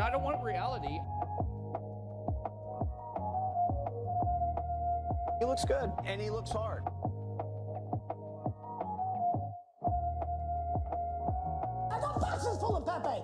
I don't want reality. He looks good, and he looks hard. And the box is full of Pepe!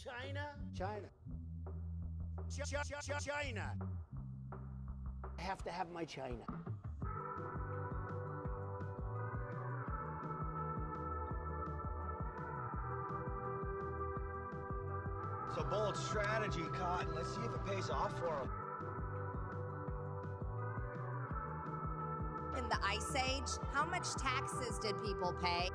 China? China. China. I have to have my China. It's a bold strategy, Cotton. Let's see if it pays off for him. In the Ice Age, how much taxes did people pay?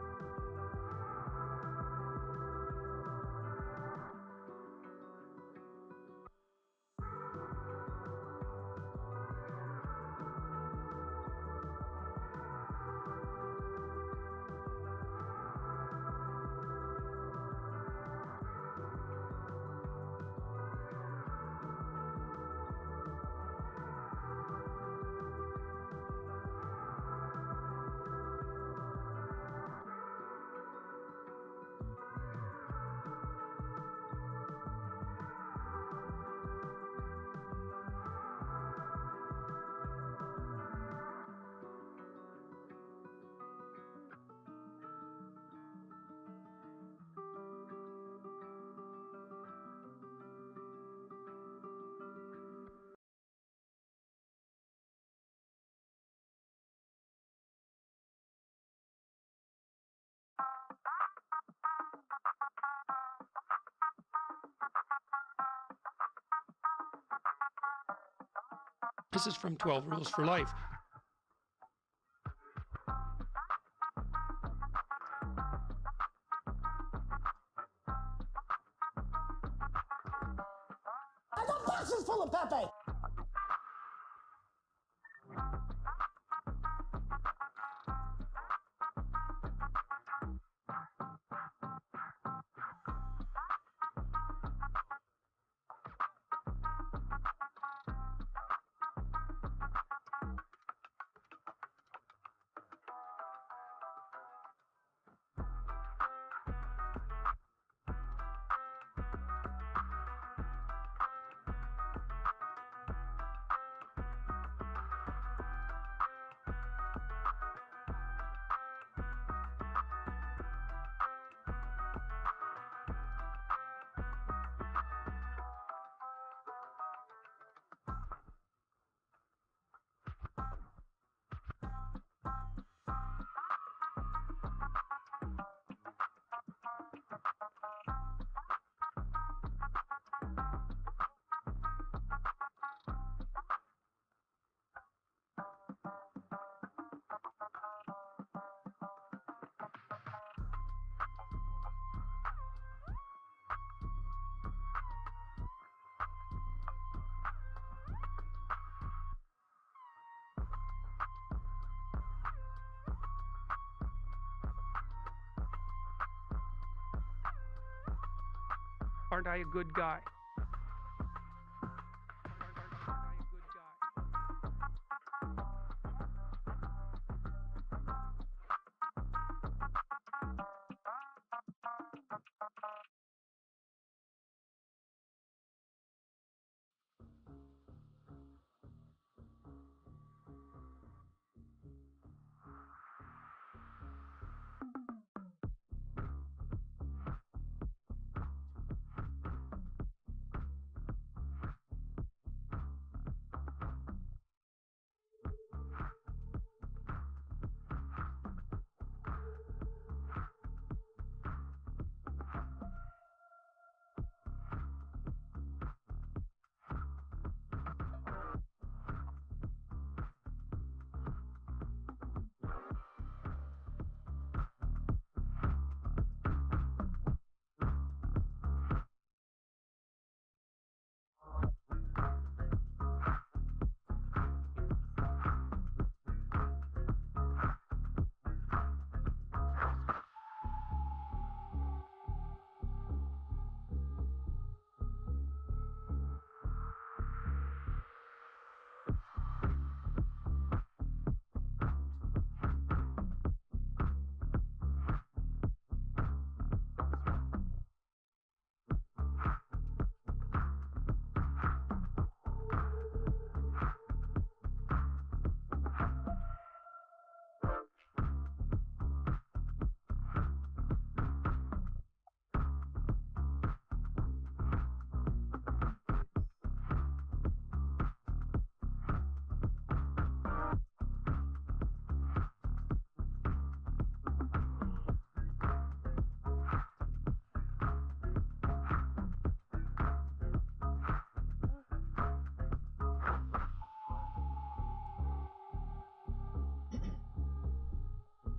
This is from 12 Rules for Life. And the box is full of Pepe! Aren't I a good guy?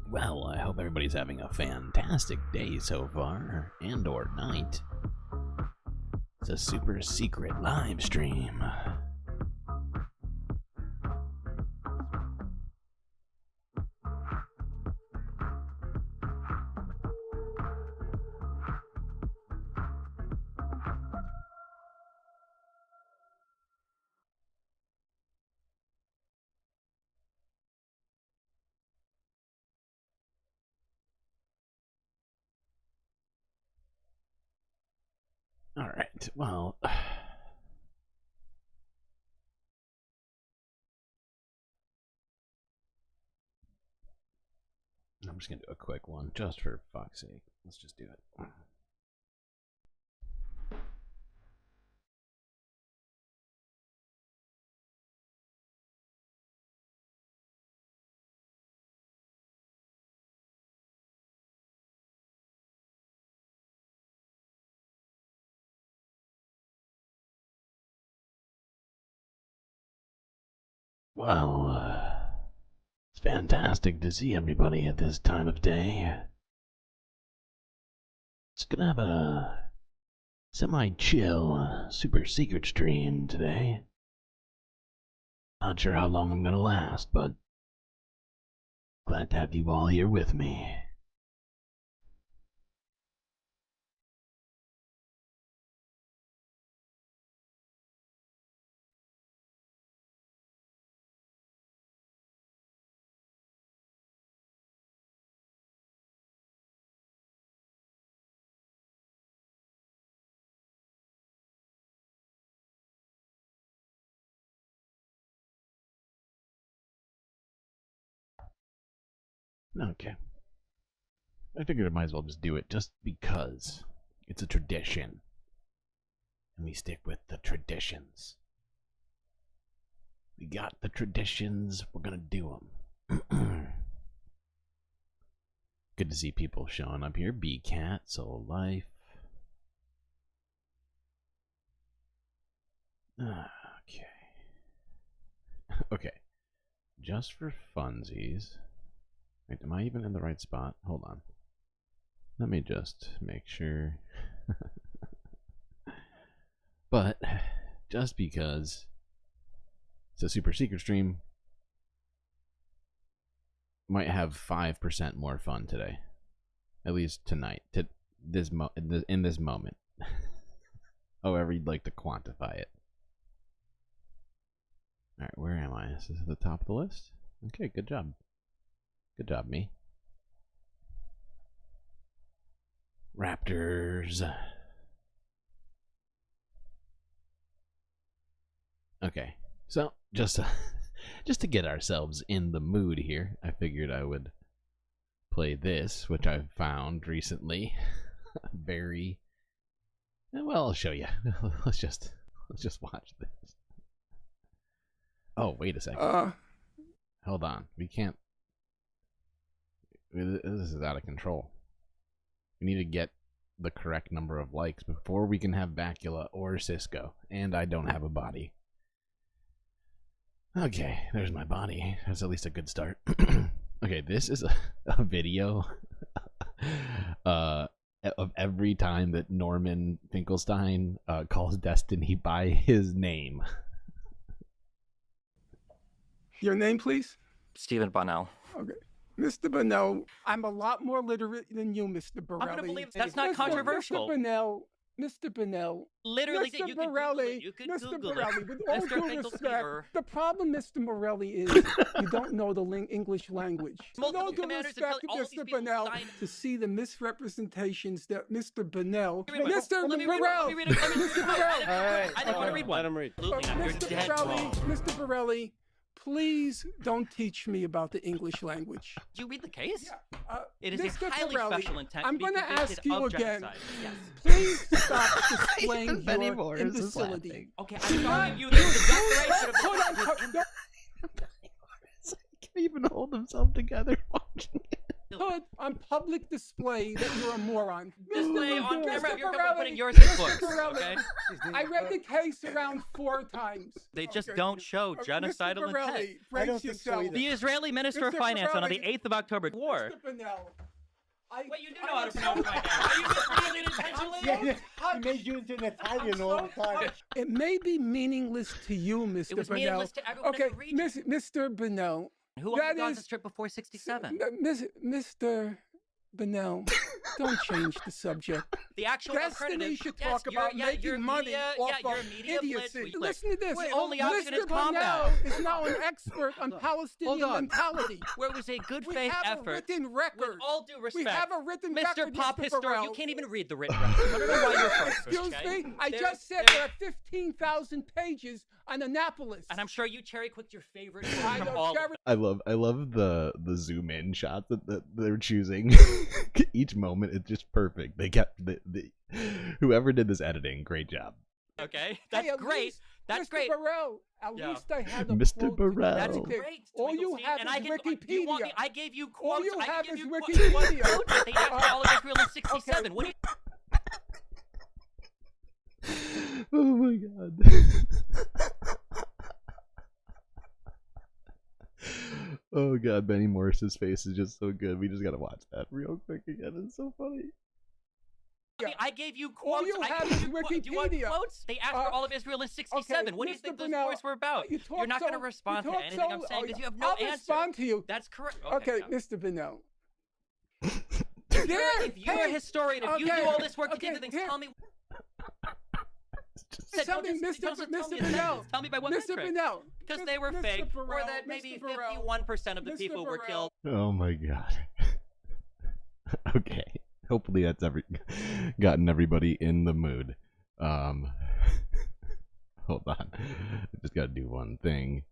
Well, I hope everybody's having a fantastic day so far, and or night. It's a super secret live stream. Alright, well... I'm just gonna do a quick one, just for fuck's sake. Let's just do it. Well, it's fantastic to see everybody at this time of day. It's gonna have a semi-chill, super secret stream today. Not sure how long I'm gonna last, but glad to have you all here with me. Okay. I figured I might as well just do it just because it's a tradition. And we stick with the traditions. We got the traditions, we're gonna do them. Good to see people showing up here. B-Cat, Soul Life. Okay. Okay. Just for funsies. Wait, am I even in the right spot? Hold on. Let me just make sure. But, just because it's a super secret stream, might have 5% more fun today. At least tonight. In this moment. However you'd like to quantify it. Alright, where am I? Is this at the top of the list? Okay, good job. Good job, me. Raptors. Okay, so just to get ourselves in the mood here, I figured I would play this, which I've found recently. Very well. I'll show you. let's just watch this. Oh, wait a second. Hold on. We can't. This is out of control. We need to get the correct number of likes before we can have Bacula or Cisco, and I don't have a body. Okay, there's my body. That's at least a good start. Okay, this is a video of every time that Norman Finkelstein calls Destiny by his name. Your name, please? Stephen Bonnell. Okay. Mr. Bonnell, I'm a lot more literate than you, Mr. Borelli. I'm going to believe that's not controversial. Mr. Bonnell. Literally, Mr. you can Borelli, Google it. You can Mr. Google Borelli, it. with all Mr. due respect, the problem, Mr. Borelli, is you don't know the English language. With all due respect, Mr. Bonnell, to see the misrepresentations that Mr. Bonnell, Mr. Borelli, Mr. Borelli, I don't want to read one. Let him read. Mr. Borelli, please don't teach me about the English language. Did you read the case? Yeah, it is Mr. a highly Borelli, special intent. I'm going to ask you again. Yes. Please stop displaying your imbecility. Okay, I'm telling you this is the declaration of the He can't even hold himself together watching it. Put on public display that you're a moron. Display on camera if you're Borelli, putting yours in Mr. books. Borelli, Okay? I read the case around 4 times. They just don't show genocidal Mr. Borelli, intent. brace yourself. The Israeli Minister of Mr. Finance on the Borelli, 8th of October war. Mr. Bonnell, What you do know how to pronounce my name? Are you misreading it intentionally? He made you into an Italian all the time. It may be meaningless to you, Mr. It was Bonnell. meaningless to everyone in the region. Mr. Bonnell. Who that got is- the strip before 67? Mr. Bonnell, don't change the subject. The actual Destiny alternative. should Yes, talk about your making money media, off your of media idiocy. blitz. Listen to this. The only option is Mr. Bonnell combat. is now an expert on Palestinian mentality. Where it was a good We faith have effort. a written record. With all due respect. We have a written Mr. record, Pop Mr. Historian, Burrell. you can't even read the written record. I don't know why you're first. Excuse okay? me? I There- just said there are 15,000 pages on Annapolis. And I'm sure you cherry-picked your favorite I quote from don't all. cherry- I love the zoom in shot that they're choosing. Each moment it's just perfect. They kept the whoever did this editing, great job. Okay, that's Hey, at great. least, That's Mr. great. Burrell, at Yeah. least I had a Mr. quote to Burrell. That's contradict. great. All you Twinklestein, have and is I can, Do you want me? Wikipedia. I gave you All quotes. you I have can give is you Wikipedia. quotes that they asked all of Israel in 67. Okay. What do you? Oh my god. Oh god, Benny Morris's face is just so good. We just gotta watch that real quick again. It's so funny. I gave you All quotes. you I have gave is you quotes. Do you want Wikipedia. quotes? They asked for all of Israel in 67. What do you Mr. think those Bonnell, wars were about? you talk You're not so- going to respond you to talk anything so- I'm saying because you have no I'll answer. respond to you. That's correct. Okay, no. Mr. Bonnell. If you're a historian, if you Okay, do all this work, you okay, think things, here. tell me. Tell me, Don't just tell me a Mr. sentence. Bonnell. Tell me by what Mr. metric. Bonnell. Because they were Mr. fake, Burrell, or that maybe Mr. Burrell, 51% of the Mr. people were Burrell. killed. Oh my god. Okay. Hopefully that's gotten everybody in the mood. Hold on. I just gotta do one thing.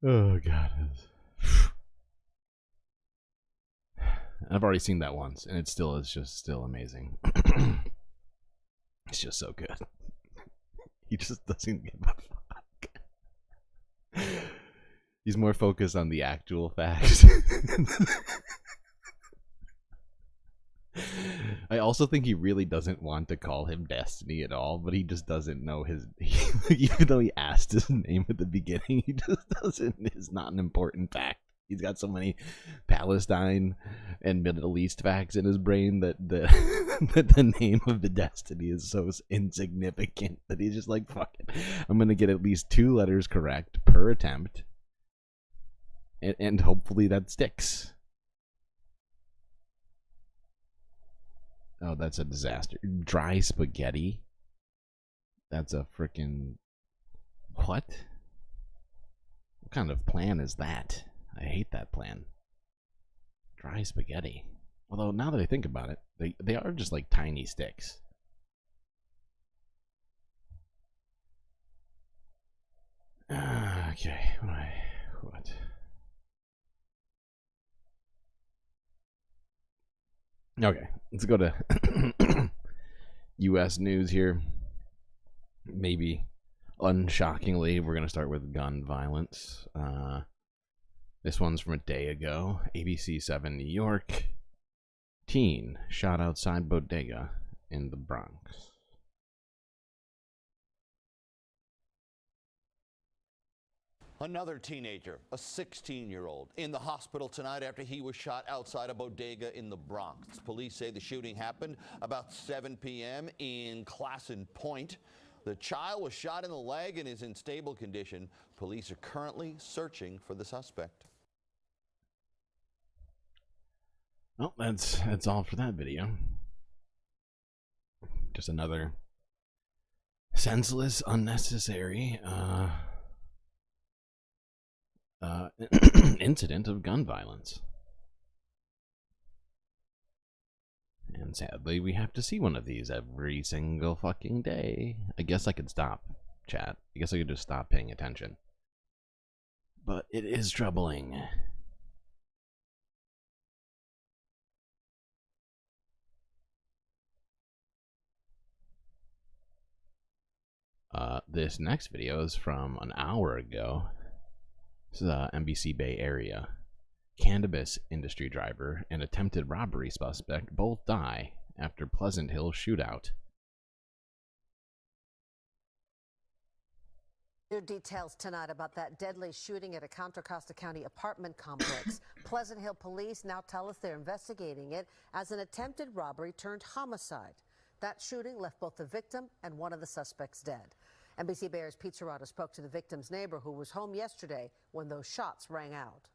Oh god. I've already seen that once, and it's just still amazing. It's just so good. He just doesn't give a fuck. He's more focused on the actual facts. I also think he really doesn't want to call him Destiny at all, but he just doesn't know his. Even though he asked his name at the beginning, he just doesn't. It's not an important fact. He's got so many Palestine and Middle East facts in his brain that that the name of the Destiny is so insignificant that he's just like, fuck it. I'm gonna get at least 2 letters correct per attempt, and hopefully that sticks. Oh, that's a disaster. Dry spaghetti? That's a freaking... What? What kind of plan is that? I hate that plan. Dry spaghetti. Although, now that I think about it, they are just like tiny sticks. Okay, what? Okay, let's go to U.S. news here. Maybe, unshockingly, we're going to start with gun violence. This one's from a day ago. ABC 7 New York. Teen shot outside bodega in the Bronx. Another teenager, a 16-year-old, in the hospital tonight after he was shot outside a bodega in the Bronx. Police say the shooting happened about 7 p.m. in Classen Point. The child was shot in the leg and is in stable condition. Police are currently searching for the suspect. Well, that's all for that video. Just another senseless, unnecessary, incident of gun violence. And sadly, we have to see one of these every single fucking day. I guess I could stop, chat. I guess I could just stop paying attention. But it is troubling. This next video is from an hour ago. This is NBC Bay Area. Cannabis industry driver and attempted robbery suspect both die after Pleasant Hill shootout. New details tonight about that deadly shooting at a Contra Costa County apartment complex. Pleasant Hill police now tell us they're investigating it as an attempted robbery turned homicide. That shooting left both the victim and one of the suspects dead. NBC Bay's Pete Serrato spoke to the victim's neighbor who was home yesterday when those shots rang out.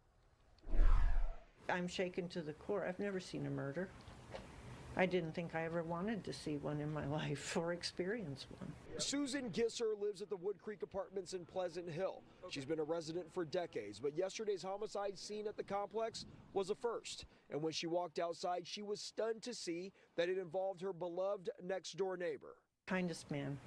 I'm shaken to the core. I've never seen a murder. I didn't think I ever wanted to see one in my life or experience one. Susan Gisser lives at the Wood Creek Apartments in Pleasant Hill. She's been a resident for decades, but yesterday's homicide scene at the complex was a first. And when she walked outside, she was stunned to see that it involved her beloved next-door neighbor. Kindest man.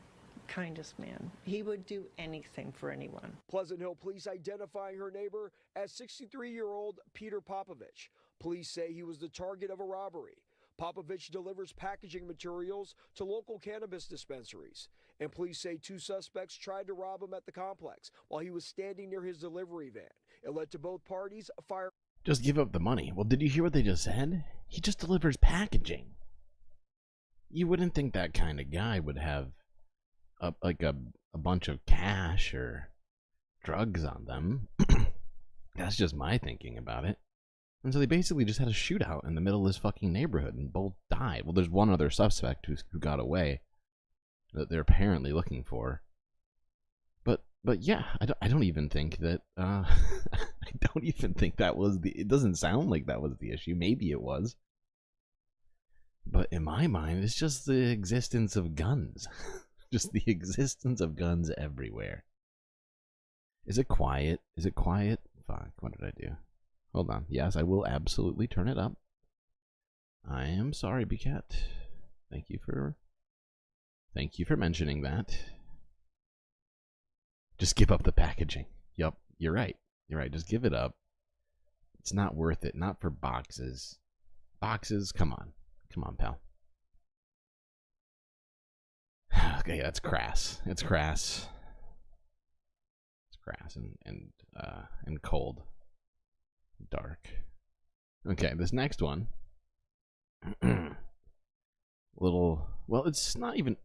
Kindest man. He would do anything for anyone. Pleasant Hill police identifying her neighbor as 63-year-old Peter Popovich. Police say he was the target of a robbery. Popovich delivers packaging materials to local cannabis dispensaries. And police say two suspects tried to rob him at the complex while he was standing near his delivery van. It led to both parties fire. Just give up the money. Well, did you hear what they just said? He just delivers packaging. You wouldn't think that kind of guy would have a bunch of cash or drugs on them. That's just my thinking about it. And so they basically just had a shootout in the middle of this fucking neighborhood and both died. Well, there's one other suspect who got away that they're apparently looking for. But yeah, I don't even think that I don't even think that was it doesn't sound like that was the issue. Maybe it was. But in my mind, it's just the existence of guns. Just the existence of guns everywhere. Is it quiet? Is it quiet? Fuck, what did I do? Hold on. Yes, I will absolutely turn it up. I am sorry, BCat. Thank you for mentioning that. Just give up the packaging. Yup, you're right. You're right. Just give it up. It's not worth it. Not for boxes. Boxes, come on. Come on, pal. Okay, that's crass. It's crass. It's crass and cold. Dark. Okay, this next one. Well, it's not even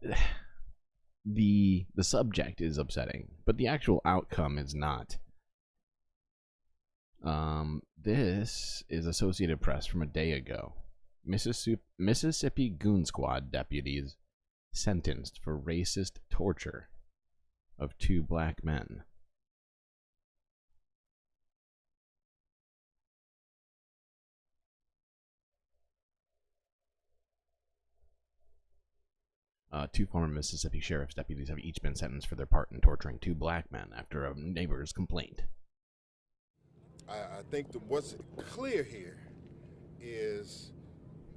the subject is upsetting, but the actual outcome is not. This is Associated Press from a day ago. Mississippi Goon Squad deputies sentenced for racist torture of 2 black men. 2 former Mississippi sheriff's deputies have each been sentenced for their part in torturing 2 black men after a neighbor's complaint. I think that what's clear here is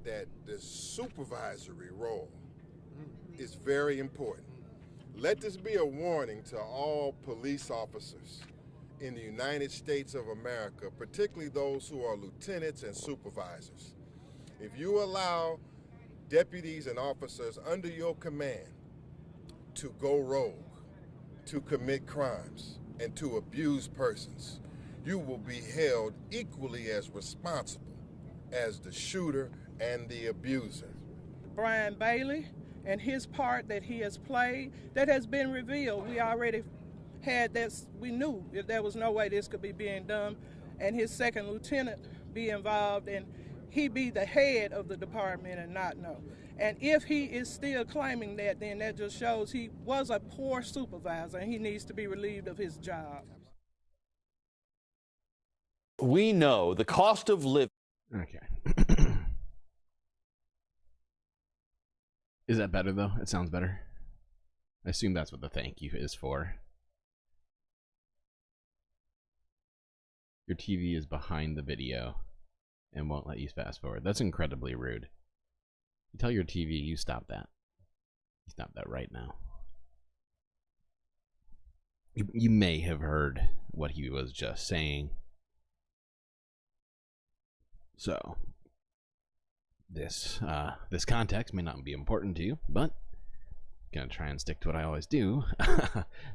that the supervisory role is very important. Let this be a warning to all police officers in the United States of America, particularly those who are lieutenants and supervisors. If you allow deputies and officers under your command to go rogue, to commit crimes, and to abuse persons, you will be held equally as responsible as the shooter and the abuser. Brian Bailey and his part that he has played, that has been revealed. We already had this, we knew if there was no way this could be being done, and his second lieutenant be involved and he be the head of the department and not know. And if he is still claiming that, then that just shows he was a poor supervisor and he needs to be relieved of his job. We know the cost of living. Okay. Is that better, though? It sounds better. I assume that's what the thank you is for. Your TV is behind the video and won't let you fast forward. That's incredibly rude. You tell your TV, you stop that. You stop that right now. You may have heard what he was just saying. So, this context may not be important to you, but I'm gonna try and stick to what I always do.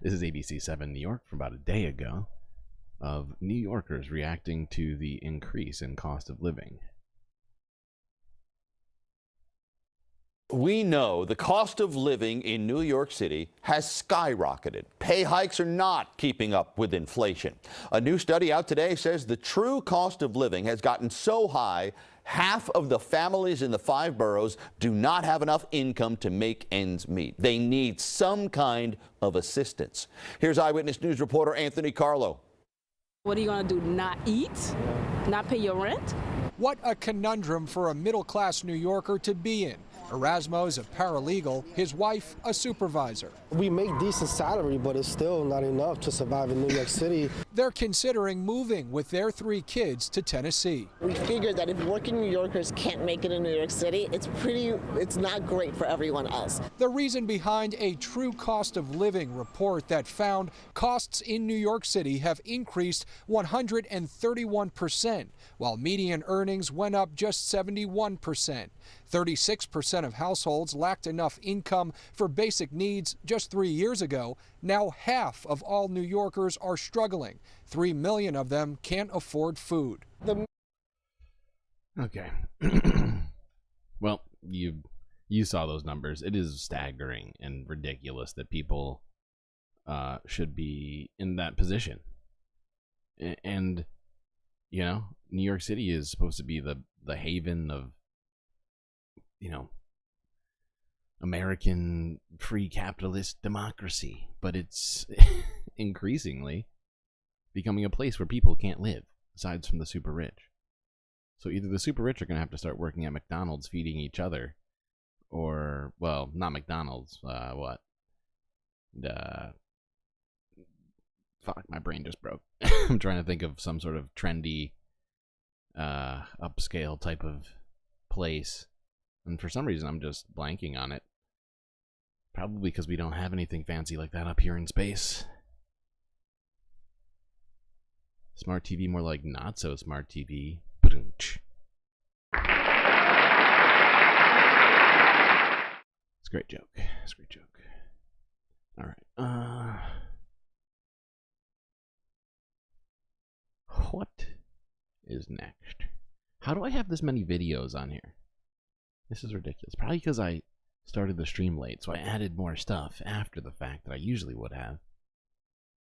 This is ABC 7 New York from about a day ago of New Yorkers reacting to the increase in cost of living. We know the cost of living in New York City has skyrocketed. Pay hikes are not keeping up with inflation. A new study out today says the true cost of living has gotten so high, half of the families in the 5 boroughs do not have enough income to make ends meet. They need some kind of assistance. Here's Eyewitness News reporter Anthony Carlo. What are you going to do, not eat? Not pay your rent? What a conundrum for a middle-class New Yorker to be in. Erasmo is a paralegal, his wife a supervisor. We make decent salary, but it's still not enough to survive in New York City. They're considering moving with their 3 kids to Tennessee. We figured that if working New Yorkers can't make it in New York City, it's not great for everyone else. The reason behind a true cost of living report that found costs in New York City have increased 131%, while median earnings went up just 71%. 36% of households lacked enough income for basic needs just 3 years ago. Now half of all New Yorkers are struggling. 3 million of them can't afford food. Okay. Well, you saw those numbers. It is staggering and ridiculous that people should be in that position. And, you know, New York City is supposed to be the haven of, you know, American free capitalist democracy, but it's increasingly becoming a place where people can't live, aside from the super rich. So either the super rich are going to have to start working at McDonald's feeding each other, or, well, not McDonald's, fuck, my brain just broke. I'm trying to think of some sort of trendy, upscale type of place. And for some reason, I'm just blanking on it. Probably because we don't have anything fancy like that up here in space. Smart TV, more like not so smart TV. It's a great joke. It's a great joke. All right. What is next? How do I have this many videos on here? This is ridiculous. Probably because I started the stream late, so I added more stuff after the fact that I usually would have.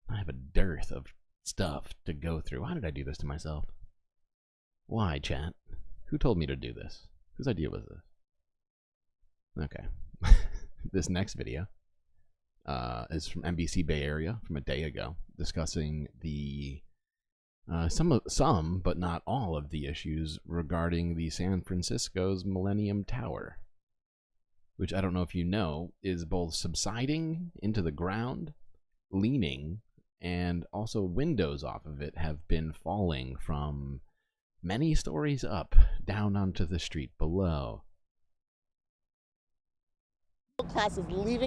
I have a dearth of stuff to go through. Why did I do this to myself? Why, chat? Who told me to do this? Whose idea was this? Okay. This next video is from NBC Bay Area from a day ago, discussing the some, but not all of the issues regarding the San Francisco's Millennium Tower. which I don't know if you know, is both subsiding into the ground, leaning, and also windows off of it have been falling from many stories up down onto the street below. Class is leaving.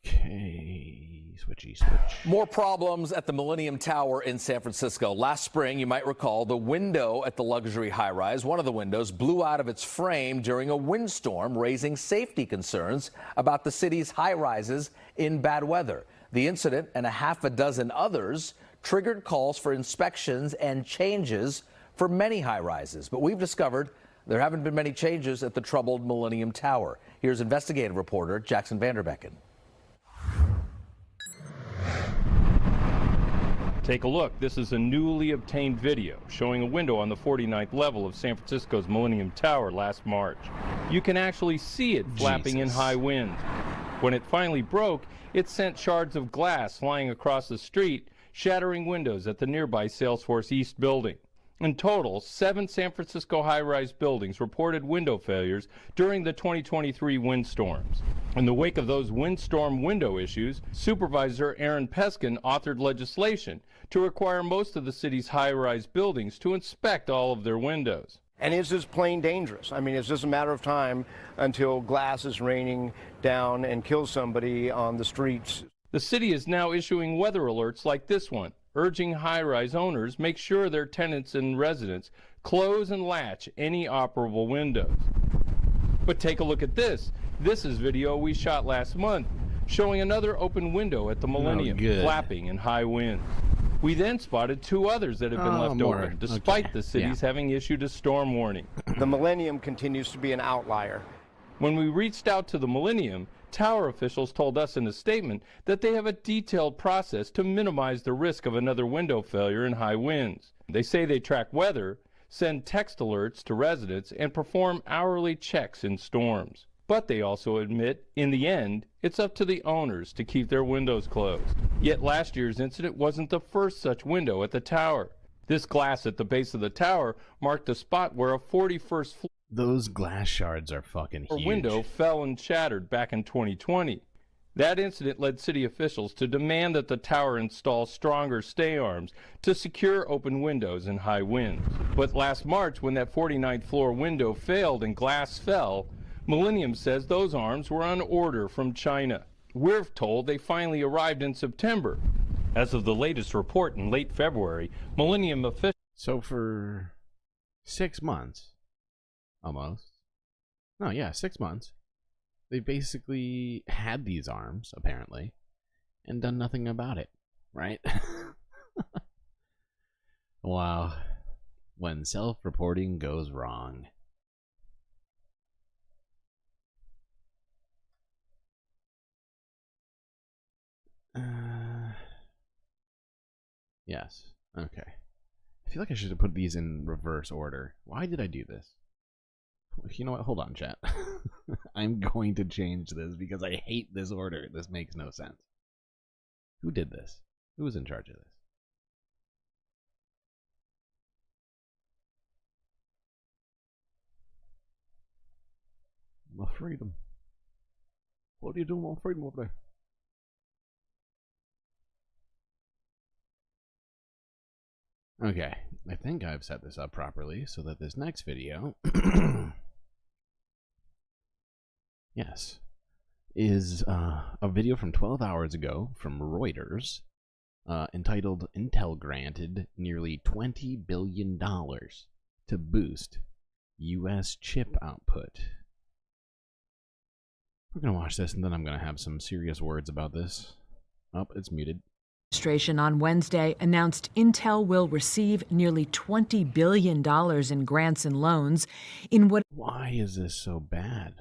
Okay, switchy switch. More problems at the Millennium Tower in San Francisco. Last spring, you might recall, the window at the luxury high-rise, one of the windows, blew out of its frame during a windstorm, raising safety concerns about the city's high-rises in bad weather. The incident and a half a dozen others triggered calls for inspections and changes for many high-rises. But we've discovered there haven't been many changes at the troubled Millennium Tower. Here's investigative reporter Jackson Vanderbecken. Take a look. This is a newly obtained video showing a window on the 49th level of San Francisco's Millennium Tower last March. You can actually see it flapping in high winds. When it finally broke, it sent shards of glass flying across the street, shattering windows at the nearby Salesforce East building. In total, 7 San Francisco high-rise buildings reported window failures during the 2023 windstorms. In the wake of those windstorm window issues, Supervisor Aaron Peskin authored legislation to require most of the city's high-rise buildings to inspect all of their windows. And is this plane dangerous? I mean, it's just a matter of time until glass is raining down and kills somebody on the streets. The city is now issuing weather alerts like this one, urging high-rise owners make sure their tenants and residents close and latch any operable windows. But take a look at this. This is video we shot last month, showing another open window at the Millennium, flapping in high winds. We then spotted 2 others that have been left open, despite the city's having issued a storm warning. The Millennium continues to be an outlier. When we reached out to the Millennium, tower officials told us in a statement that they have a detailed process to minimize the risk of another window failure in high winds. They say they track weather, send text alerts to residents, and perform hourly checks in storms. But they also admit, in the end, it's up to the owners to keep their windows closed. Yet last year's incident wasn't the first such window at the tower. This glass at the base of the tower marked a spot where a 41st floor Those glass shards are fucking huge. window fell and shattered back in 2020. That incident led city officials to demand that the tower install stronger stay arms to secure open windows in high winds. But last March, when that 49th floor window failed and glass fell, Millennium says those arms were on order from China. We're told they finally arrived in September. As of the latest report in late February, Millennium officials... So for 6 months, almost. No, yeah, 6 months. They basically had these arms, apparently, and done nothing about it, right? Wow. When self-reporting goes wrong. Yes. Okay. I feel like I should have put these in reverse order. Why did I do this? You know what? Hold on, chat. I'm going to change this because I hate this order. This makes no sense. Who did this? Who was in charge of this? My freedom. What do you do with my freedom over there? Okay, I think I've set this up properly so that this next video, yes, is a video from 12 hours ago from Reuters entitled Intel Granted Nearly $20 Billion to Boost U.S. Chip Output. We're going to watch this and then I'm going to have some serious words about this. Oh, it's muted. Administration on Wednesday announced Intel will receive nearly $20 billion in grants and loans in what... Why is this so bad?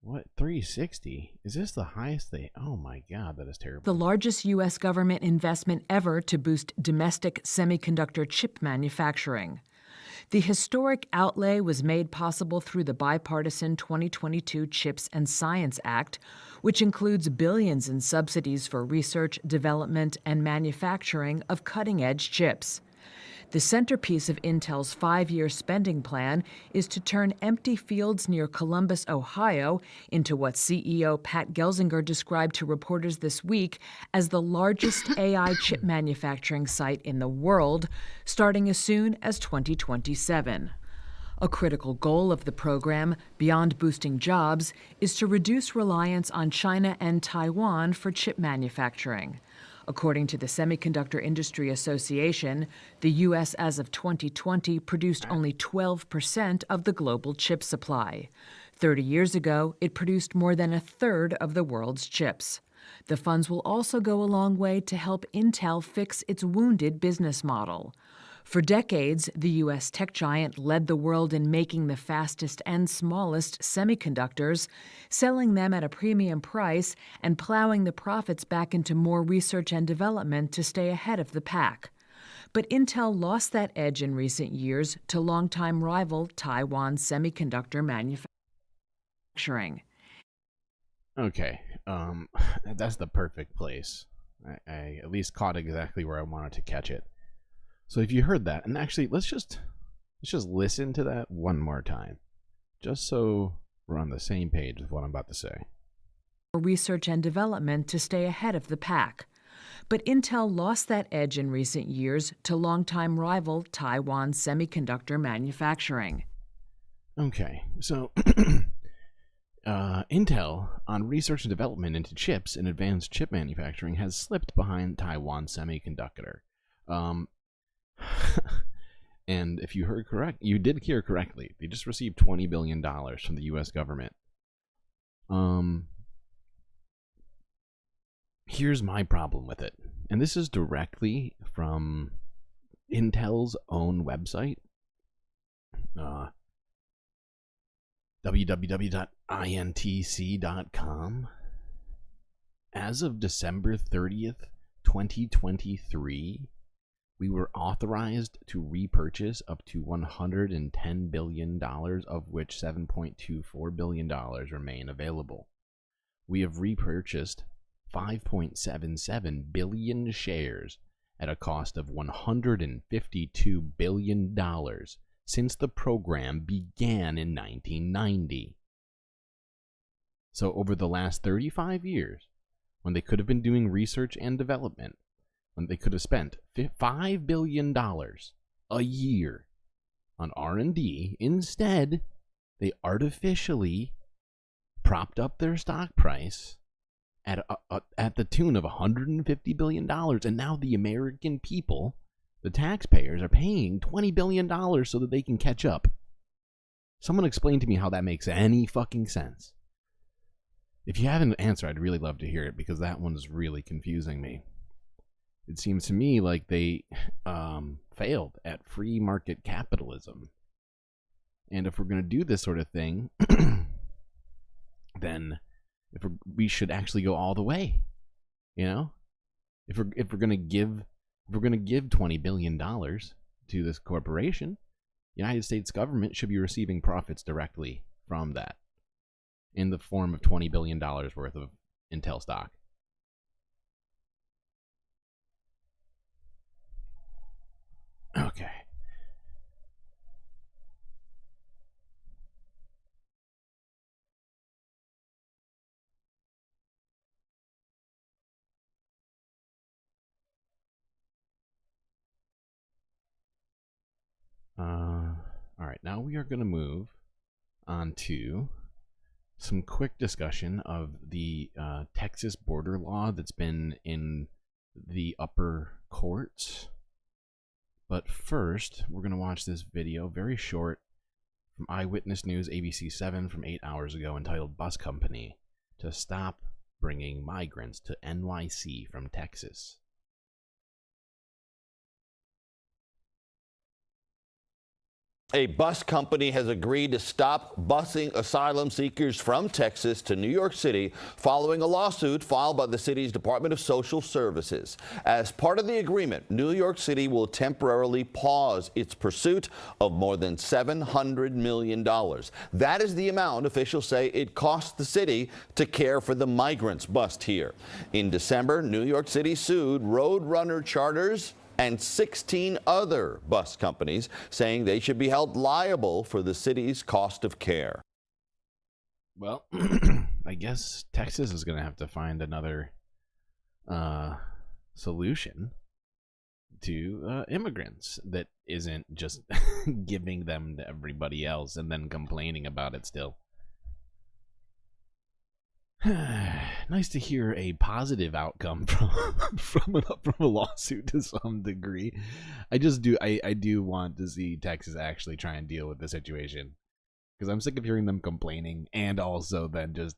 What, 360? Is this the highest they... Oh my god, that is terrible. The largest U.S. government investment ever to boost domestic semiconductor chip manufacturing. The historic outlay was made possible through the bipartisan 2022 CHIPS and Science Act, which includes billions in subsidies for research, development, and manufacturing of cutting-edge chips. The centerpiece of Intel's 5-year spending plan is to turn empty fields near Columbus, Ohio, into what CEO Pat Gelsinger described to reporters this week as the largest AI chip manufacturing site in the world, starting as soon as 2027. A critical goal of the program, beyond boosting jobs, is to reduce reliance on China and Taiwan for chip manufacturing. According to the Semiconductor Industry Association, the U.S. as of 2020 produced only 12% of the global chip supply. 30 years ago, it produced more than a third of the world's chips. The funds will also go a long way to help Intel fix its wounded business model. For decades, the U.S. tech giant led the world in making the fastest and smallest semiconductors, selling them at a premium price and plowing the profits back into more research and development to stay ahead of the pack. But Intel lost that edge in recent years to longtime rival Taiwan semiconductor manufacturing. Okay, that's the perfect place. I at least caught exactly where I wanted to catch it. So if you heard that, and actually let's just listen to that one more time, just so we're on the same page with what I'm about to say. Research and development to stay ahead of the pack. But Intel lost that edge in recent years to longtime rival Taiwan semiconductor manufacturing. Okay, so Intel on research and development into chips and advanced chip manufacturing has slipped behind Taiwan Semiconductor. And if you heard correct, you did hear correctly. They just received $20 billion from the U.S. government. Here's my problem with it, and this is directly from Intel's own website, www.intc.com. As of December 30th, 2023, we were authorized to repurchase up to $110 billion, of which $7.24 billion remain available. We have repurchased 5.77 billion shares at a cost of $152 billion since the program began in 1990. So over the last 35 years, when they could have been doing research and development, when they could have spent $5 billion a year on R&D, instead, they artificially propped up their stock price at the tune of $150 billion, and now the American people, the taxpayers, are paying $20 billion so that they can catch up. Someone explain to me how that makes any fucking sense. If you have an answer, I'd really love to hear it, because that one's really confusing me. It seems to me like they failed at free market capitalism. And if we're going to do this sort of thing, then we should actually go all the way. You know? If we're going to give $20 billion to this corporation, the United States government should be receiving profits directly from that in the form of $20 billion worth of Intel stock. Okay. All right, now we are going to move on to some quick discussion of the Texas border law that's been in the upper courts. But first, we're going to watch this video, very short, from Eyewitness News ABC 7 from 8 hours ago, entitled Bus Company to Stop Bringing Migrants to NYC from Texas. A bus company has agreed to stop busing asylum seekers from Texas to New York City following a lawsuit filed by the city's Department of Social Services. As part of the agreement, New York City will temporarily pause its pursuit of more than $700 million. That is the amount officials say it costs the city to care for the migrants bused here. In December, New York City sued Roadrunner Charters and 16 other bus companies, saying they should be held liable for the city's cost of care. Well, I guess Texas is going to have to find another solution to immigrants that isn't just giving them to everybody else and then complaining about it still. Nice to hear a positive outcome from a lawsuit to some degree. I do want to see Texas actually try and deal with the situation, because I'm sick of hearing them complaining and also then just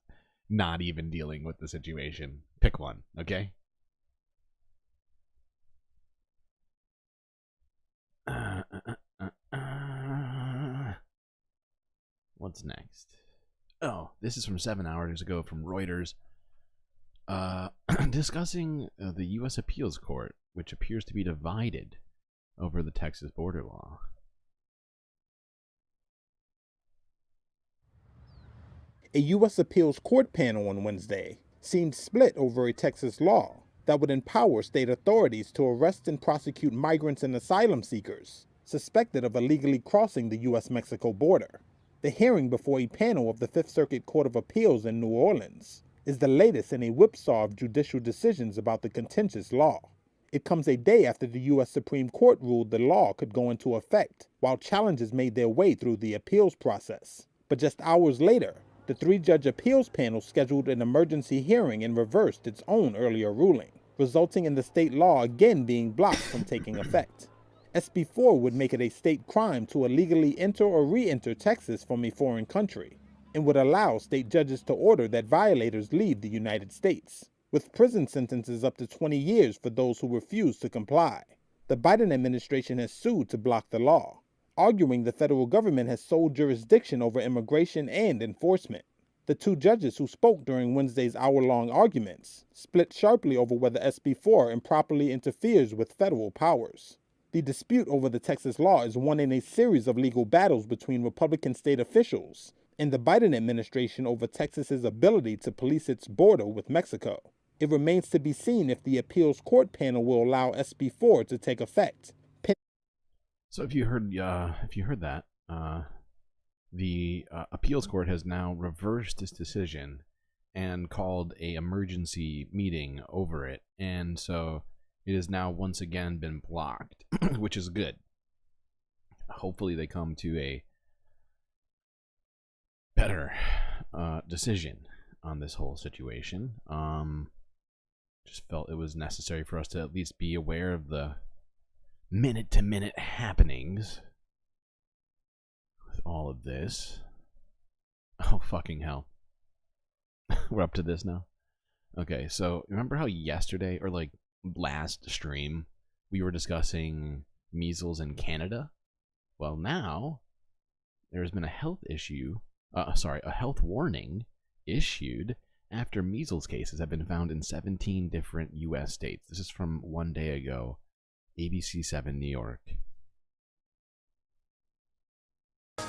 not even dealing with the situation. Pick one, okay? What's next? Oh, this is from 7 hours ago from Reuters, discussing the U.S. Appeals Court, which appears to be divided over the Texas border law. A U.S. Appeals Court panel on Wednesday seemed split over a Texas law that would empower state authorities to arrest and prosecute migrants and asylum seekers suspected of illegally crossing the U.S.-Mexico border. The hearing before a panel of the Fifth Circuit Court of Appeals in New Orleans is the latest in a whipsaw of judicial decisions about the contentious law. It comes a day after the U.S. Supreme Court ruled the law could go into effect, while challenges made their way through the appeals process. But just hours later, the three-judge appeals panel scheduled an emergency hearing and reversed its own earlier ruling, resulting in the state law again being blocked from taking effect. SB 4 would make it a state crime to illegally enter or re-enter Texas from a foreign country, and would allow state judges to order that violators leave the United States, with prison sentences up to 20 years for those who refuse to comply. The Biden administration has sued to block the law, arguing the federal government has sole jurisdiction over immigration and enforcement. The two judges who spoke during Wednesday's hour-long arguments split sharply over whether SB 4 improperly interferes with federal powers. The dispute over the Texas law is one in a series of legal battles between Republican state officials and the Biden administration over Texas's ability to police its border with Mexico. It remains to be seen if the appeals court panel will allow SB 4 to take effect. So if you heard that, the appeals court has now reversed its decision and called a emergency meeting over it, and so it has now once again been blocked, which is good. Hopefully they come to a better decision on this whole situation. Just felt it was necessary for us to at least be aware of the minute-to-minute happenings with all of this. Oh, fucking hell. We're up to this now? Okay, so remember how yesterday, or like last stream, we were discussing measles in Canada? Well, now there's been a health warning issued after measles cases have been found in 17 different U.S. states. This is from 1 day ago, ABC 7 New York.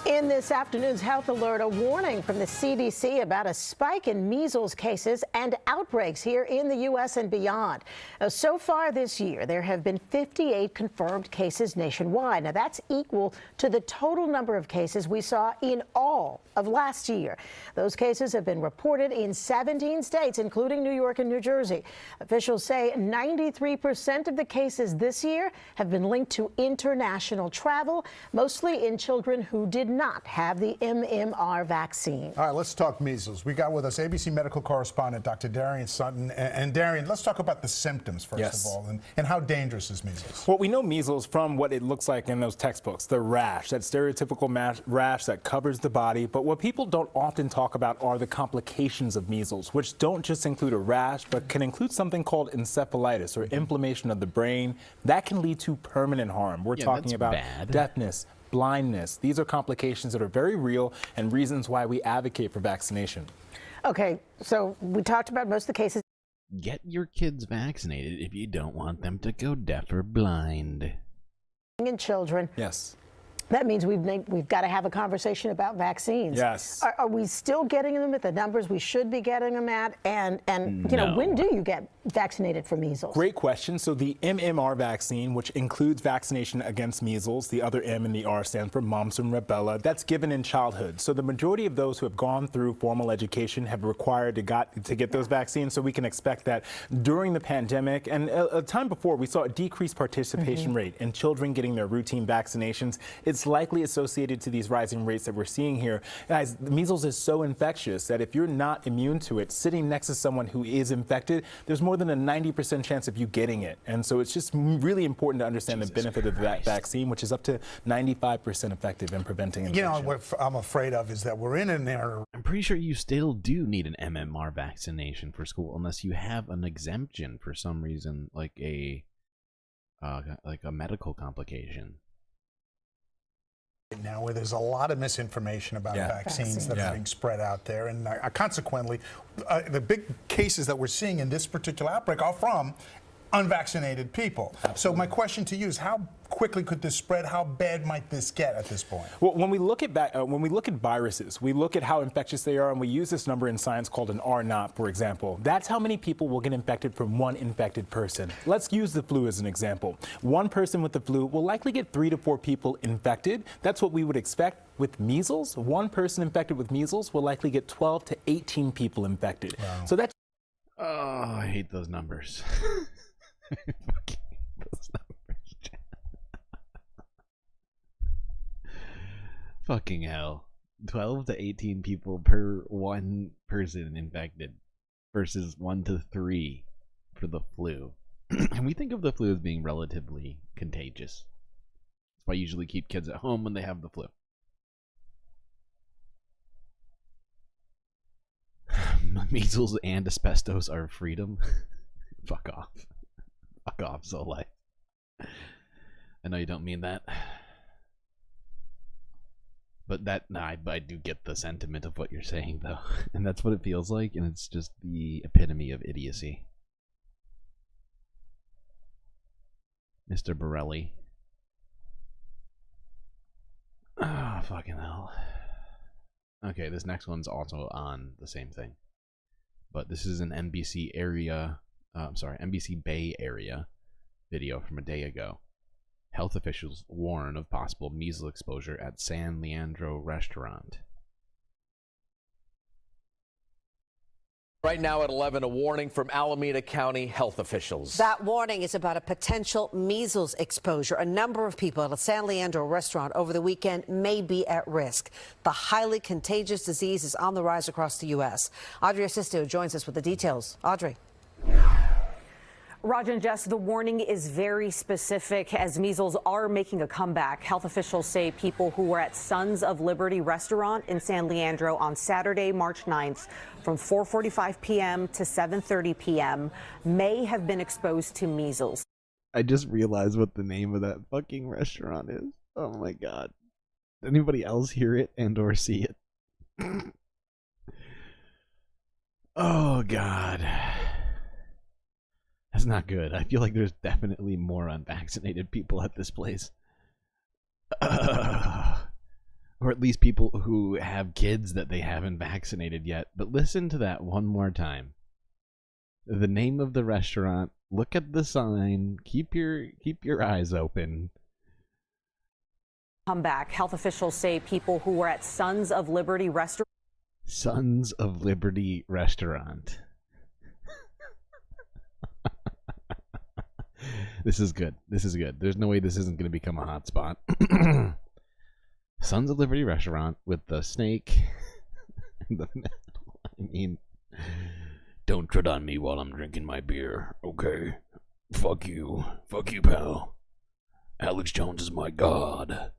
In this afternoon's health alert, a warning from the CDC about a spike in measles cases and outbreaks here in the U.S. and beyond. So far this year, there have been 58 confirmed cases nationwide. Now, that's equal to the total number of cases we saw in all of last year. Those cases have been reported in 17 states, including New York and New Jersey. Officials say 93% of the cases this year have been linked to international travel, mostly in children who did not have the MMR vaccine. All right, let's talk measles. We got with us ABC medical correspondent Dr. Darian Sutton. And Darian, let's talk about the symptoms first of all, and how dangerous is measles? Well, we know measles from what it looks like in those textbooks, the rash, that stereotypical rash that covers the body. But what people don't often talk about are the complications of measles, which don't just include a rash, but can include something called encephalitis, or inflammation of the brain. That can lead to permanent harm. We're talking about deafness, blindness. These are complications that are very real and reasons why we advocate for vaccination. Okay, so we talked about most of the cases. Get your kids vaccinated if you don't want them to go deaf or blind. In children. Yes. That means we've got to have a conversation about vaccines. Yes. Are we still getting them at the numbers we should be getting them at? And you know, when do you get vaccinated for measles? Great question. So the MMR vaccine, which includes vaccination against measles, the other M and the R stand for mumps and rubella, that's given in childhood. So the majority of those who have gone through formal education have required to get those vaccines. So we can expect that during the pandemic and a time before, we saw a decreased participation rate in children getting their routine vaccinations. It's likely associated to these rising rates that we're seeing here. Guys, measles is so infectious that if you're not immune to it, sitting next to someone who is infected, there's more than a 90% chance of you getting it. And so it's just really important to understand the benefit of that vaccine, which is up to 95% effective in preventing infection. You know, what I'm afraid of is that we're in an era. I'm pretty sure you still do need an MMR vaccination for school unless you have an exemption for some reason, like a medical complication. Now, where there's a lot of misinformation about vaccines that are being spread out there, and consequently, the big cases that we're seeing in this particular outbreak are from unvaccinated people. So my question to you is, how quickly could this spread? How bad might this get at this point? Well, when we look at viruses, we look at how infectious they are, and we use this number in science called an R0, for example. That's how many people will get infected from one infected person. Let's use the flu as an example. One person with the flu will likely get 3 to 4 people infected. That's what we would expect. With measles, one person infected with measles will likely get 12 to 18 people infected. Wow. So that's... Oh, I hate those numbers. Fucking hell. 12 to 18 people per one person infected versus 1 to 3 for the flu. And we think of the flu as being relatively contagious. That's why I usually keep kids at home when they have the flu. Measles and asbestos are freedom. Fuck off. Fuck off, Soleil. I know you don't mean that. But I do get the sentiment of what you're saying, though. And that's what it feels like, and it's just the epitome of idiocy. Mr. Borelli. Ah, fucking hell. Okay, this next one's also on the same thing. But this is an NBC Bay Area video from a day ago. Health officials warn of possible measles exposure at San Leandro restaurant. Right now at 11, a warning from Alameda County health officials. That warning is about a potential measles exposure. A number of people at a San Leandro restaurant over the weekend may be at risk. The highly contagious disease is on the rise across the U.S. Audrey Asisto joins us with the details. Audrey. Roger and Jess, the warning is very specific as measles are making a comeback. Health officials say people who were at Sons of Liberty restaurant in San Leandro on Saturday, March 9th from 4:45 p.m. to 7:30 p.m. may have been exposed to measles. I just realized what the name of that fucking restaurant is. Oh my god. Did anybody else hear it and or see it? Oh god. That's not good. I feel like there's definitely more unvaccinated people at this place. Or at least people who have kids that they haven't vaccinated yet. But listen to that one more time. The name of the restaurant. Look at the sign. Keep your eyes open. Comeback. Health officials say people who were at Sons of Liberty restaurant. Sons of Liberty restaurant. This is good. This is good. There's no way this isn't going to become a hot spot. Sons of Liberty restaurant with the snake. I mean, don't tread on me while I'm drinking my beer, okay? Fuck you. Fuck you, pal. Alex Jones is my god.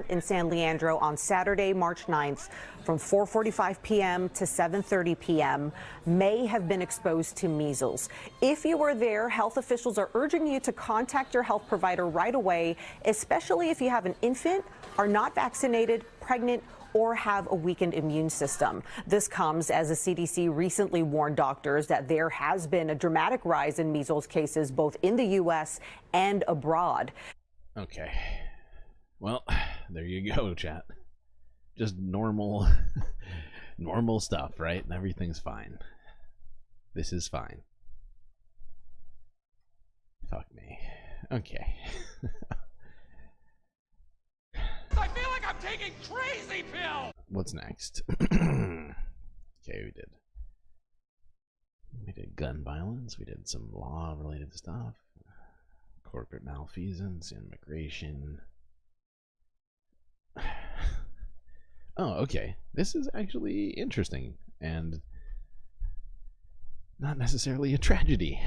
In San Leandro on Saturday, March 9th from 4:45 p.m. to 7:30 p.m. may have been exposed to measles. If you were there, health officials are urging you to contact your health provider right away, especially if you have an infant, are not vaccinated, pregnant, or have a weakened immune system. This comes as the CDC recently warned doctors that there has been a dramatic rise in measles cases both in the U.S. and abroad. Okay. Well, there you go, chat. Just normal, normal stuff, right? Everything's fine. This is fine. Fuck me. Okay. I feel like I'm taking crazy pills! What's next? Okay, we did gun violence, we did some law-related stuff, corporate malfeasance, immigration. Oh, okay. This is actually interesting and not necessarily a tragedy.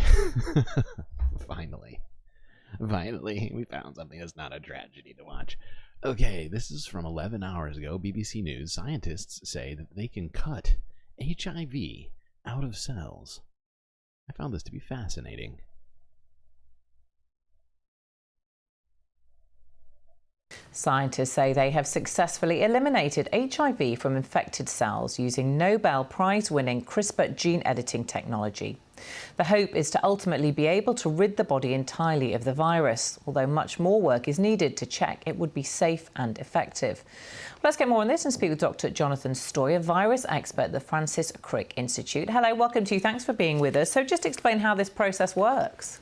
Finally, we found something that's not a tragedy to watch. Okay, this is from 11 hours ago. BBC News. Scientists say that they can cut HIV out of cells. I found this to be fascinating. Scientists say they have successfully eliminated HIV from infected cells using Nobel Prize-winning CRISPR gene editing technology. The hope is to ultimately be able to rid the body entirely of the virus, although much more work is needed to check it would be safe and effective. Let's get more on this and speak with Dr. Jonathan Stoy, a virus expert at the Francis Crick Institute. Hello, welcome to you. Thanks for being with us. So just explain how this process works.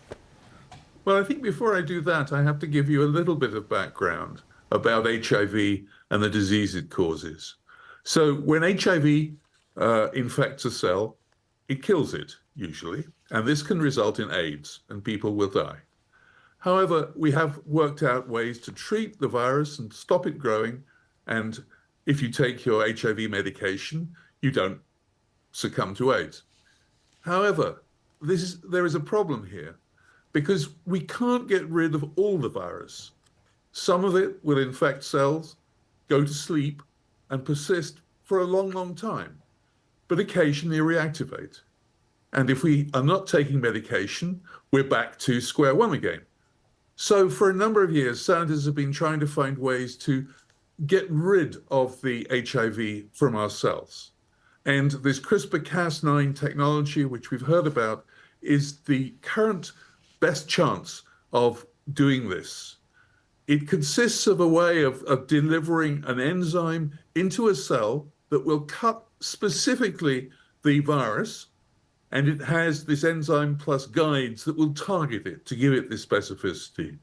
Well, I think before I do that, I have to give you a little bit of background about HIV and the disease it causes. So when HIV infects a cell, it kills it, usually, and this can result in AIDS, and people will die. However, we have worked out ways to treat the virus and stop it growing, and if you take your HIV medication, you don't succumb to AIDS. However, there is a problem here, because we can't get rid of all the virus. Some of it will infect cells, go to sleep, and persist for a long, long time, but occasionally reactivate. And if we are not taking medication, we're back to square one again. So for a number of years, scientists have been trying to find ways to get rid of the HIV from our cells. And this CRISPR-Cas9 technology, which we've heard about, is the current best chance of doing this. It consists of a way of delivering an enzyme into a cell that will cut specifically the virus, and it has this enzyme plus guides that will target it to give it this specificity.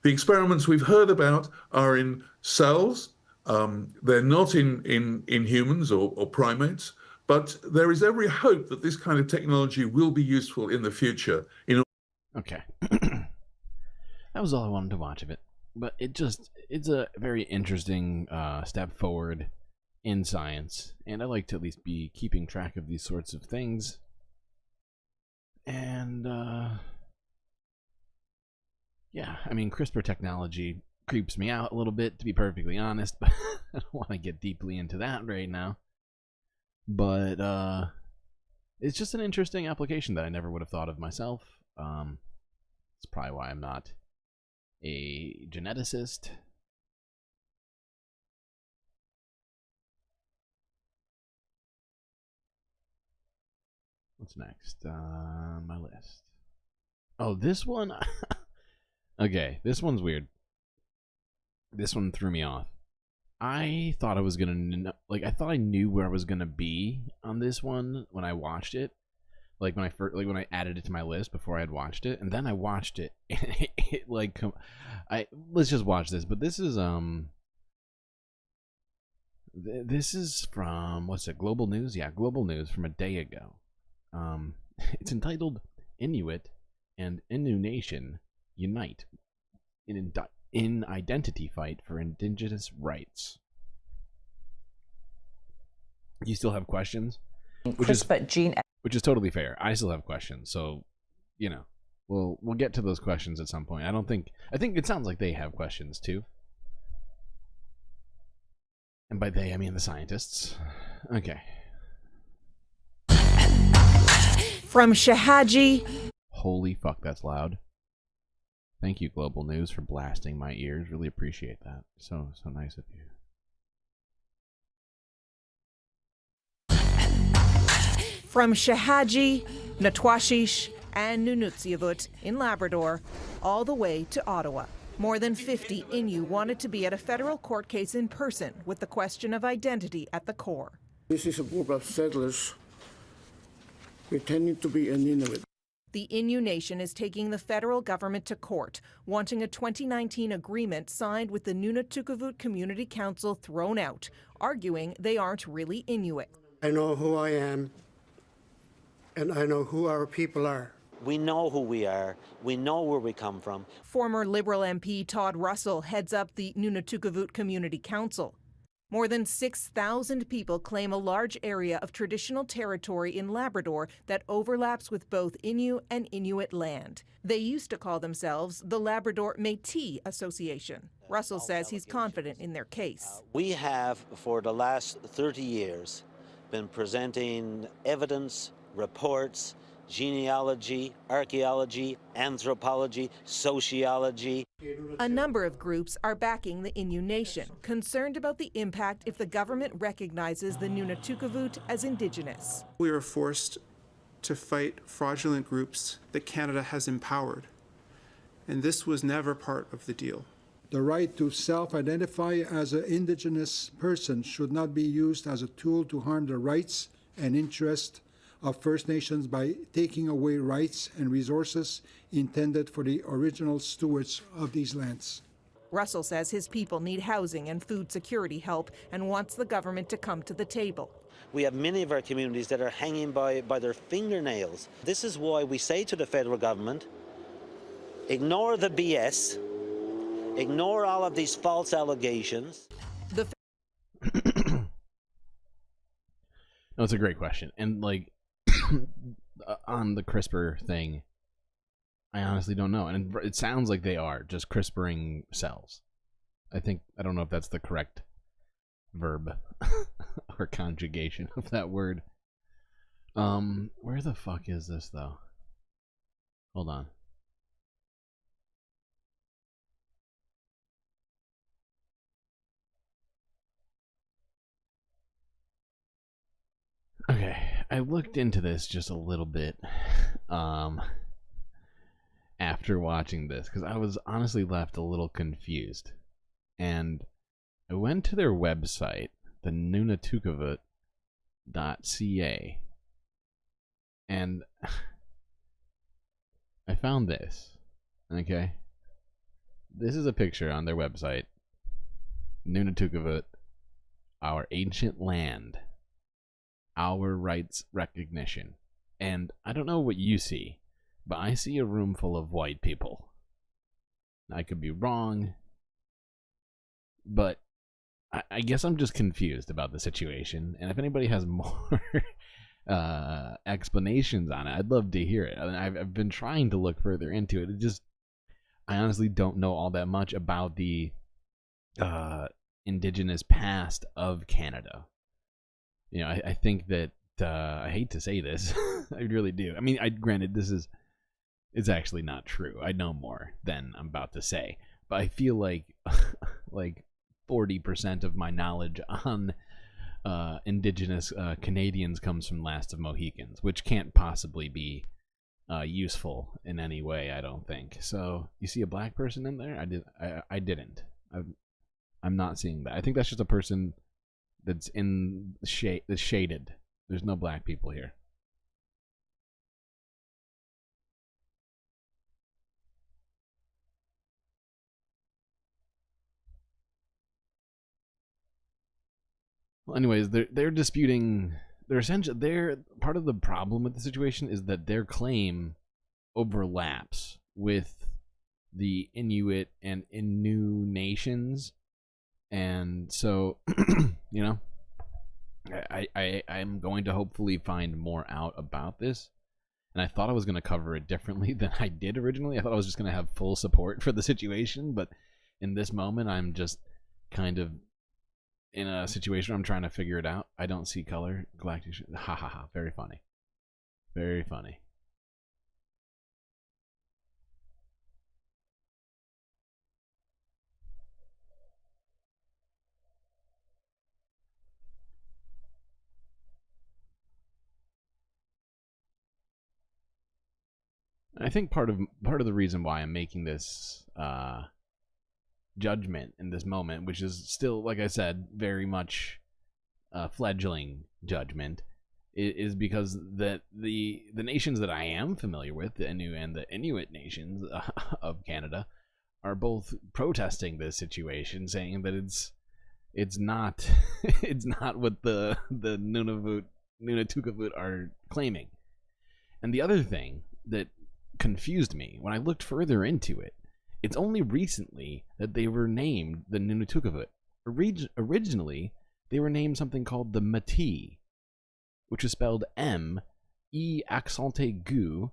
The experiments we've heard about are in cells. They're not in humans or primates, but there is every hope that this kind of technology will be useful in the future. Okay. That was all I wanted to watch of it. But it's a very interesting step forward in science, and I like to at least be keeping track of these sorts of things. And yeah, I mean, CRISPR technology creeps me out a little bit, to be perfectly honest, but I don't want to get deeply into that right now. But it's just an interesting application that I never would have thought of myself. It's probably why I'm not a geneticist. What's next on my list? Oh, this one. Okay, this one's weird. This one threw me off. I thought I was gonna I thought I knew where I was gonna be on this one when I watched it. Like when I added it to my list before I had watched it, and then I watched it, and let's just watch this. But this is this is from what's it? Global News, yeah, Global News from a day ago. It's entitled "Inuit and Innu Nation Unite in Identity Fight for Indigenous Rights." You still have questions? Which is totally fair. I still have questions, so you know, we'll get to those questions at some point. I think it sounds like they have questions too, and by they I mean the scientists. Okay. From Shahaji. Holy fuck, that's loud. Thank you, Global News, for blasting my ears. Really appreciate that. So nice of you. From Shahaji, Natwashish, and Nunutsiavut in Labrador, all the way to Ottawa. More than 50 Innu wanted to be at a federal court case in person with the question of identity at the core. This is a group of settlers pretending to be an Inuit. The Innu Nation is taking the federal government to court, wanting a 2019 agreement signed with the Nunatukevoot Community Council thrown out, arguing they aren't really Inuit. I know who I am, and I know who our people are. We know who we are. We know where we come from. Former Liberal MP Todd Russell heads up the Nunatukevoot Community Council. More than 6,000 people claim a large area of traditional territory in Labrador that overlaps with both Innu and Inuit land. They used to call themselves the Labrador Métis Association. Russell says he's confident in their case. We have, for the last 30 years, been presenting evidence, reports, genealogy, archaeology, anthropology, sociology. A number of groups are backing the Innu Nation, concerned about the impact if the government recognizes the Nunatukevoot as Indigenous. We are forced to fight fraudulent groups that Canada has empowered, and this was never part of the deal. The right to self-identify as an Indigenous person should not be used as a tool to harm the rights and interests of First Nations by taking away rights and resources intended for the original stewards of these lands. Russell says his people need housing and food security help and wants the government to come to the table. We have many of our communities that are hanging by their fingernails. This is why we say to the federal government, ignore the BS, ignore all of these false allegations. No, it's a great question. And like on the CRISPR thing, I honestly don't know. And it sounds like they are just CRISPRing cells. I don't know if that's the correct verb or conjugation of that word. Where the fuck is this though? Hold on. Okay, I looked into this just a little bit after watching this because I was honestly left a little confused. And I went to their website, the nunatukevoot.ca, and I found this. Okay, this is a picture on their website. Nunatukevoot, our ancient land, our rights recognition. And I don't know what you see, but I see a room full of white people. I could be wrong, but I guess I'm just confused about the situation. And if anybody has more explanations on it, I'd love to hear it. I mean, I've been trying to look further into it. I honestly don't know all that much about the Indigenous past of Canada. You know, I think that I hate to say this, I really do. I mean, granted, it's actually not true. I know more than I'm about to say, but I feel like 40% of my knowledge on Indigenous Canadians comes from Last of Mohicans, which can't possibly be useful in any way, I don't think. So you see a black person in there? I didn't. I'm not seeing that. I think that's just a person that's in that's shaded. There's no black people here. Well, anyways, they're disputing. They're part of the problem with the situation is that their claim overlaps with the Inuit and Innu nations. And so, you know, I'm going to hopefully find more out about this. And I thought I was going to cover it differently than I did originally. I thought I was just going to have full support for the situation. But in this moment, I'm just kind of in a situation where I'm trying to figure it out. I don't see color. Galactic. Ha ha ha. Very funny. Very funny. I think part of the reason why I'm making this judgment in this moment, which is still, like I said, very much fledgling judgment, is because that the nations that I am familiar with, the Innu and the Inuit nations of Canada, are both protesting this situation, saying that it's not it's not what the Nunatukavut are claiming. And the other thing that confused me when I looked further into it, it's only recently that they were named the Nunatukavut. Originally, they were named something called the Métis, which is spelled M-E accent aigu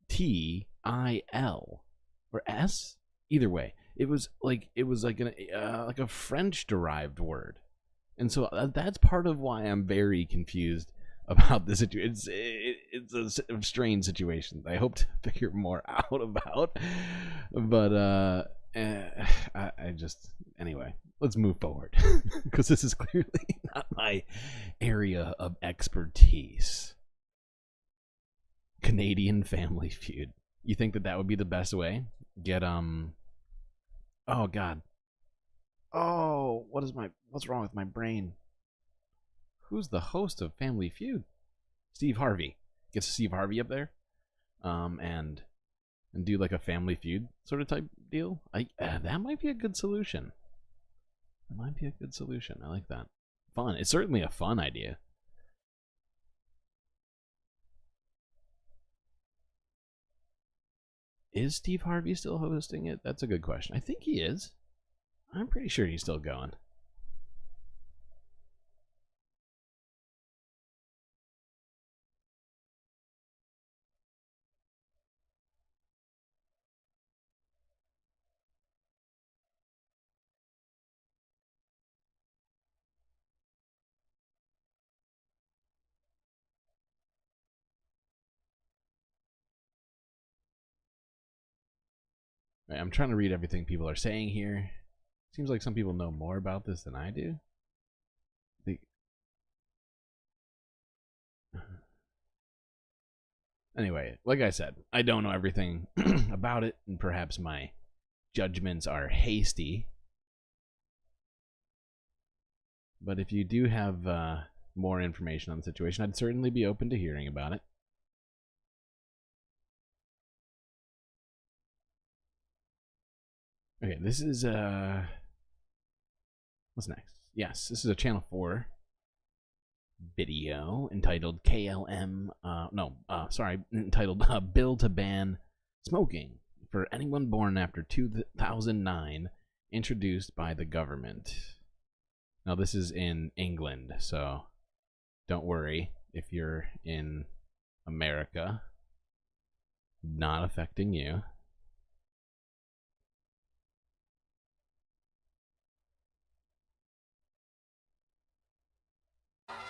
T-I-L or S. Either way, it was like a French derived word, and so that's part of why I'm very confused about this situation. It's a strange situation that I hope to figure more out about, but I just, anyway, let's move forward because this is clearly not my area of expertise. Canadian Family Feud. You think that would be the best way? Get oh god. Oh, what's wrong with my brain? Who's the host of Family Feud? Steve Harvey. Get Steve Harvey up there, and do like a Family Feud sort of type deal. That might be a good solution. That might be a good solution. I like that. Fun. It's certainly a fun idea. Is Steve Harvey still hosting it? That's a good question. I think he is. I'm pretty sure he's still going. I'm trying to read everything people are saying here. Seems like some people know more about this than I do. Anyway, like I said, I don't know everything about it, and perhaps my judgments are hasty. But if you do have more information on the situation, I'd certainly be open to hearing about it. Okay, this is what's next? Yes, this is a Channel 4 video entitled entitled Bill to Ban Smoking for Anyone Born After 2009, introduced by the government. Now this is in England, so don't worry if you're in America. Not affecting you.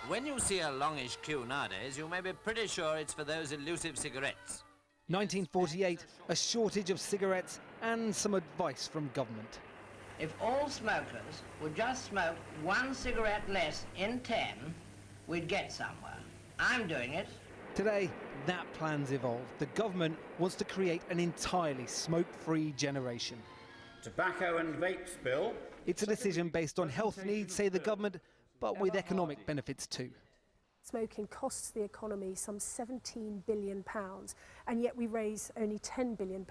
When you see a longish queue nowadays, you may be pretty sure it's for those elusive cigarettes. 1948, a shortage of cigarettes and some advice from government. If all smokers would just smoke 1 cigarette less in 10, we'd get somewhere. I'm doing it. Today, that plan's evolved. The government wants to create an entirely smoke-free generation. Tobacco and vapes bill. It's a decision based on health needs, say the government, but with economic benefits too. Smoking costs the economy some £17 billion, and yet we raise only £10 billion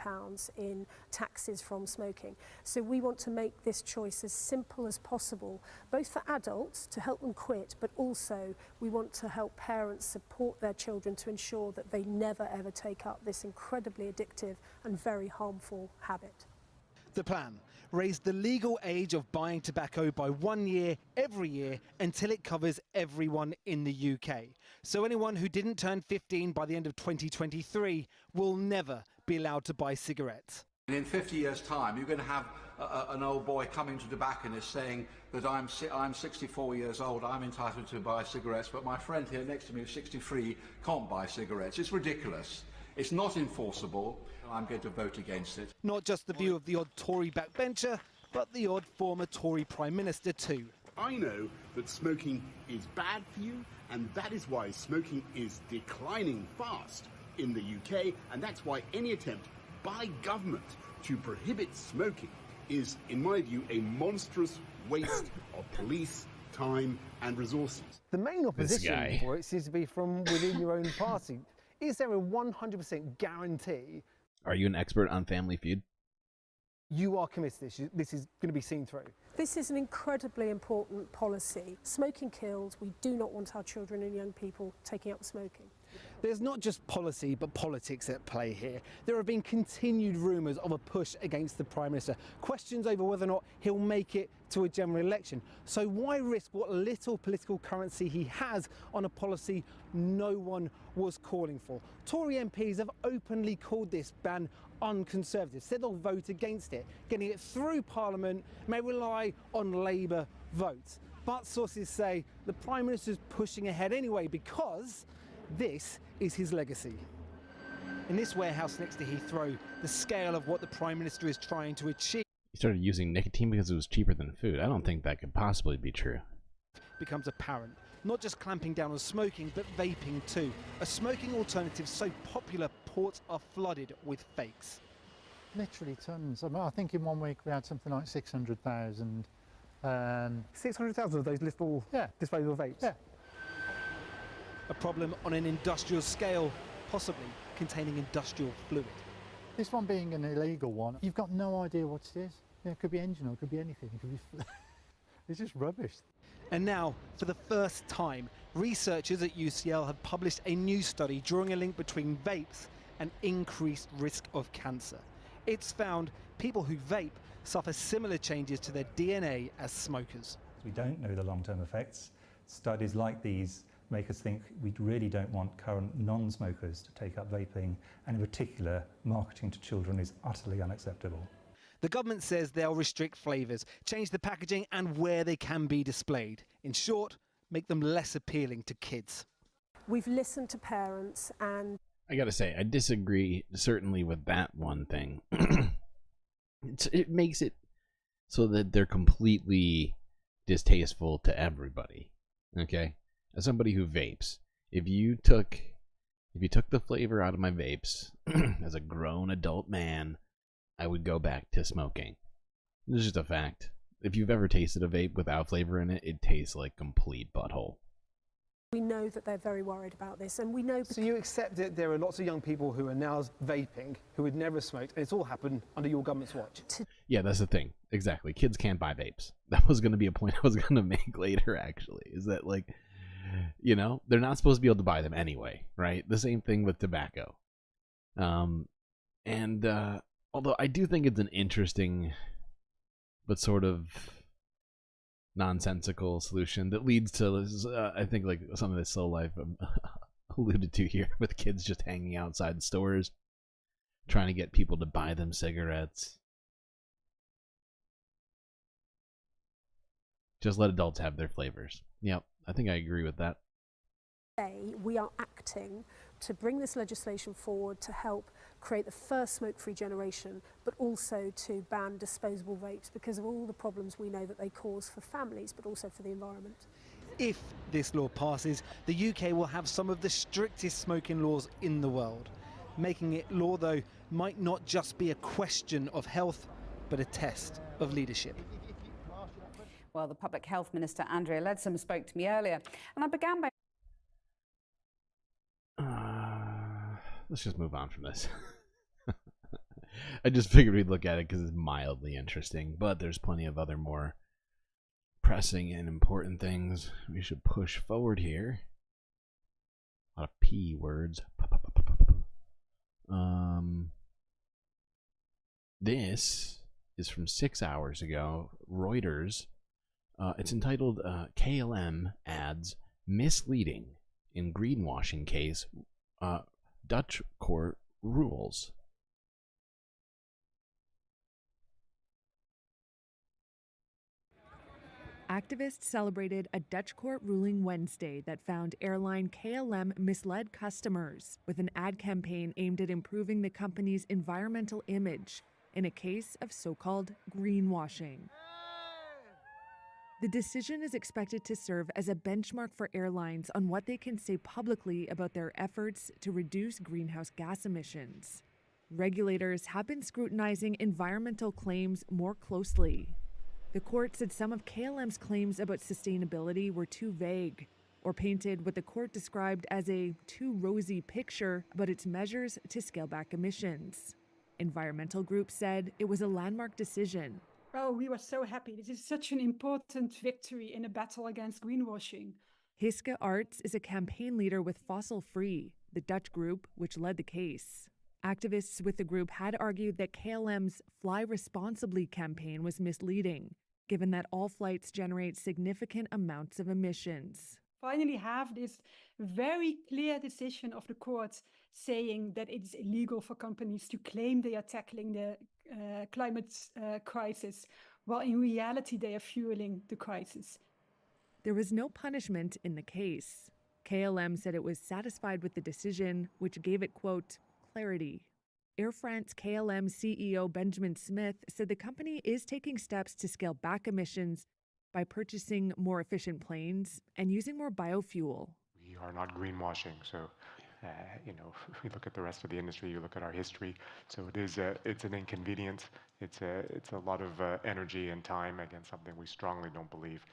in taxes from smoking. So we want to make this choice as simple as possible, both for adults to help them quit, but also we want to help parents support their children to ensure that they never ever take up this incredibly addictive and very harmful habit. The plan: raise the legal age of buying tobacco by 1 year every year until it covers everyone in the UK. So anyone who didn't turn 15 by the end of 2023 will never be allowed to buy cigarettes. And in 50 years' time, you're going to have an old boy coming to tobacconists saying that I'm 64 years old, I'm entitled to buy cigarettes, but my friend here next to me who's 63 can't buy cigarettes. It's ridiculous. It's not enforceable. I'm going to vote against it. Not just the view of the odd Tory backbencher, but the odd former Tory Prime Minister too. I know that smoking is bad for you, and that is why smoking is declining fast in the UK, and that's why any attempt by government to prohibit smoking is, in my view, a monstrous waste of police time and resources. The main opposition for it seems to be from within your own party. Is there a 100% guarantee? Are you an expert on Family Feud? You are committed to this. This is going to be seen through. This is an incredibly important policy. Smoking kills. We do not want our children and young people taking up smoking. There's not just policy, but politics at play here. There have been continued rumours of a push against the Prime Minister, questions over whether or not he'll make it to a general election. So why risk what little political currency he has on a policy no one was calling for? Tory MPs have openly called this ban unconservative, said they'll vote against it. Getting it through Parliament may rely on Labour votes. But sources say the Prime Minister's pushing ahead anyway because this is his legacy. In this warehouse next to Heathrow, the scale of what the Prime Minister is trying to achieve He started using nicotine because it was cheaper than food. I don't think that could possibly be true. becomes apparent. Not just clamping down on smoking, but vaping too. A smoking alternative so popular, ports are flooded with fakes. Literally tons. I think in 1 week we had something like 600,000. 600,000 of those little disposable vapes? Yeah. A problem on an industrial scale, possibly containing industrial fluid. This one being an illegal one, you've got no idea what it is. Yeah, it could be engine oil, it could be anything. It could be it's just rubbish. And now, for the first time, researchers at UCL have published a new study drawing a link between vapes and increased risk of cancer. It's found people who vape suffer similar changes to their DNA as smokers. We don't know the long-term effects. Studies like these make us think we really don't want current non-smokers to take up vaping, and in particular, marketing to children is utterly unacceptable. The government says they'll restrict flavours, change the packaging and where they can be displayed. In short, make them less appealing to kids. We've listened to parents and... I gotta say, I disagree certainly with that one thing. It makes it so that they're completely distasteful to everybody. Okay? As somebody who vapes, if you took the flavor out of my vapes as a grown adult man, I would go back to smoking. It's just a fact. If you've ever tasted a vape without flavor in it, it tastes like complete butthole. We know that they're very worried about this, and we know... So you accept that there are lots of young people who are now vaping, who would never have smoked, and it's all happened under your government's watch? Yeah, that's the thing. Exactly. Kids can't buy vapes. That was going to be a point I was going to make later, actually. Is that, like, you know, they're not supposed to be able to buy them anyway, right? The same thing with tobacco. Although I do think it's an interesting but sort of nonsensical solution that leads to, I think, like some of this slow life alluded to here, with kids just hanging outside stores, trying to get people to buy them cigarettes. Just let adults have their flavors. Yep, I think I agree with that. We are acting to bring this legislation forward to help create the first smoke-free generation, but also to ban disposable vapes because of all the problems we know that they cause for families, but also for the environment. If this law passes, the UK will have some of the strictest smoking laws in the world. Making it law, though, might not just be a question of health, but a test of leadership. Well, the Public Health Minister, Andrea Leadsom, spoke to me earlier, and I began by... Let's just move on from this. I just figured we'd look at it because it's mildly interesting, but there's plenty of other more pressing and important things we should push forward here. A lot of P words. This is from 6 hours ago. Reuters. It's entitled KLM Ads Misleading in Greenwashing Case. Dutch court rules. Activists celebrated a Dutch court ruling Wednesday that found airline KLM misled customers with an ad campaign aimed at improving the company's environmental image in a case of so-called greenwashing. The decision is expected to serve as a benchmark for airlines on what they can say publicly about their efforts to reduce greenhouse gas emissions. Regulators have been scrutinizing environmental claims more closely. The court said some of KLM's claims about sustainability were too vague, or painted what the court described as a too rosy picture about its measures to scale back emissions. Environmental groups said it was a landmark decision. Oh, we were so happy. This is such an important victory in a battle against greenwashing. Hiske Arts is a campaign leader with Fossil Free, the Dutch group which led the case. Activists with the group had argued that KLM's Fly Responsibly campaign was misleading, given that all flights generate significant amounts of emissions. Finally have this very clear decision of the court saying that it is illegal for companies to claim they are tackling the climate crisis, while in reality they are fueling the crisis. There was no punishment in the case. KLM said it was satisfied with the decision, which gave it, quote, clarity. Air France KLM CEO Benjamin Smith said the company is taking steps to scale back emissions by purchasing more efficient planes and using more biofuel. We are not greenwashing, so if we look at the rest of the industry, you look at our history, so it's an inconvenience. It's a lot of energy and time against something we strongly don't believe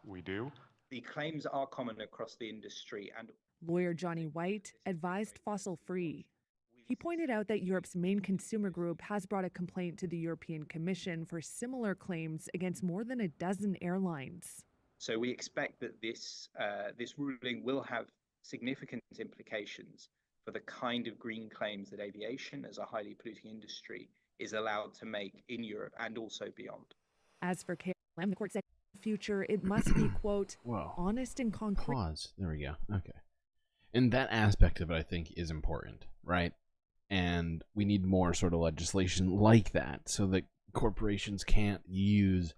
we do. The claims are common across the industry, and lawyer Johnny White advised Fossil Free. He pointed out that Europe's main consumer group has brought a complaint to the European Commission for similar claims against more than a dozen airlines. So we expect that this ruling will have significant implications for the kind of green claims that aviation, as a highly polluting industry, is allowed to make in Europe and also beyond. As for KLM, the court said in the future it must be, quote, honest and concrete. Pause. There we go. Okay. And that aspect of it, I think, is important, right? And we need more sort of legislation like that so that corporations can't use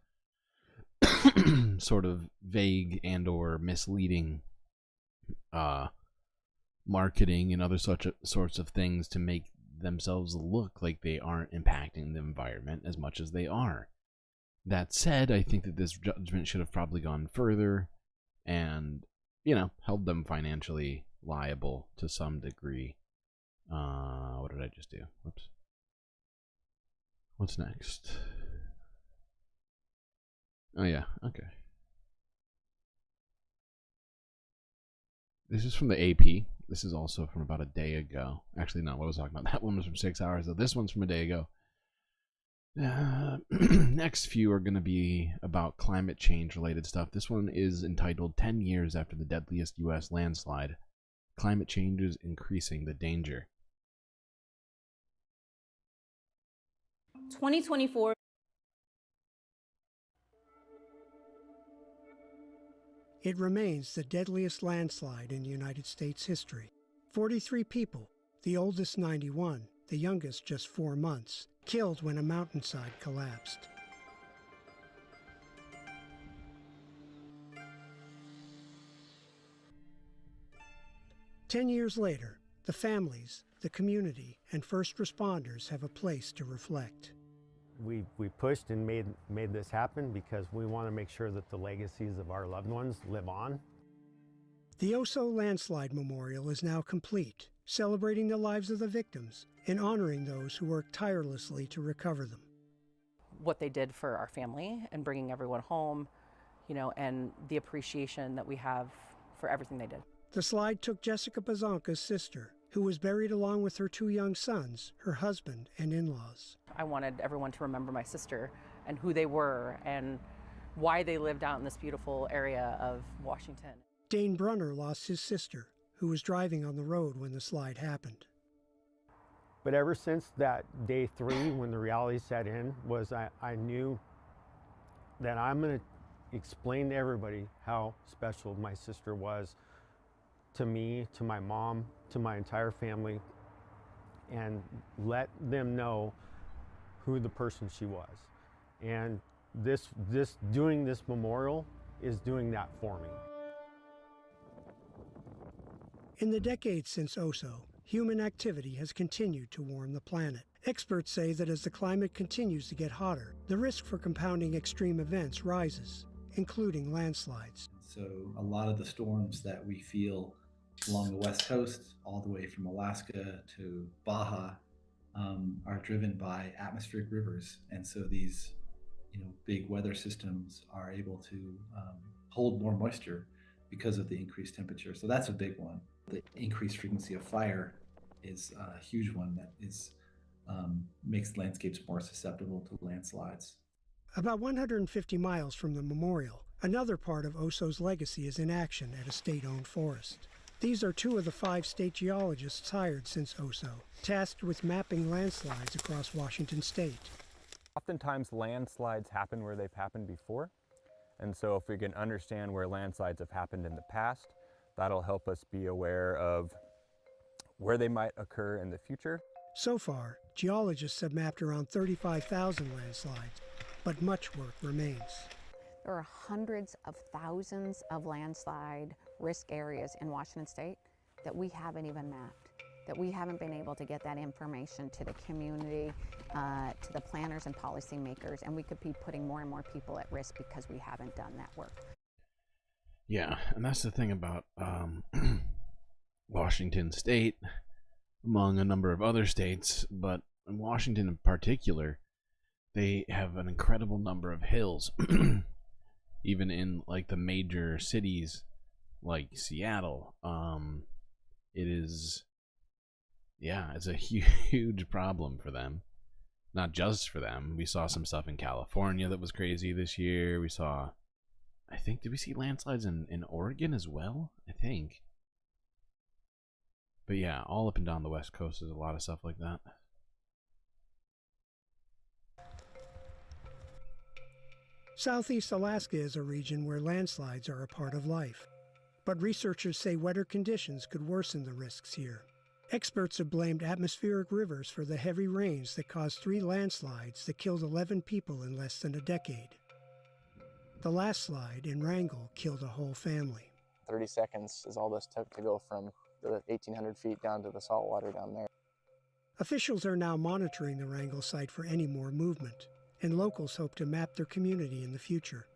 sort of vague and or misleading marketing and other sorts of things to make themselves look like they aren't impacting the environment as much as they are. That said, I think that this judgment should have probably gone further and, held them financially liable to some degree. What did I just do? Whoops. What's next? Oh yeah, okay. This is from the AP. This is also from about a day ago. Actually, no, what I was talking about. That one was from 6 hours ago. This one's from a day ago. Next few are going to be about climate change related stuff. This one is entitled 10 Years After the Deadliest U.S. Landslide. Climate Change is Increasing the Danger. 2024. It remains the deadliest landslide in United States history. 43 people, the oldest 91, the youngest just 4 months, killed when a mountainside collapsed. "10 years later, the families, the community, and first responders have a place to reflect. We pushed and made this happen because we want to make sure that the legacies of our loved ones live on. The Oso Landslide Memorial is now complete, celebrating the lives of the victims and honoring those who worked tirelessly to recover them. What they did for our family and bringing everyone home, and the appreciation that we have for everything they did. The slide took Jessica Bazanka's sister, who was buried along with her 2 young sons, her husband, and in-laws. I wanted everyone to remember my sister and who they were and why they lived out in this beautiful area of Washington. Dane Brunner lost his sister, who was driving on the road when the slide happened. But ever since that day 3, when the reality set in, I knew that I'm going to explain to everybody how special my sister was to me, to my mom, to my entire family, and let them know who the person she was. And doing this memorial is doing that for me. In the decades since Oso, human activity has continued to warm the planet. Experts say that as the climate continues to get hotter, the risk for compounding extreme events rises, including landslides. So a lot of the storms that we feel along the West Coast, all the way from Alaska to Baja, are driven by atmospheric rivers, and so these big weather systems are able to hold more moisture because of the increased temperature. So that's a big one. The increased frequency of fire is a huge one that is makes landscapes more susceptible to landslides. About 150 miles from the memorial, another part of OSO's legacy is in action at a state-owned forest. These are 2 of the 5 state geologists hired since OSO, tasked with mapping landslides across Washington state. Oftentimes landslides happen where they've happened before, and so if we can understand where landslides have happened in the past, that'll help us be aware of where they might occur in the future. So far, geologists have mapped around 35,000 landslides, but much work remains. There are hundreds of thousands of landslide risk areas in Washington state that we haven't even mapped, that we haven't been able to get that information to the community, to the planners and policymakers, and we could be putting more and more people at risk because we haven't done that work. Yeah, and that's the thing about Washington state, among a number of other states, but in Washington in particular, they have an incredible number of hills. Even in like the major cities like Seattle, it is, yeah, it's a huge problem for them. Not just for them. We saw some stuff in California that was crazy this year. We saw, I think, did we see landslides in Oregon as well? I think. But yeah, all up and down the West Coast is a lot of stuff like that. Southeast Alaska is a region where landslides are a part of life. But researchers say wetter conditions could worsen the risks here. Experts have blamed atmospheric rivers for the heavy rains that caused 3 landslides that killed 11 people in less than a decade. The last slide in Wrangell killed a whole family. 30 seconds is all this took to go from the 1,800 feet down to the salt water down there. Officials are now monitoring the Wrangell site for any more movement, and locals hope to map their community in the future.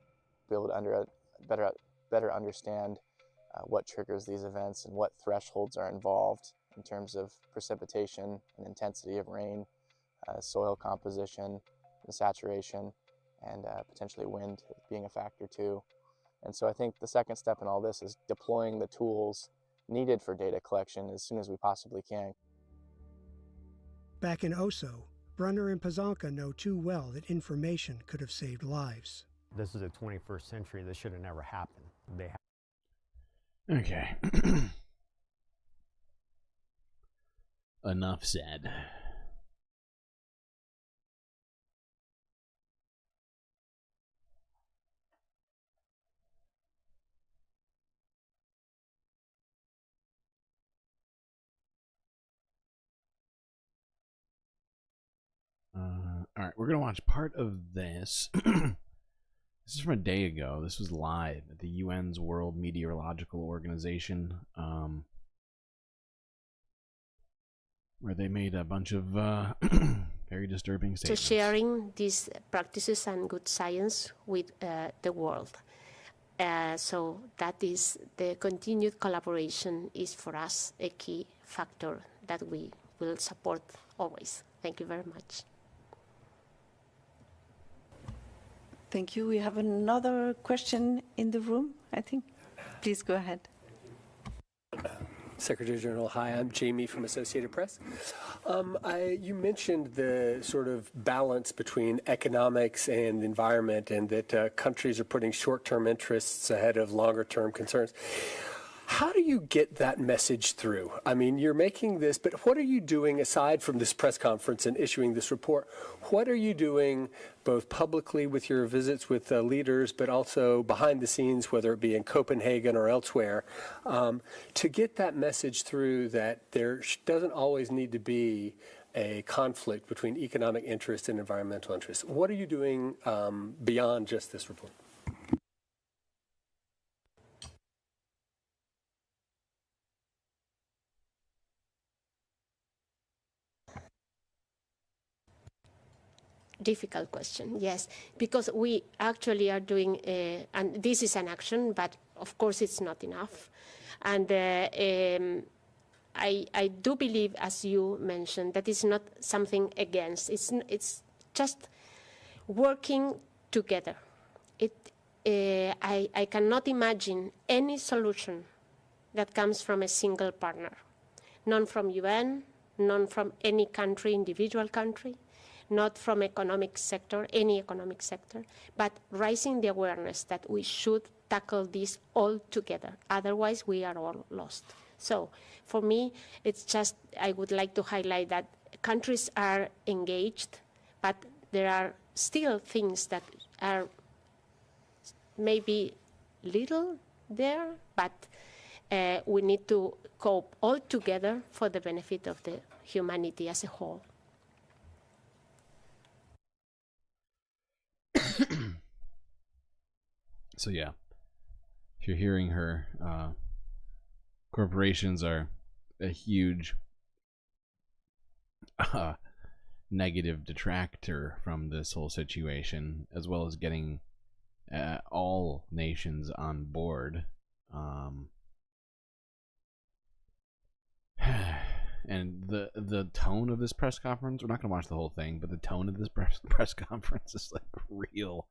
Be able to better understand what triggers these events and what thresholds are involved in terms of precipitation and intensity of rain, soil composition, the saturation, and potentially wind being a factor too. And so I think the second step in all this is deploying the tools needed for data collection as soon as we possibly can. Back in OSO, Brunner and Pazanka know too well that information could have saved lives. This is the 21st century. This should have never happened. Okay. Enough said. All right, we're going to watch part of this. This is from a day ago. This was live at the UN's World Meteorological Organization, where they made a bunch of very disturbing statements. To sharing these practices and good science with the world. So that is the continued collaboration is for us a key factor that we will support always. Thank you very much. Thank you. We have another question in the room, I think. Please go ahead. Secretary General, hi, I'm Jamie from Associated Press. You mentioned the sort of balance between economics and environment, and that countries are putting short-term interests ahead of longer-term concerns. How do you get that message through? I mean, you're making this, but what are you doing aside from this press conference and issuing this report? What are you doing both publicly with your visits with leaders, but also behind the scenes, whether it be in Copenhagen or elsewhere, to get that message through that there doesn't always need to be a conflict between economic interest and environmental interest? What are you doing beyond just this report? Difficult question, yes, because we actually are doing, and this is an action, but of course it's not enough. And I I do believe, as you mentioned, that it's not something against. It's just working together. I cannot imagine any solution that comes from a single partner, none from UN, none from any country, individual country, not from economic sector, any economic sector, but raising the awareness that we should tackle this all together. Otherwise, we are all lost. So for me, it's just, I would like to highlight that countries are engaged, but there are still things that are maybe little there, but we need to cope all together for the benefit of the humanity as a whole. So yeah, if you're hearing her, corporations are a huge negative detractor from this whole situation, as well as getting all nations on board. And the tone of this press conference, we're not going to watch the whole thing, but the tone of this press conference is like a real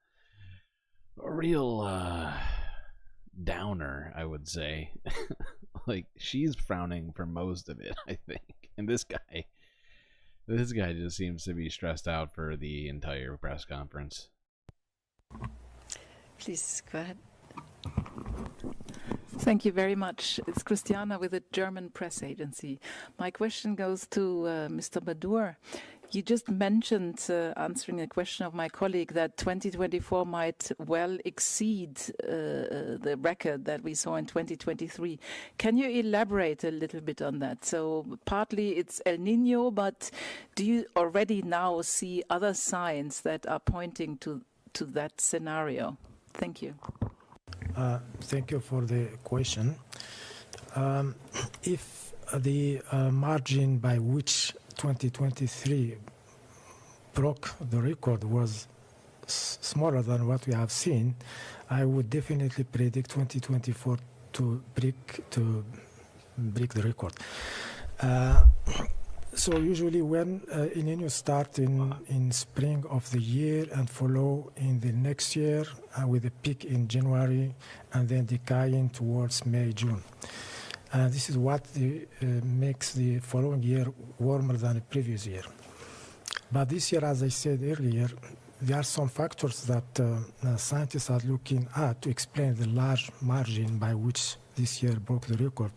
downer, I would say. Like, she's frowning for most of it, I think. And this guy just seems to be stressed out for the entire press conference. Please go ahead. Thank you very much. It's Christiana with the German press agency. My question goes to Mr. Badur. You just mentioned, answering a question of my colleague, that 2024 might well exceed the record that we saw in 2023. Can you elaborate a little bit on that? So partly it's El Nino, but do you already now see other signs that are pointing to that scenario? Thank you. Thank you for the question. If the margin by which 2023 broke the record was smaller than what we have seen, I would definitely predict 2024 to break the record. So usually when El Nino start in spring of the year and follow in the next year with a peak in January and then decaying towards May, June. This is what makes the following year warmer than the previous year. But this year, as I said earlier, there are some factors that scientists are looking at to explain the large margin by which this year broke the record.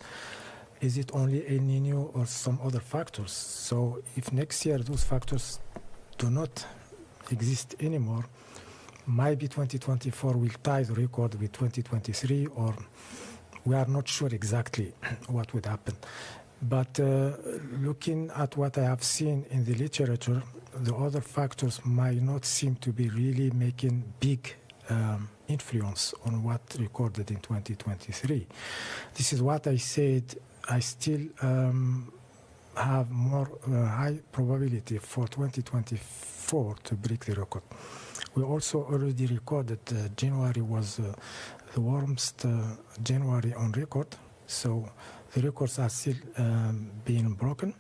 Is it only El Nino or some other factors? So if next year those factors do not exist anymore, maybe 2024 will tie the record with 2023, or we are not sure exactly what would happen. But looking at what I have seen in the literature, the other factors might not seem to be really making big influence on what recorded in 2023. This is what I said. I still have more high probability for 2024 to break the record. We also already recorded January was the warmest January on record, so the records are still being broken.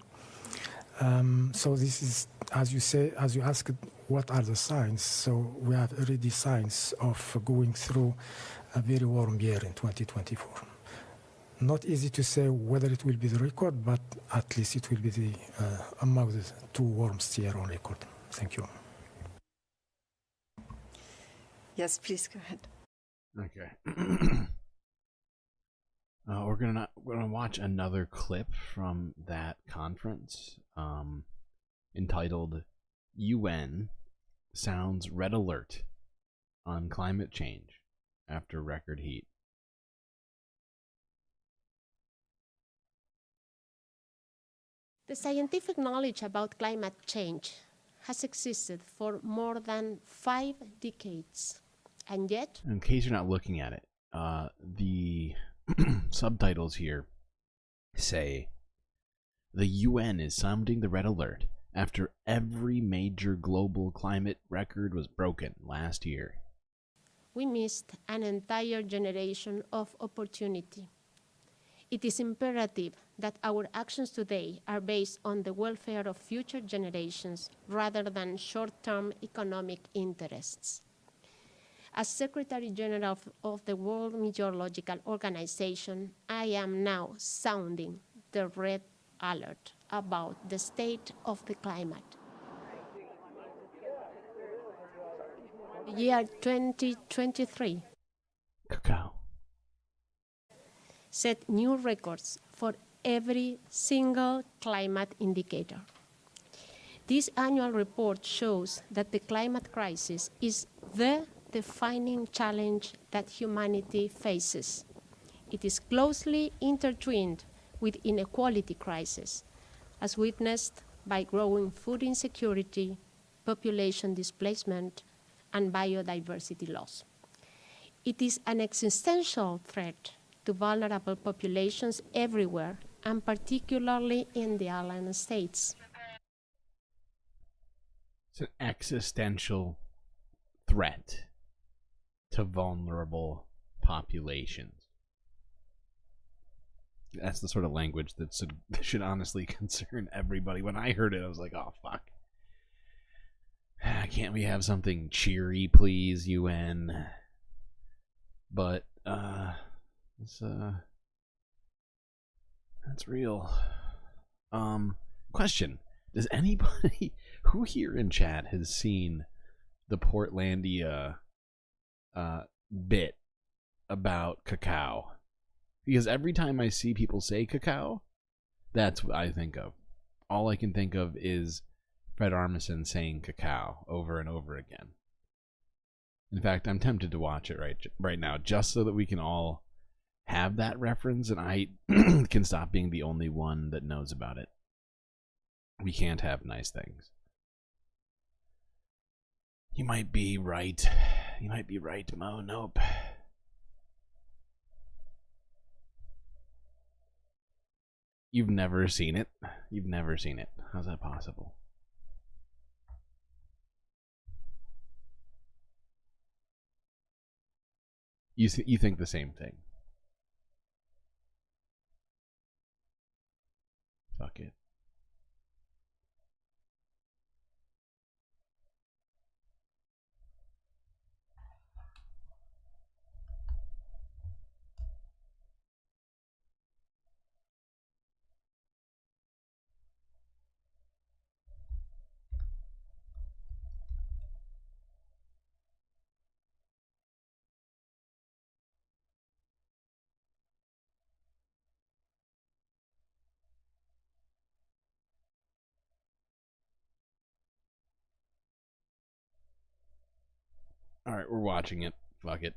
So this is, as you say, as you asked, what are the signs? So we have already signs of going through a very warm year in 2024. Not easy to say whether it will be the record, but at least it will be the among the two warmest year on record. Thank you. Yes, please go ahead. Okay. We're gonna watch another clip from that conference, entitled "UN Sounds Red Alert on Climate Change After Record Heat." The scientific knowledge about climate change has existed for more than 5 decades, and yet... In case you're not looking at it, the subtitles here say, "The UN is sounding the red alert after every major global climate record was broken last year." We missed an entire generation of opportunity. It is imperative that our actions today are based on the welfare of future generations rather than short-term economic interests. As Secretary General of the World Meteorological Organization, I am now sounding the red alert about the state of the climate. The year 2023 Cacao set new records for every single climate indicator. This annual report shows that the climate crisis is the defining challenge that humanity faces. It is closely intertwined with inequality crisis, as witnessed by growing food insecurity, population displacement, and biodiversity loss. It is an existential threat to vulnerable populations everywhere, and particularly in the island states. It's an existential threat to vulnerable populations. That's the sort of language that should honestly concern everybody. When I heard it, I was like, oh, fuck. Can't we have something cheery, please, UN? But, that's real. Question. Does anybody who here in chat has seen the Portlandia bit about cacao? Because every time I see people say cacao, that's what I think of. All I can think of is Fred Armisen saying cacao over and over again. In fact, I'm tempted to watch it right now, just so that we can all have that reference, and I can stop being the only one that knows about it. We can't have nice things. You might be right. You might be right, Mo. Nope. You've never seen it? You've never seen it. How's that possible? You think the same thing. Fuck it. Alright, we're watching it. Fuck it.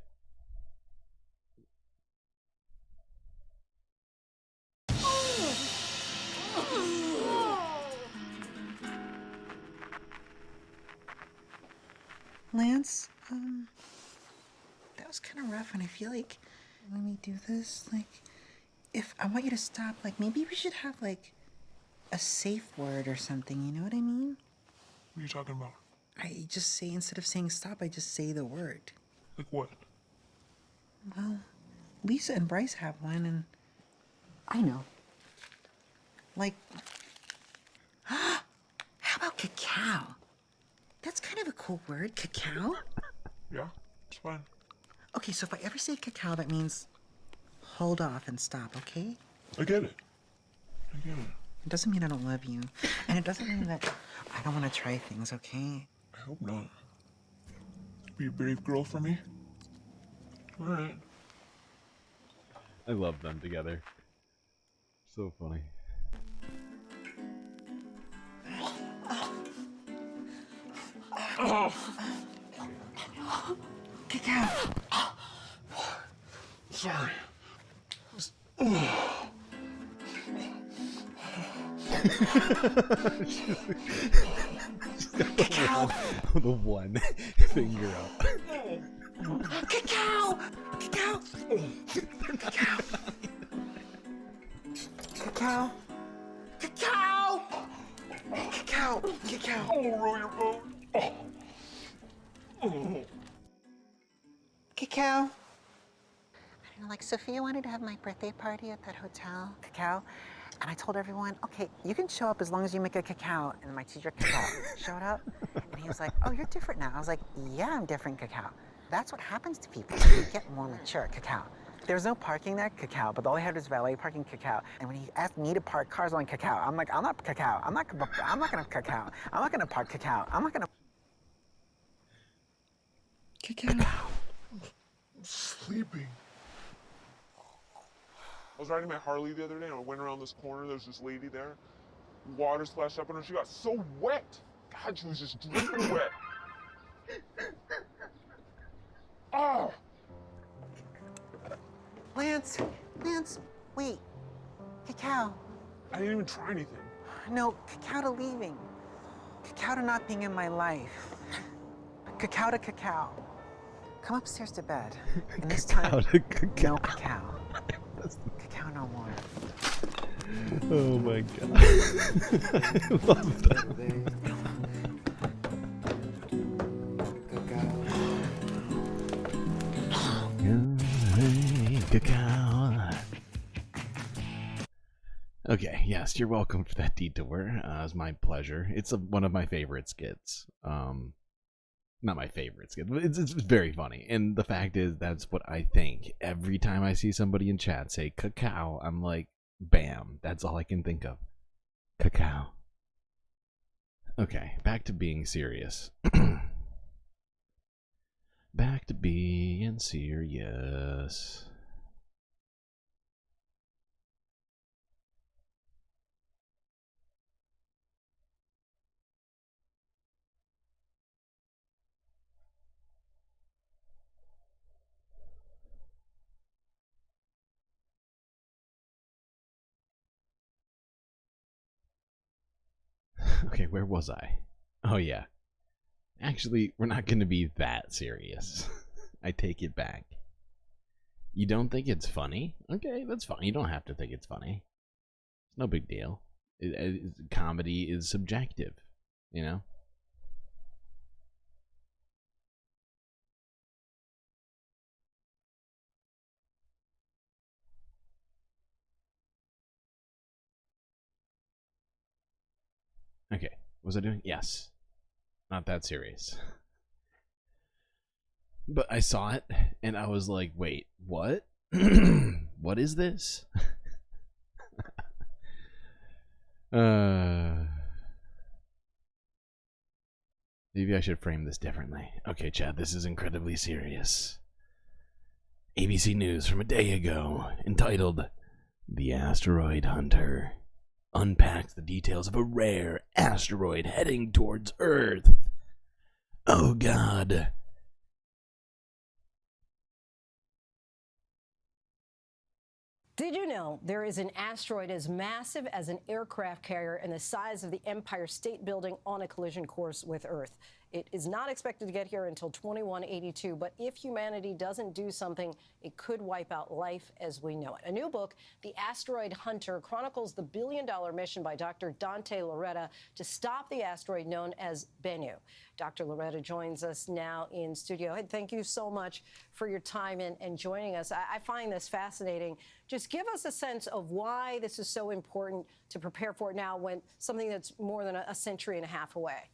Lance, that was kind of rough, and I feel like when we do this, like, if I want you to stop, like, maybe we should have, like, a safe word or something, you know what I mean? What are you talking about? I just say, instead of saying stop, I just say the word. Like what? Well, Lisa and Bryce have one, and I know. Like, how about cacao? That's kind of a cool word, cacao. Yeah, it's fine. Okay, so if I ever say cacao, that means hold off and stop, okay? I get it. I get it. It doesn't mean I don't love you. And it doesn't mean that I don't want to try things, okay? I hope not. Be a brave girl for me? Alright. I love them together. So funny. Cacao. Sorry. Cacao. The one finger up. Cacao. Cacao. Cacao. Cacao. Cacao. Cacao. Cacao. Oh, roll your boat. Cacao. You know, like Sophia wanted to have my birthday party at that hotel, cacao. And I told everyone, okay, you can show up as long as you make a cacao. And my teacher, cacao, showed up. And he was like, oh, you're different now. I was like, yeah, I'm different, cacao. That's what happens to people when you get more mature, cacao. There was no parking there, cacao, but all I had was valet parking, cacao. And when he asked me to park cars on cacao, I'm like, I'm not cacao. I'm not gonna cacao. I'm not gonna park cacao. I'm not gonna. Cacao. I'm sleeping. I was riding my Harley the other day and I went around this corner. There was this lady there. Water splashed up on her. She got so wet. God, she was just dripping wet. Oh! Lance, wait. Cacao. I didn't even try anything. No, cacao to leaving. Cacao to not being in my life. Cacao to cacao. Come upstairs to bed. And this time, Cacao to cacao. no cacao. Cacao no more. Oh my god. I love that. Cacao. Okay, yes, you're welcome for that detour. It's my pleasure. It's one of my favorite skits. Not my favorite skit, but it's very funny. And the fact is, that's what I think. Every time I see somebody in chat say cacao, I'm like, bam, that's all I can think of. Cacao. Okay, back to being serious. Back to being serious. Okay, where was I? Oh yeah. Actually, we're not going to be that serious. I take it back. You don't think it's funny? Okay, that's fine. You don't have to think it's funny. It's no big deal. Comedy is subjective, you know? Okay, what was I doing? Yes. Not that serious. But I saw it, and I was like, wait, what? What is this? Maybe I should frame this differently. Okay, Chad, this is incredibly serious. ABC News from a day ago, entitled, "The Asteroid Hunter unpacks the details of a rare asteroid heading towards Earth." Oh god. Did you know there is an asteroid as massive as an aircraft carrier and the size of the Empire State Building on a collision course with Earth? It is not expected to get here until 2182, but if humanity doesn't do something, it could wipe out life as we know it. A new book, The Asteroid Hunter, chronicles the billion-dollar mission by Dr. Dante Loretta to stop the asteroid known as Bennu. Dr. Loretta joins us now in studio. Hey, thank you so much for your time and joining us. I find this fascinating. Just give us a sense of why this is so important to prepare for it now when something that's more than a century and a half away.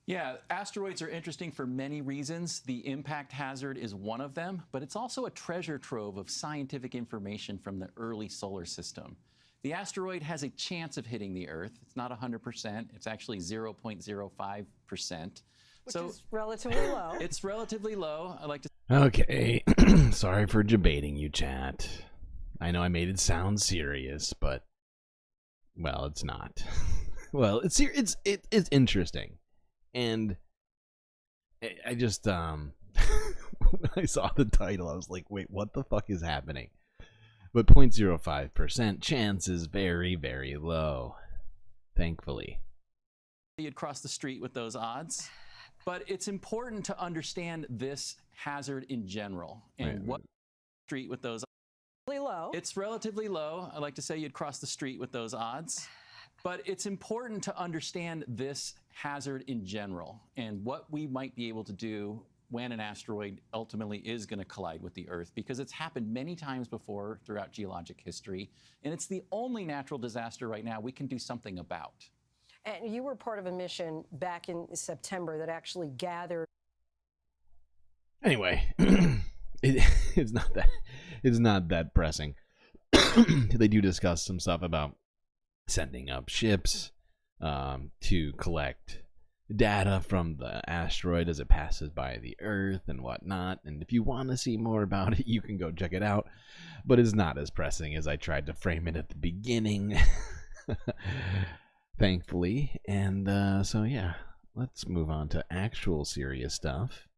Yeah, asteroids are interesting for many reasons. The impact hazard is one of them, but it's also a treasure trove of scientific information from the early solar system. The asteroid has a chance of hitting the Earth. It's not 100%. It's actually 0.05%. Which is relatively low. It's relatively low. I like to. Okay, sorry for debating you, chat. I know I made it sound serious, but well, it's not. Well, it's interesting. And I just, when I saw the title, I was like, wait, what the fuck is happening? But 0.05% chance is very, very low, thankfully. You'd cross the street with those odds. But it's important to understand this hazard in general and what street with those. Low. It's relatively low. I like to say you'd cross the street with those odds. But it's important to understand this hazard in general and what we might be able to do when an asteroid ultimately is going to collide with the Earth, because it's happened many times before throughout geologic history, and it's the only natural disaster right now we can do something about. And you were part of a mission back in September that actually gathered. Anyway, it's not that pressing. They do discuss some stuff about sending up ships to collect data from the asteroid as it passes by the Earth and whatnot. And if you want to see more about it, you can go check it out. But it's not as pressing as I tried to frame it at the beginning. Thankfully. And so yeah, let's move on to actual serious stuff.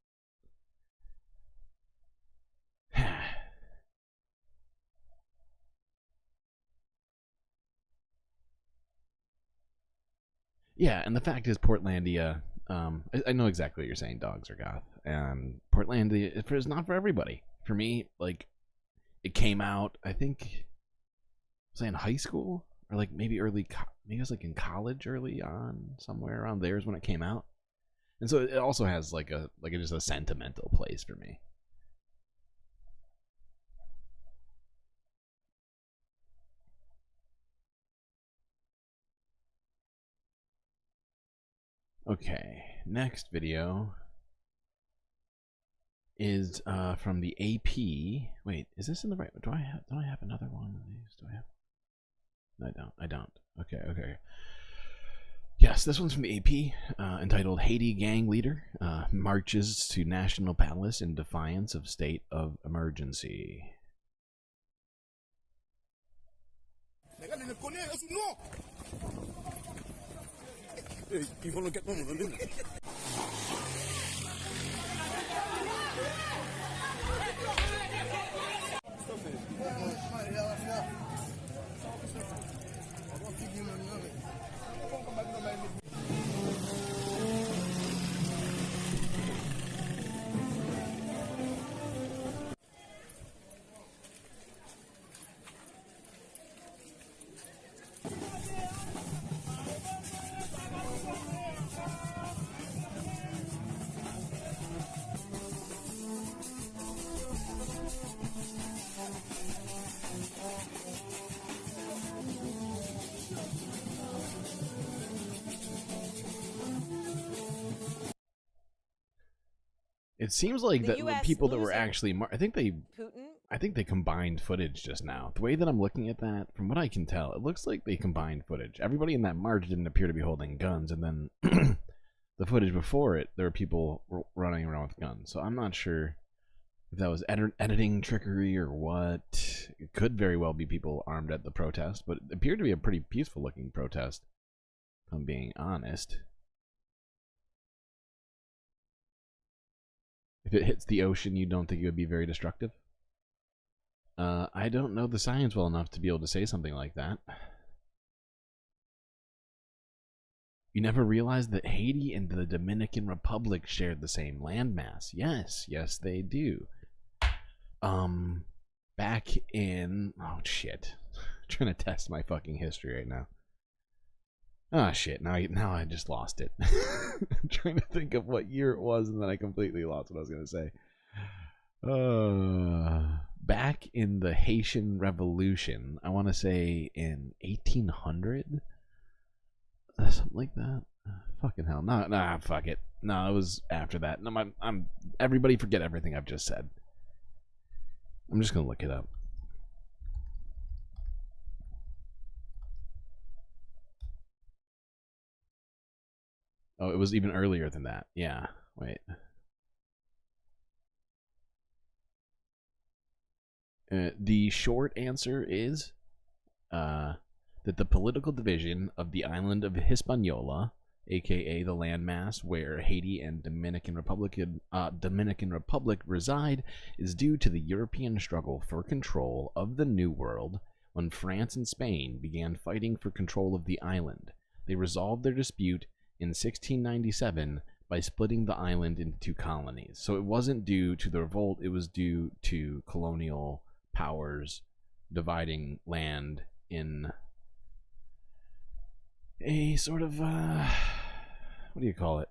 Yeah, and the fact is, Portlandia, I know exactly what you're saying, Dogs or Goth, and Portlandia is not for everybody. For me, like, it came out, I think, was I in high school? Or, like, maybe maybe it was, like, in college early on, somewhere around there is when it came out. And so it also has, like, just a sentimental place for me. Okay, next video is from the AP. Wait, is this in the right? Do I have another one of these? Do I have? No, I don't. Okay. Yes, this one's from the AP, entitled "Haiti Gang Leader Marches to National Palace in Defiance of State of Emergency." Ils vont le gâteau, on va le donner. It seems like the people that were actually, I think they combined footage just now. The way that I'm looking at that, from what I can tell, it looks like they combined footage. Everybody in that march didn't appear to be holding guns, and then the footage before it, there were people running around with guns. So I'm not sure if that was editing trickery or what. It could very well be people armed at the protest, but it appeared to be a pretty peaceful looking protest, if I'm being honest. If it hits the ocean, you don't think it would be very destructive? I don't know the science well enough to be able to say something like that. You never realized that Haiti and the Dominican Republic shared the same landmass. Yes, they do. Back in... Oh, shit. I'm trying to test my fucking history right now. Ah, shit. Now I just lost it. I'm trying to think of what year it was, and then I completely lost what I was going to say. Back in the Haitian Revolution, I want to say in 1800? Something like that. Fucking hell. Nah, fuck it. No, it was after that. No, everybody forget everything I've just said. I'm just going to look it up. Oh, it was even earlier than that. Yeah, wait. The short answer is that the political division of the island of Hispaniola, aka the landmass where Haiti and Dominican Republic reside, is due to the European struggle for control of the New World when France and Spain began fighting for control of the island. They resolved their dispute in 1697 by splitting the island into two colonies. So it wasn't due to the revolt, it was due to colonial powers dividing land in a sort of, what do you call it?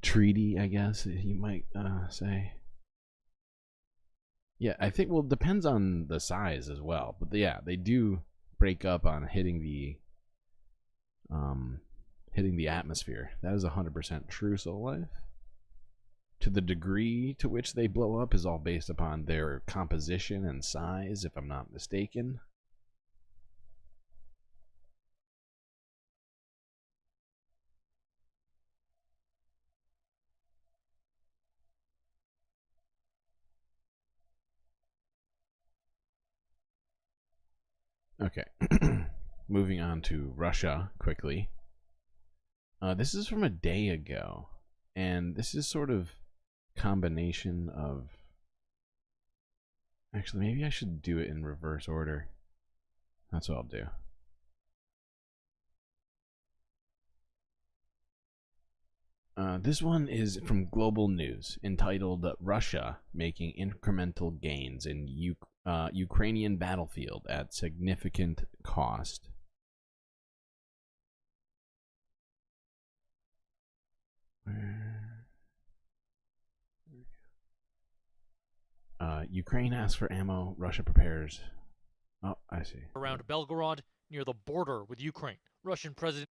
treaty, I guess you might say. Yeah, I think, well, it depends on the size as well. But yeah, they do break up on hitting the atmosphere. That is 100% true, Soul Life. To the degree to which they blow up is all based upon their composition and size, if I'm not mistaken. Okay, moving on to Russia quickly. This is from a day ago, and this is sort of combination of... Actually, maybe I should do it in reverse order. That's what I'll do. This one is from Global News, entitled Russia Making Incremental Gains in Ukrainian Battlefield at Significant Cost. Ukraine asks for ammo, Russia prepares. Oh, I see. Around Belgorod, near the border with Ukraine. Russian President...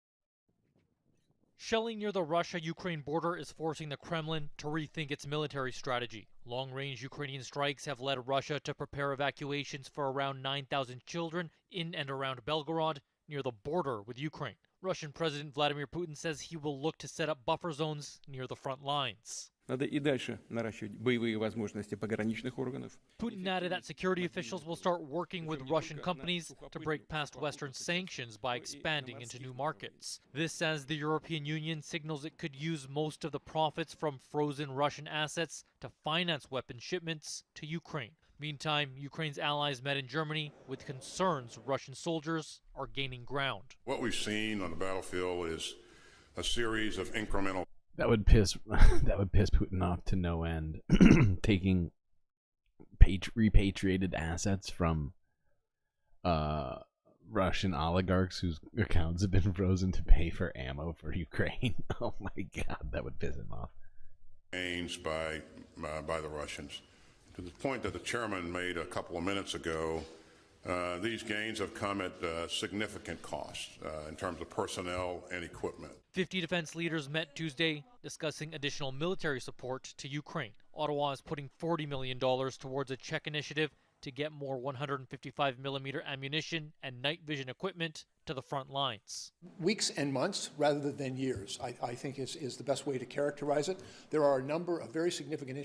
Shelling near the Russia-Ukraine border is forcing the Kremlin to rethink its military strategy. Long-range Ukrainian strikes have led Russia to prepare evacuations for around 9,000 children in and around Belgorod, near the border with Ukraine. Russian President Vladimir Putin says he will look to set up buffer zones near the front lines. Надо и дальше наращивать боевые возможности пограничных органов. Putin added that security officials will start working with Russian companies to break past Western sanctions by expanding into new markets. This as the European Union signals it could use most of the profits from frozen Russian assets to finance weapon shipments to Ukraine. Meantime, Ukraine's allies met in Germany with concerns Russian soldiers are gaining ground. What we've seen on the battlefield is a series of incremental... That would piss Putin off to no end. Taking repatriated assets from Russian oligarchs whose accounts have been frozen to pay for ammo for Ukraine. Oh my God, that would piss him off. Gains by the Russians. To the point that the chairman made a couple of minutes ago, these gains have come at significant cost in terms of personnel and equipment. 50 defense leaders met Tuesday discussing additional military support to Ukraine. Ottawa is putting $40 million towards a Czech initiative to get more 155mm ammunition and night vision equipment to the front lines. Weeks and months rather than years, I think is the best way to characterize it. There are a number of very significant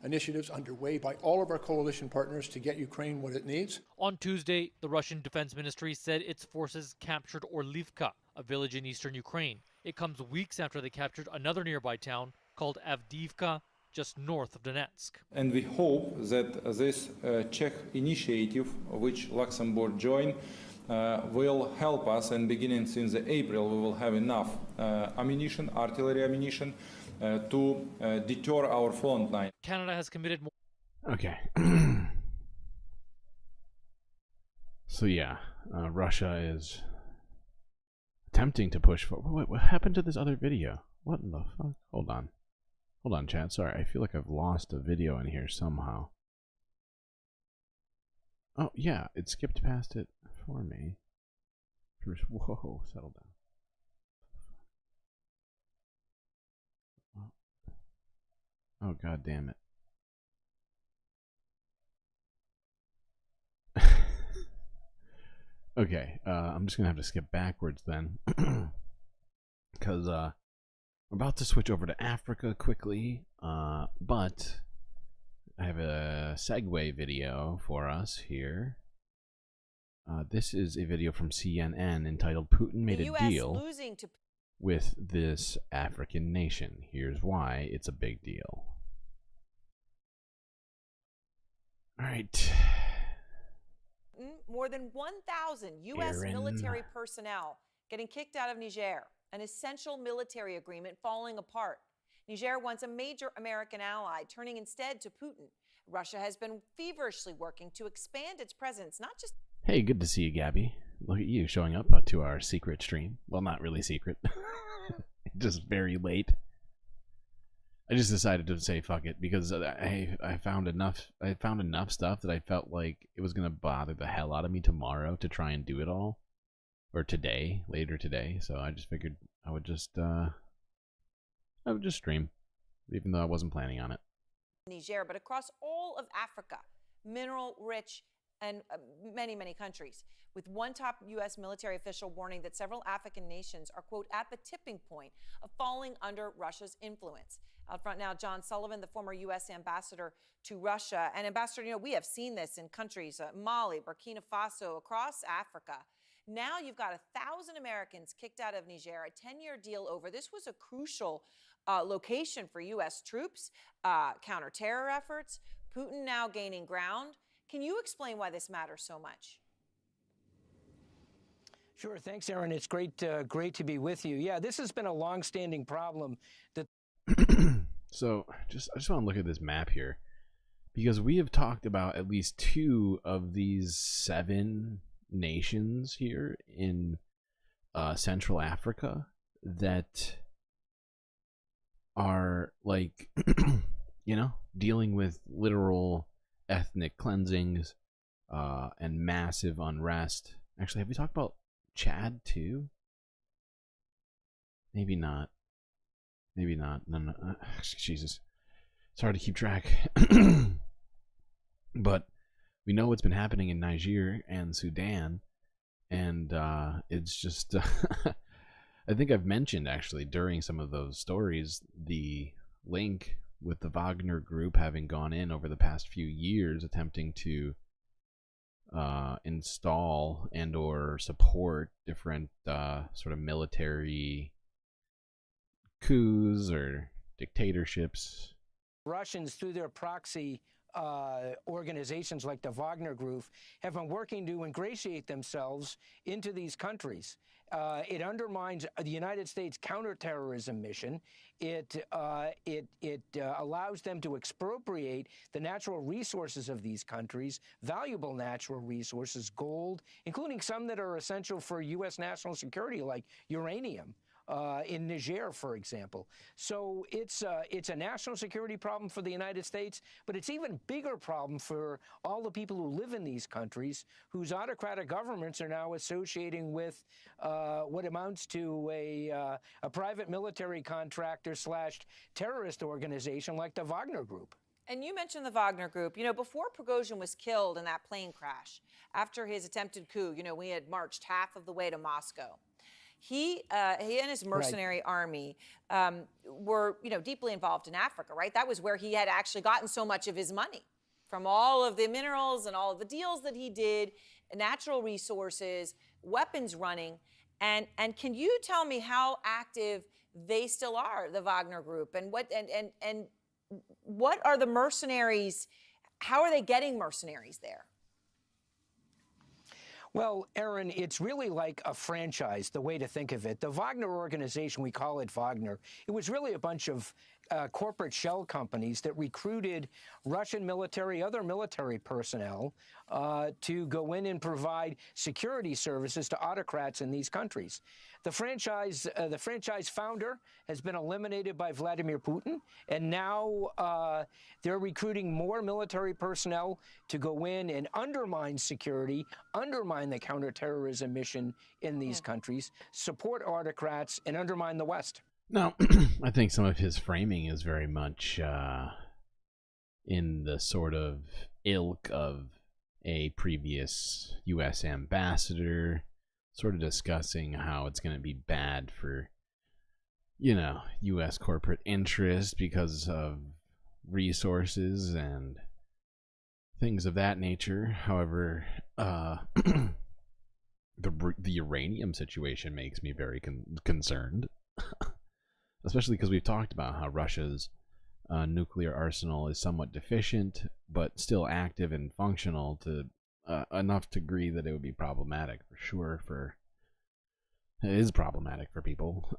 initiatives underway by all of our coalition partners to get Ukraine what it needs. On Tuesday, the Russian Defense Ministry said its forces captured Orlivka, a village in eastern Ukraine. It comes weeks after they captured another nearby town called Avdiivka, just north of Donetsk. And we hope that this Czech initiative, which Luxembourg joined, will help us, and beginning since April, we will have enough ammunition, artillery ammunition, to deter our front line. Canada has committed more. Okay. So yeah, Russia is attempting to push forward. Wait, what happened to this other video? What in the fuck? Hold on. Hold on, chat. Sorry, I feel like I've lost a video in here somehow. Oh, yeah, it skipped past it for me. Whoa, settle down. Oh, god damn it. Okay, I'm just gonna have to skip backwards then. Because, we're about to switch over to Africa quickly, but I have a segue video for us here. This is a video from CNN entitled Putin made a deal with this African nation. Here's why it's a big deal. All right. More than 1,000 U.S. military personnel getting kicked out of Niger. An essential military agreement falling apart. Niger wants a major American ally, turning instead to Putin. Russia has been feverishly working to expand its presence, not just... Hey, good to see you, Gabby. Look at you showing up to our secret stream. Well, not really secret. Just very late. I just decided to say fuck it because I found enough stuff that I felt like it was gonna bother the hell out of me tomorrow to try and do it all, or later today. So I just figured I would just stream, even though I wasn't planning on it. Niger, but across all of Africa, mineral-rich and many, many countries, with one top U.S. military official warning that several African nations are, quote, at the tipping point of falling under Russia's influence. Out front now, John Sullivan, the former U.S. ambassador to Russia. And Ambassador, you know, we have seen this in countries, Mali, Burkina Faso, across Africa. Now you've got 1,000 Americans kicked out of Niger, a 10-year deal over. This was a crucial location for U.S. troops, counter-terror efforts. Putin now gaining ground. Can you explain why this matters so much? Sure. Thanks, Aaron. It's great to be with you. Yeah, this has been a long-standing problem. So I just want to look at this map here, because we have talked about at least 2 of these 7 nations here in Central Africa that are like, you know, dealing with literal ethnic cleansings and massive unrest. Actually, have we talked about Chad too? Maybe not. Maybe not. No. Jesus. It's hard to keep track. But we know what's been happening in Niger and Sudan. And it's just... I think I've mentioned, actually, during some of those stories, the link with the Wagner group having gone in over the past few years attempting to install and or support different sort of military coups or dictatorships. Russians, through their proxy organizations like the Wagner Group, have been working to ingratiate themselves into these countries. It undermines the United States counterterrorism mission. It allows them to expropriate the natural resources of these countries, valuable natural resources, gold, including some that are essential for U.S. national security, like uranium. In Niger, for example. So it's a national security problem for the United States, but it's even bigger problem for all the people who live in these countries whose autocratic governments are now associating with what amounts to a private military contractor / terrorist organization like the Wagner Group. And you mentioned the Wagner Group. You know, before Prigozhin was killed in that plane crash, after his attempted coup, you know, we had marched half of the way to Moscow. He and his mercenary army were, you know, deeply involved in Africa, right? That was where he had actually gotten so much of his money, from all of the minerals and all of the deals that he did, natural resources, weapons running. And can you tell me how active they still are, the Wagner Group, and what are the mercenaries? How are they getting mercenaries there? Well, Aaron, it's really like a franchise, the way to think of it. The Wagner organization, we call it Wagner, it was really a bunch of corporate shell companies that recruited Russian military, other military personnel to go in and provide security services to autocrats in these countries. The franchise founder has been eliminated by Vladimir Putin, and now they're recruiting more military personnel to go in and undermine security, undermine the counterterrorism mission in these countries, support autocrats, and undermine the West. No, I think some of his framing is very much in the sort of ilk of a previous U.S. ambassador, sort of discussing how it's going to be bad for, you know, U.S. corporate interests because of resources and things of that nature. However, the uranium situation makes me very concerned. Especially because we've talked about how Russia's nuclear arsenal is somewhat deficient, but still active and functional to enough degree that it would be problematic for sure. It is problematic for people.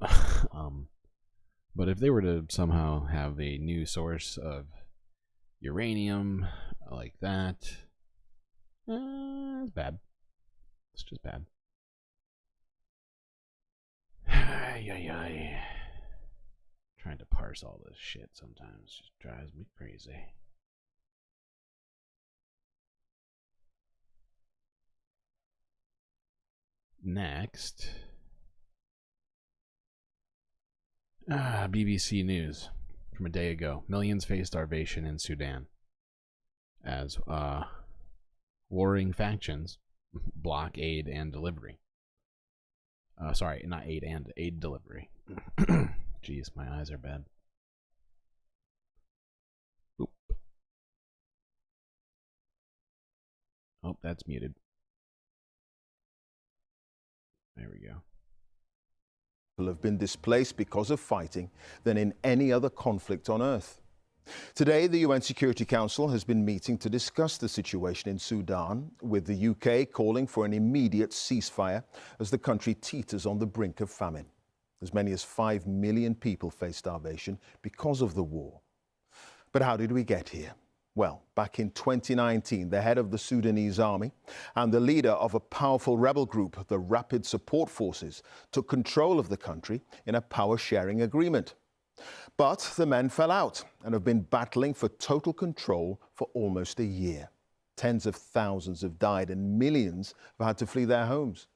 But if they were to somehow have a new source of uranium like that, it's bad. It's just bad. Trying to parse all this shit sometimes. It just drives me crazy. Next. BBC News from a day ago. Millions face starvation in Sudan as warring factions block aid and delivery. Sorry, not aid and aid delivery. Jeez, my eyes are bad. Oop. Oh, that's muted. There we go. Have been displaced because of fighting than in any other conflict on earth. Today, the UN Security Council has been meeting to discuss the situation in Sudan, with the UK calling for an immediate ceasefire as the country teeters on the brink of famine. As many as 5 million people face starvation because of the war. But how did we get here? Well, back in 2019, the head of the Sudanese army and the leader of a powerful rebel group, the Rapid Support Forces, took control of the country in a power-sharing agreement. But the men fell out and have been battling for total control for almost a year. Tens of thousands have died and millions have had to flee their homes.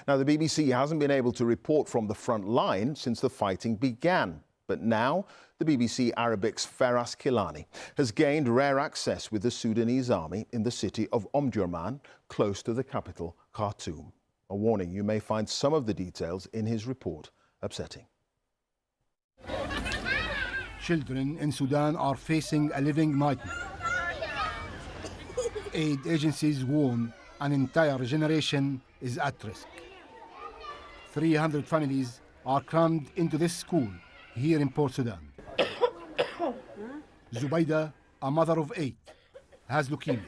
Now, the BBC hasn't been able to report from the front line since the fighting began. But now, the BBC Arabic's Feras Kilani has gained rare access with the Sudanese army in the city of Omdurman, close to the capital, Khartoum. A warning, you may find some of the details in his report upsetting. Children in Sudan are facing a living nightmare. Aid agencies warn an entire generation is at risk. 300 families are crammed into this school here in Port Sudan. Zubaida, a mother of 8, has leukemia.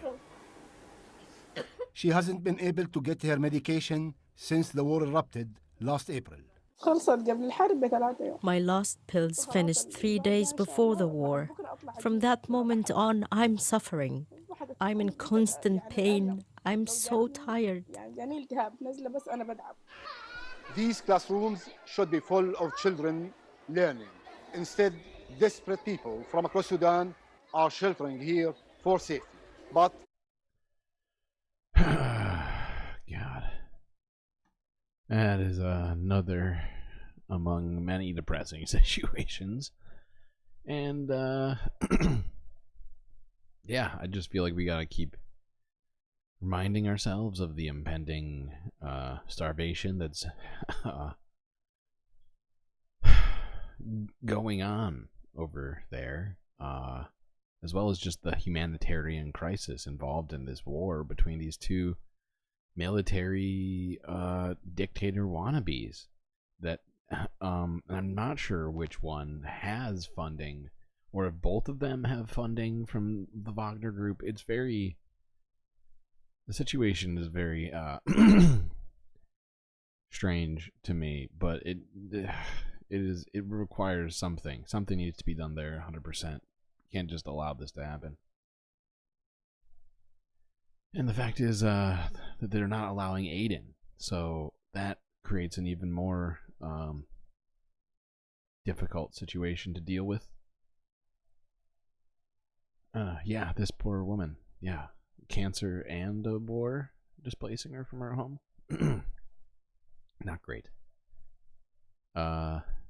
She hasn't been able to get her medication since the war erupted last April. My last pills finished 3 days before the war. From that moment on, I'm suffering. I'm in constant pain. I'm so tired. These classrooms should be full of children learning. Instead, desperate people from across Sudan are sheltering here for safety. But God. That is another among many depressing situations. And yeah, I just feel like we gotta keep reminding ourselves of the impending starvation that's going on over there, as well as just the humanitarian crisis involved in this war between these two military dictator wannabes that I'm not sure which one has funding, or if both of them have funding from the Wagner group. It's very, the situation is very strange to me, but it requires something needs to be done there. 100% can't just allow this to happen. And the fact is that they're not allowing aid in, so that creates an even more difficult situation to deal with. Yeah, this poor woman. Yeah, cancer and a war displacing her from her home. Not great.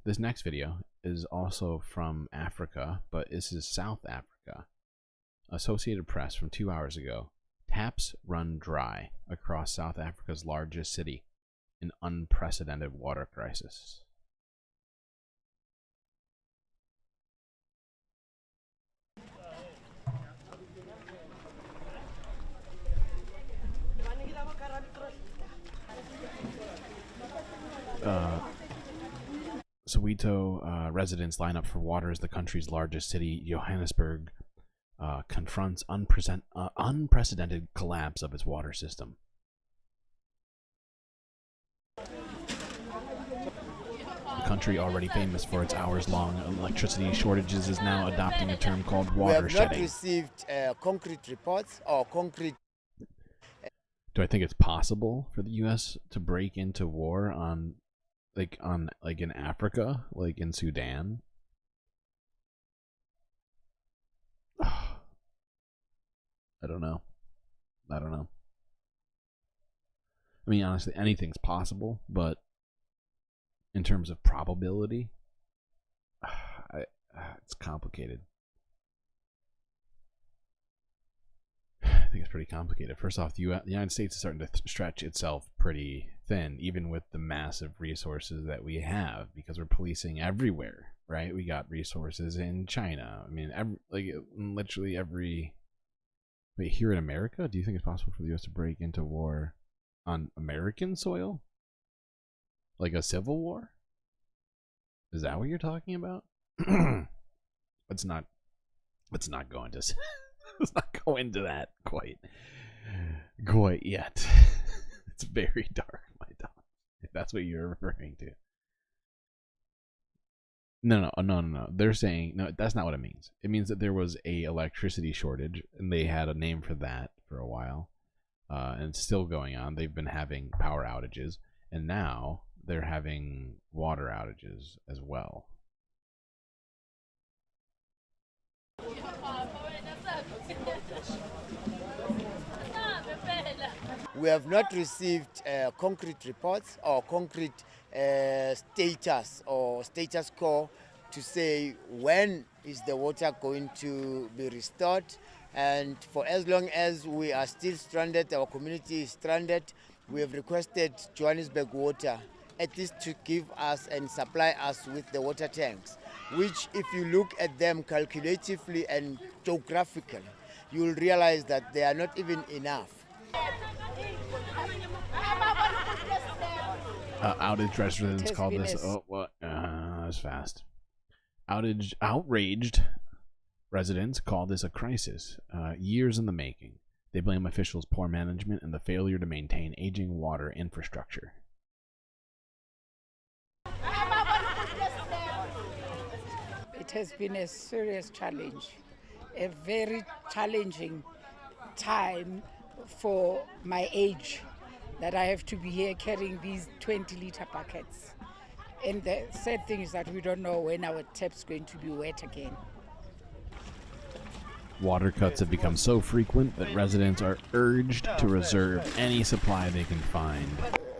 This next video is also from Africa, but this is South Africa. Associated Press from 2 hours ago. Taps run dry across South Africa's largest city. An unprecedented water crisis. Soweto residents line up for water as the country's largest city, Johannesburg, confronts unprecedented collapse of its water system. The country, already famous for its hours-long electricity shortages, is now adopting a term called water shedding. We have not received concrete reports or concrete... Do I think it's possible for the U.S. to break into war in Africa, like in Sudan? I don't know. I don't know. I mean, honestly, anything's possible, but in terms of probability, it's complicated. I think it's pretty complicated. First off, the United States is starting to stretch itself pretty thin, even with the massive resources that we have, because we're policing everywhere, right? We got resources in China. I mean, literally every... Wait, here in America? Do you think it's possible for the U.S. to break into war on American soil? Like a civil war? Is that what you're talking about? Let's not go into let's not go into that quite yet. It's very dark, my dog. If that's what you're referring to. No. They're saying no. That's not what it means. It means that there was a electricity shortage, and they had a name for that for a while, and it's still going on. They've been having power outages, and now they're having water outages as well. We have not received concrete reports or concrete status or status quo to say when is the water going to be restored. And for as long as we are still stranded, our community is stranded, we have requested Johannesburg Water at least to give us and supply us with the water tanks, which if you look at them calculatively and geographically, you'll realize that they are not even enough. Outraged residents called this. Oh, what? That's fast. Outraged residents call this a crisis. Years in the making. They blame officials' poor management and the failure to maintain aging water infrastructure. It has been a serious challenge, a very challenging time for my age, that I have to be here carrying these 20-liter buckets. And the sad thing is that we don't know when our tap's going to be wet again. Water cuts have become so frequent that residents are urged to reserve any supply they can find.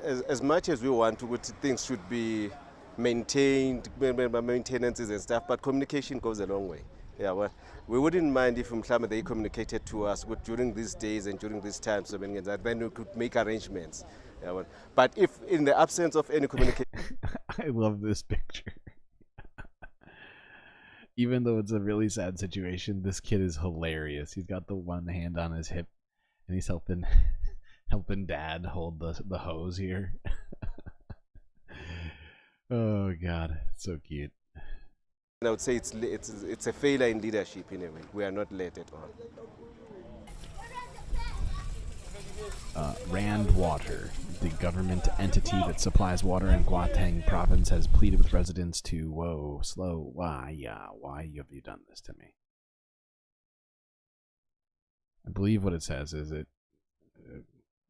As much as we want to, things should be maintained, maintenances and stuff, but communication goes a long way. Yeah, well, we wouldn't mind if they communicated to us during these days and during these times, then we could make arrangements. Yeah, well, but if in the absence of any communication... I love this picture. Even though it's a really sad situation, this kid is hilarious. He's got the one hand on his hip, and he's helping Dad hold the hose here. Oh God, so cute. I would say it's a failure in leadership in a way. We are not led at all. Rand Water, the government entity that supplies water in Gauteng province, has pleaded with residents to, why have you done this to me? I believe what it says is it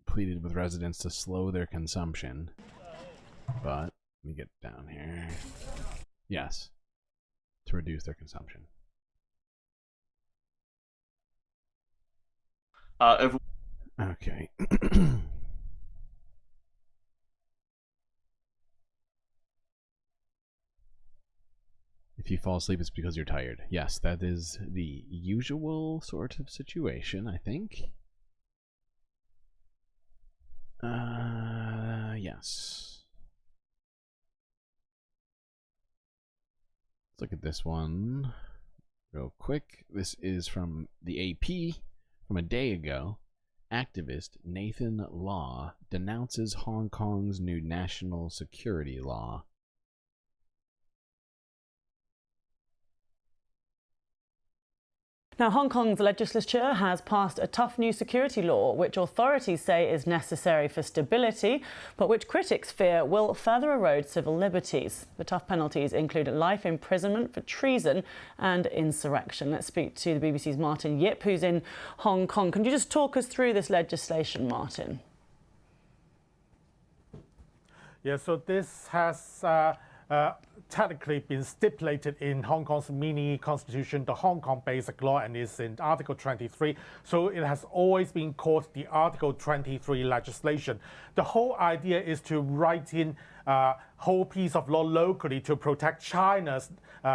pleaded with residents to slow their consumption, but let me get down here. Yes, to reduce their consumption. Okay. If you fall asleep, it's because you're tired. Yes, that is the usual sort of situation, I think. Yes. Let's look at this one real quick. This is from the AP from a day ago. Activist Nathan Law denounces Hong Kong's new national security law. Now, Hong Kong's legislature has passed a tough new security law, which authorities say is necessary for stability, but which critics fear will further erode civil liberties. The tough penalties include life imprisonment for treason and insurrection. Let's speak to the BBC's Martin Yip, who's in Hong Kong. Can you just talk us through this legislation, Martin? Yeah, so this has technically been stipulated in Hong Kong's mini constitution, the Hong Kong Basic Law, and is in Article 23. So it has always been called the Article 23 legislation. The whole idea is to write in whole piece of law locally to protect China's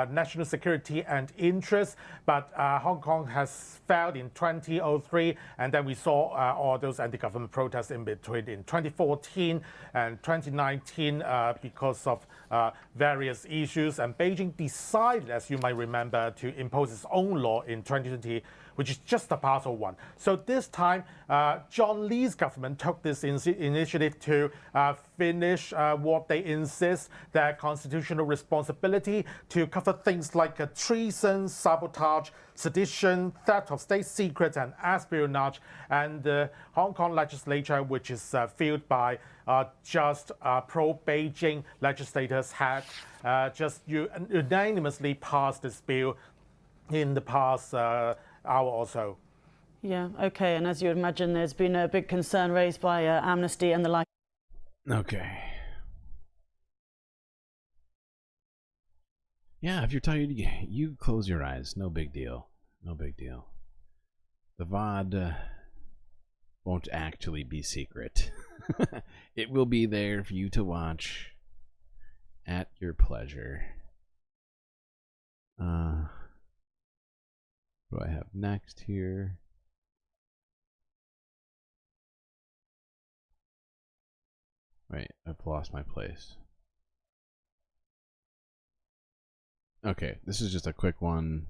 national security and interests, but Hong Kong has failed in 2003, and then we saw all those anti-government protests in between in 2014 and 2019 because of various issues, and Beijing decided, as you might remember, to impose its own law in 2020, which is just a partial one. So this time, John Lee's government took this initiative to finish what they insist their constitutional responsibility to cover things like treason, sabotage, sedition, theft of state secrets, and espionage. And the Hong Kong legislature, which is filled by just pro-Beijing legislators, had just unanimously passed this bill in the past hour or so. Yeah, okay, and as you would imagine, there's been a big concern raised by Amnesty and the like. Okay. Yeah, if you're tired, you close your eyes. No big deal. No big deal. The VOD won't actually be secret. It will be there for you to watch at your pleasure. What do I have next here? Wait, I've lost my place. Okay, this is just a quick one.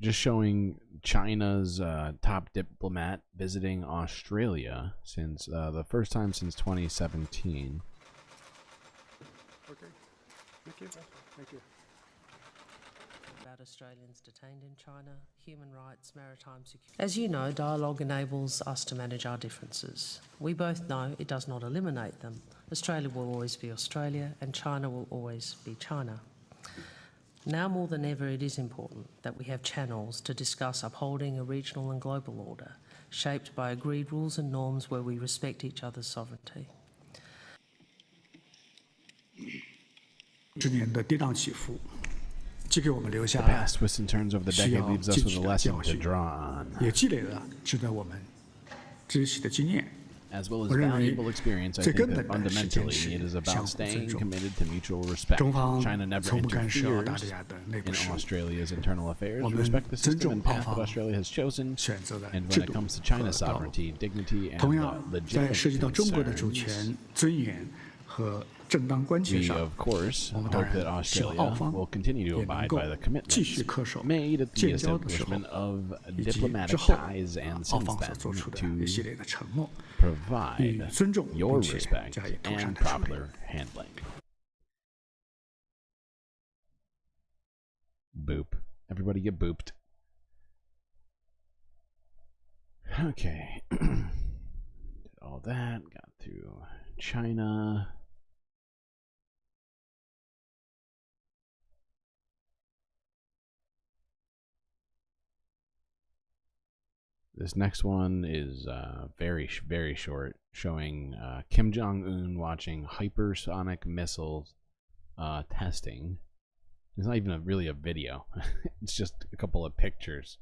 Just showing China's top diplomat visiting Australia since the first time since 2017. Okay, thank you. Thank you. About Australians detained in China, human rights, maritime security. As you know, dialogue enables us to manage our differences. We both know it does not eliminate them. Australia will always be Australia, and China will always be China. Now more than ever, it is important that we have channels to discuss upholding a regional and global order, shaped by agreed rules and norms where we respect each other's sovereignty. The past twists and turns of the decade leaves us with a lesson to draw on, as well as valuable experience. I think that fundamentally it is about staying committed to mutual respect. China never interferes in Australia's internal affairs. We respect the system and path that Australia has chosen, and when it comes to China's sovereignty, dignity, and legitimate concerns, we, of course, hope that Australia will continue to abide by the commitments made at the establishment of diplomatic ties and since then to provide your respect and proper handling. Boop. Everybody get booped. Okay. Did all that. Got through China. This next one is very short, showing Kim Jong-un watching hypersonic missiles testing. It's not even really a video. It's just a couple of pictures.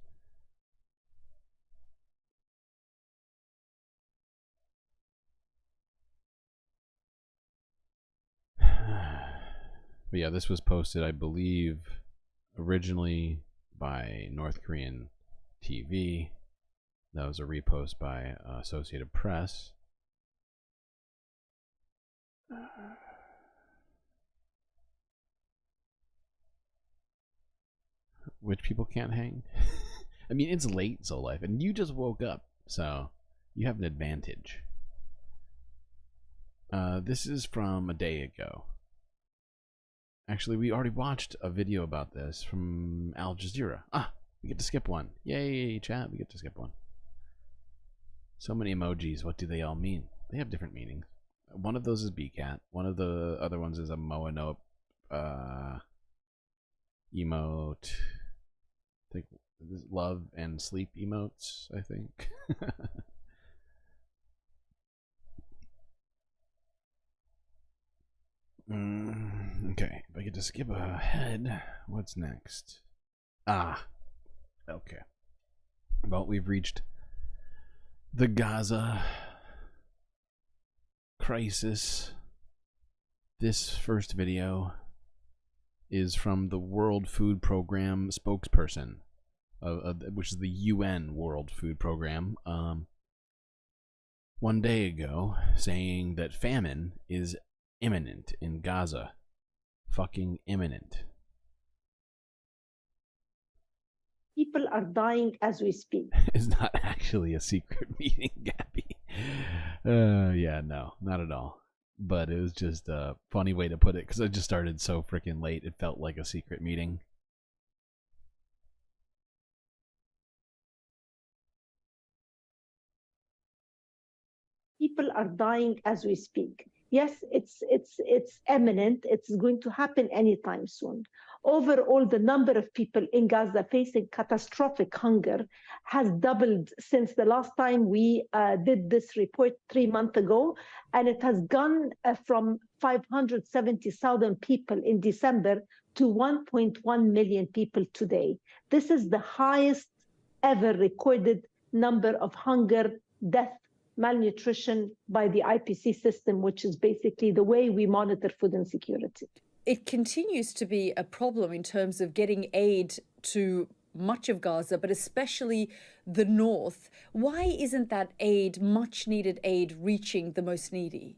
But yeah, this was posted, I believe, originally by North Korean TV. That was a repost by Associated Press. Which people can't hang. I mean, it's late, Soul Life, and you just woke up, so you have an advantage. This is from a day ago. Actually, we already watched a video about this from Al Jazeera. Ah, we get to skip one. Yay, chat, we get to skip one. So many emojis, what do they all mean? They have different meanings. One of those is BCAT. One of the other ones is a Moanope emote. I think love and sleep emotes, I think. Okay, if I could just skip ahead, what's next? Ah, okay. Well, we've reached the Gaza crisis. This first video is from the World Food Program spokesperson, which is the UN World Food Program, 1 day ago, saying that famine is imminent in Gaza. Fucking imminent. People are dying as we speak. It's not actually a secret meeting, Gabby. Yeah, no, not at all. But it was just a funny way to put it, because it just started so freaking late, it felt like a secret meeting. People are dying as we speak. Yes, it's imminent. It's going to happen anytime soon. Overall, the number of people in Gaza facing catastrophic hunger has doubled since the last time we did this report 3 months ago, and it has gone from 570,000 people in December to 1.1 million people today. This is the highest ever recorded number of hunger, death, malnutrition by the IPC system, which is basically the way we monitor food insecurity. It continues to be a problem in terms of getting aid to much of Gaza, but especially the north. Why isn't that aid, much needed aid, reaching the most needy?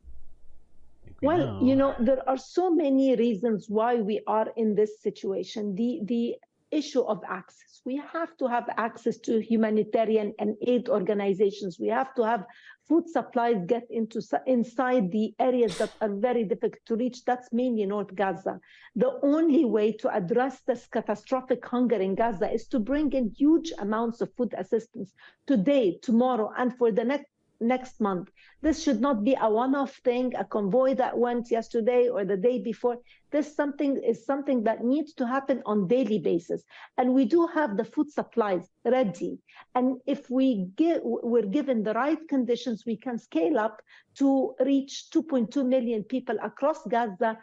Well, you know, there are so many reasons why we are in this situation. The issue of access. We have to have access to humanitarian and aid organizations. We have to have food supplies get inside the areas that are very difficult to reach. That's mainly North Gaza. The only way to address this catastrophic hunger in Gaza is to bring in huge amounts of food assistance today, tomorrow, and for the next month. This should not be a one-off thing, a convoy that went yesterday or the day before. This is something that needs to happen on daily basis. And we do have the food supplies ready. And if we're given the right conditions, we can scale up to reach 2.2 million people across Gaza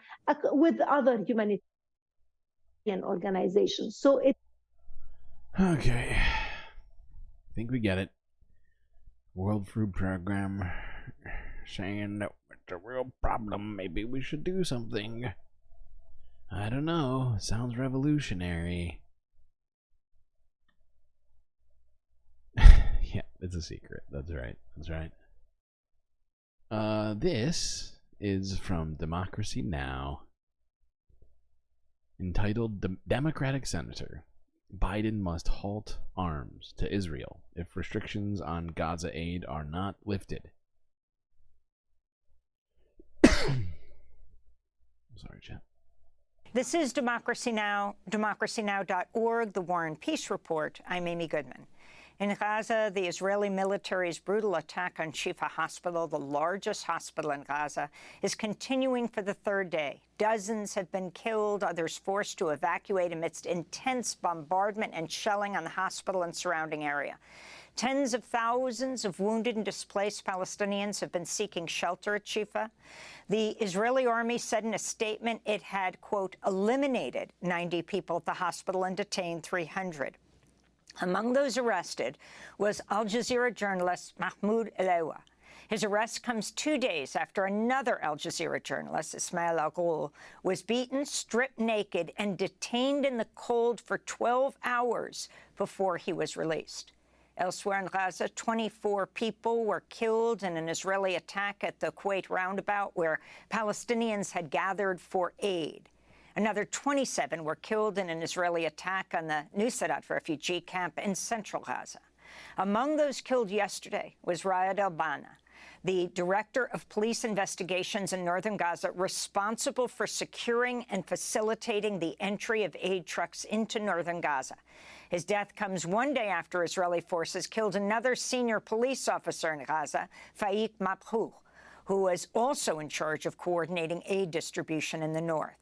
with other humanitarian organizations. So it. Okay. I think we get it. World Food Program saying that it's a real problem. Maybe we should do something. I don't know. Sounds revolutionary. Yeah, it's a secret. That's right. That's right. This is from Democracy Now! Entitled Democratic Senator. Biden must halt arms to Israel if restrictions on Gaza aid are not lifted. Sorry, chat. This is Democracy Now!, democracynow.org, the War and Peace Report. I'm Amy Goodman. In Gaza, the Israeli military's brutal attack on Shifa Hospital, the largest hospital in Gaza, is continuing for the third day. Dozens have been killed, others forced to evacuate amidst intense bombardment and shelling on the hospital and surrounding area. Tens of thousands of wounded and displaced Palestinians have been seeking shelter at Shifa. The Israeli army said in a statement it had, quote, eliminated 90 people at the hospital and detained 300. Among those arrested was Al Jazeera journalist Mahmoud Elewa. His arrest comes 2 days after another Al Jazeera journalist, Ismail Al-Ghul, was beaten, stripped naked, and detained in the cold for 12 hours before he was released. Elsewhere in Gaza, 24 people were killed in an Israeli attack at the Kuwait roundabout where Palestinians had gathered for aid. Another 27 were killed in an Israeli attack on the Nusayrat refugee camp in central Gaza. Among those killed yesterday was Riyad al-Bana, the director of police investigations in northern Gaza, responsible for securing and facilitating the entry of aid trucks into northern Gaza. His death comes 1 day after Israeli forces killed another senior police officer in Gaza, Faik Mabhouh, who was also in charge of coordinating aid distribution in the north.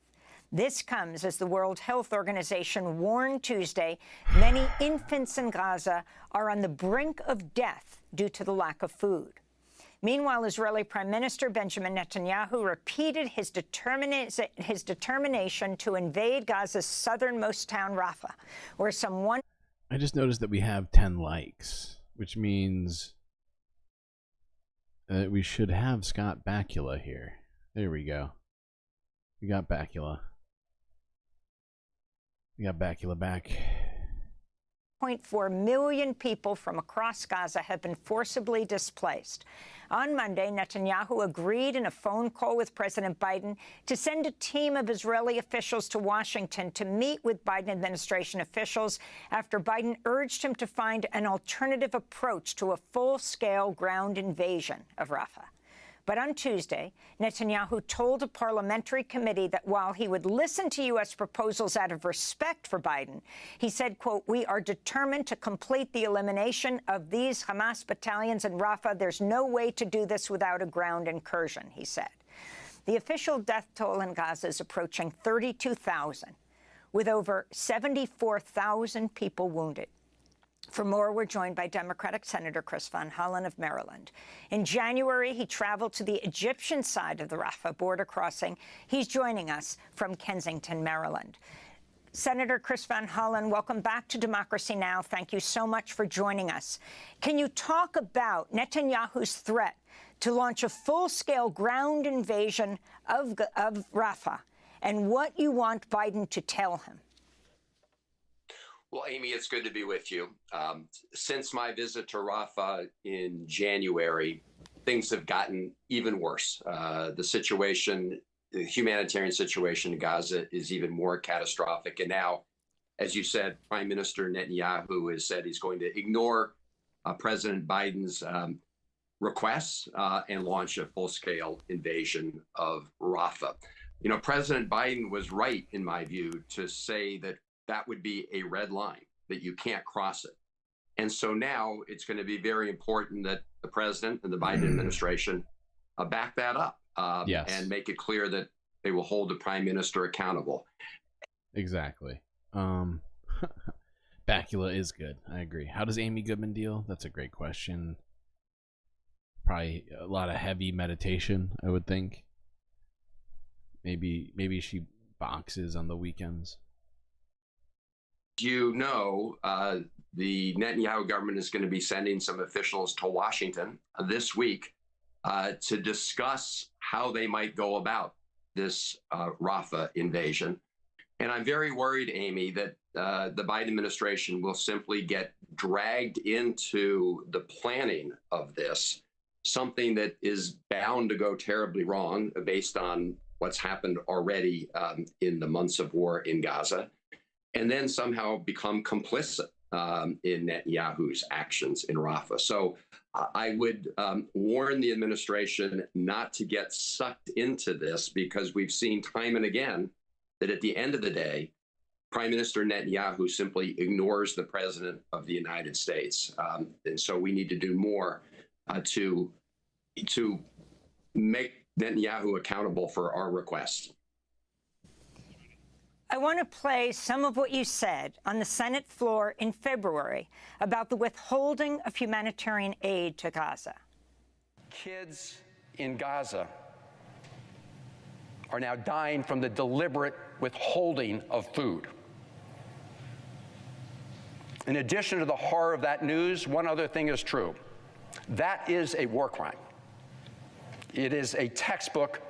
This comes as the World Health Organization warned Tuesday many infants in Gaza are on the brink of death due to the lack of food. Meanwhile, Israeli Prime Minister Benjamin Netanyahu repeated his determination to invade Gaza's southernmost town, Rafah, where I just noticed that we have 10 likes, which means that we should have Scott Bakula here. There we go. We got Bakula. We got Bakula back. 1.4 million people from across Gaza have been forcibly displaced. On Monday, Netanyahu agreed in a phone call with President Biden to send a team of Israeli officials to Washington to meet with Biden administration officials after Biden urged him to find an alternative approach to a full-scale ground invasion of Rafah. But on Tuesday, Netanyahu told a parliamentary committee that while he would listen to U.S. proposals out of respect for Biden, he said, quote, "We are determined to complete the elimination of these Hamas battalions in Rafah. There's no way to do this without a ground incursion," he said. The official death toll in Gaza is approaching 32,000, with over 74,000 people wounded. For more, we're joined by Democratic Senator Chris Van Hollen of Maryland. In January, he traveled to the Egyptian side of the Rafah border crossing. He's joining us from Kensington, Maryland. Senator Chris Van Hollen, welcome back to Democracy Now! Thank you so much for joining us. Can you talk about Netanyahu's threat to launch a full-scale ground invasion of Rafah and what you want Biden to tell him? Well, Amy, it's good to be with you. Since my visit to Rafah in January, things have gotten even worse. The humanitarian situation in Gaza is even more catastrophic. And now, as you said, Prime Minister Netanyahu has said he's going to ignore President Biden's requests and launch a full-scale invasion of Rafah. You know, President Biden was right, in my view, to say that that would be a red line, that you can't cross it. And so now it's going to be very important that the president and the Biden administration back that up and make it clear that they will hold the prime minister accountable. Exactly. Bakula is good. I agree. How does Amy Goodman deal? That's a great question. Probably a lot of heavy meditation, I would think. Maybe she boxes on the weekends. You know, the Netanyahu government is going to be sending some officials to Washington this week to discuss how they might go about this Rafah invasion. And I'm very worried, Amy, that the Biden administration will simply get dragged into the planning of this, something that is bound to go terribly wrong based on what's happened already in the months of war in Gaza, and then somehow become complicit in Netanyahu's actions in Rafah. So I would warn the administration not to get sucked into this, because we've seen time and again that at the end of the day, Prime Minister Netanyahu simply ignores the President of the United States. And so we need to do more to make Netanyahu accountable for our requests. I want to play some of what you said on the Senate floor in February about the withholding of humanitarian aid to Gaza. Kids in Gaza are now dying from the deliberate withholding of food. In addition to the horror of that news, one other thing is true. That is a war crime. It is a textbook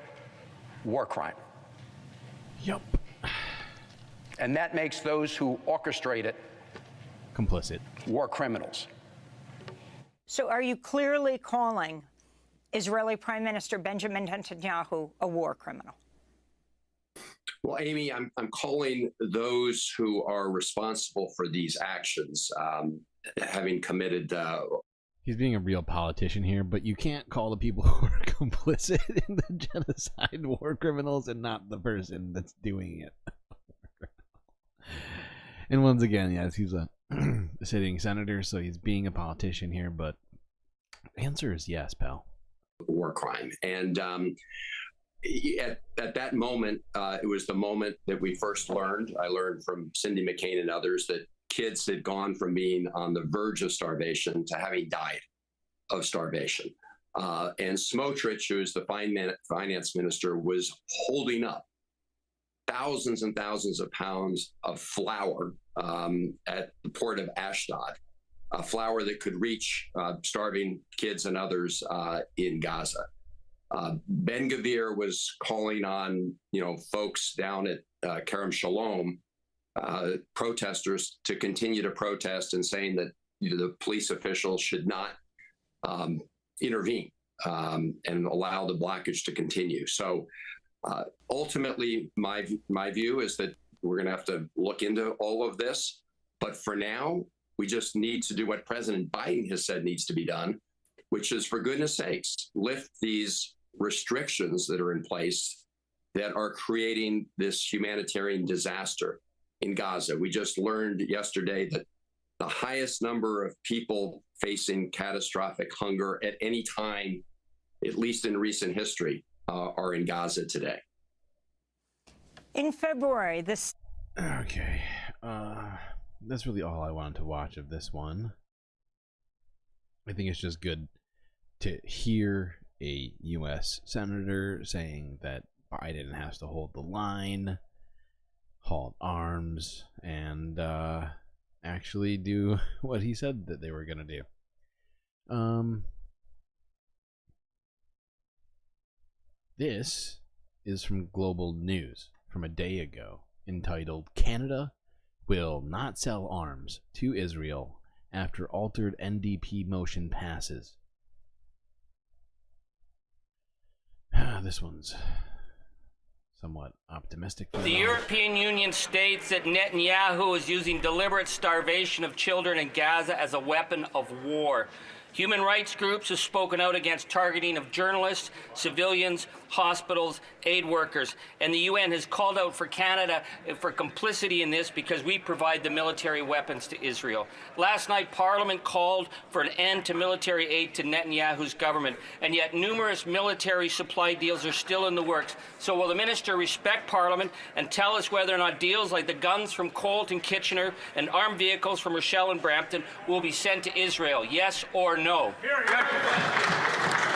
war crime. Yep. And that makes those who orchestrate it complicit. War criminals. So are you clearly calling Israeli Prime Minister Benjamin Netanyahu a war criminal? Well, Amy, I'm calling those who are responsible for these actions having committed. He's being a real politician here, but you can't call the people who are complicit in the genocide war criminals and not the person that's doing it. And once again, yes, he's a sitting senator, so he's being a politician here, but the answer is yes, pal. War crime. And at that moment, it was the moment that we first learned. I learned from Cindy McCain and others that kids had gone from being on the verge of starvation to having died of starvation. And Smotrich, who is the finance minister, was holding up thousands and thousands of pounds of flour at the port of Ashdod, a flour that could reach starving kids and others in Gaza. Ben-Gvir was calling on, folks down at Kerem Shalom, protesters, to continue to protest and saying that the police officials should not intervene and allow the blockage to continue. So ultimately, my view is that we're going to have to look into all of this. But for now, we just need to do what President Biden has said needs to be done, which is, for goodness sakes, lift these restrictions that are in place that are creating this humanitarian disaster in Gaza. We just learned yesterday that the highest number of people facing catastrophic hunger at any time, at least in recent history, are in Gaza today. In February, this... Okay. That's really all I wanted to watch of this one. I think it's just good to hear a U.S. senator saying that Biden has to hold the line, halt arms, and actually do what he said that they were going to do. This is from Global News from a day ago, entitled "Canada Will Not Sell Arms to Israel After Altered NDP Motion Passes." This one's somewhat optimistic. The European Union states that Netanyahu is using deliberate starvation of children in Gaza as a weapon of war. Human rights groups have spoken out against targeting of journalists, civilians, hospitals, aid workers, and the UN has called out for Canada for complicity in this because we provide the military weapons to Israel. Last night, Parliament called for an end to military aid to Netanyahu's government, and yet numerous military supply deals are still in the works. So will the minister respect Parliament and tell us whether or not deals like the guns from Colt and Kitchener and armed vehicles from Rochelle and Brampton will be sent to Israel, yes or no?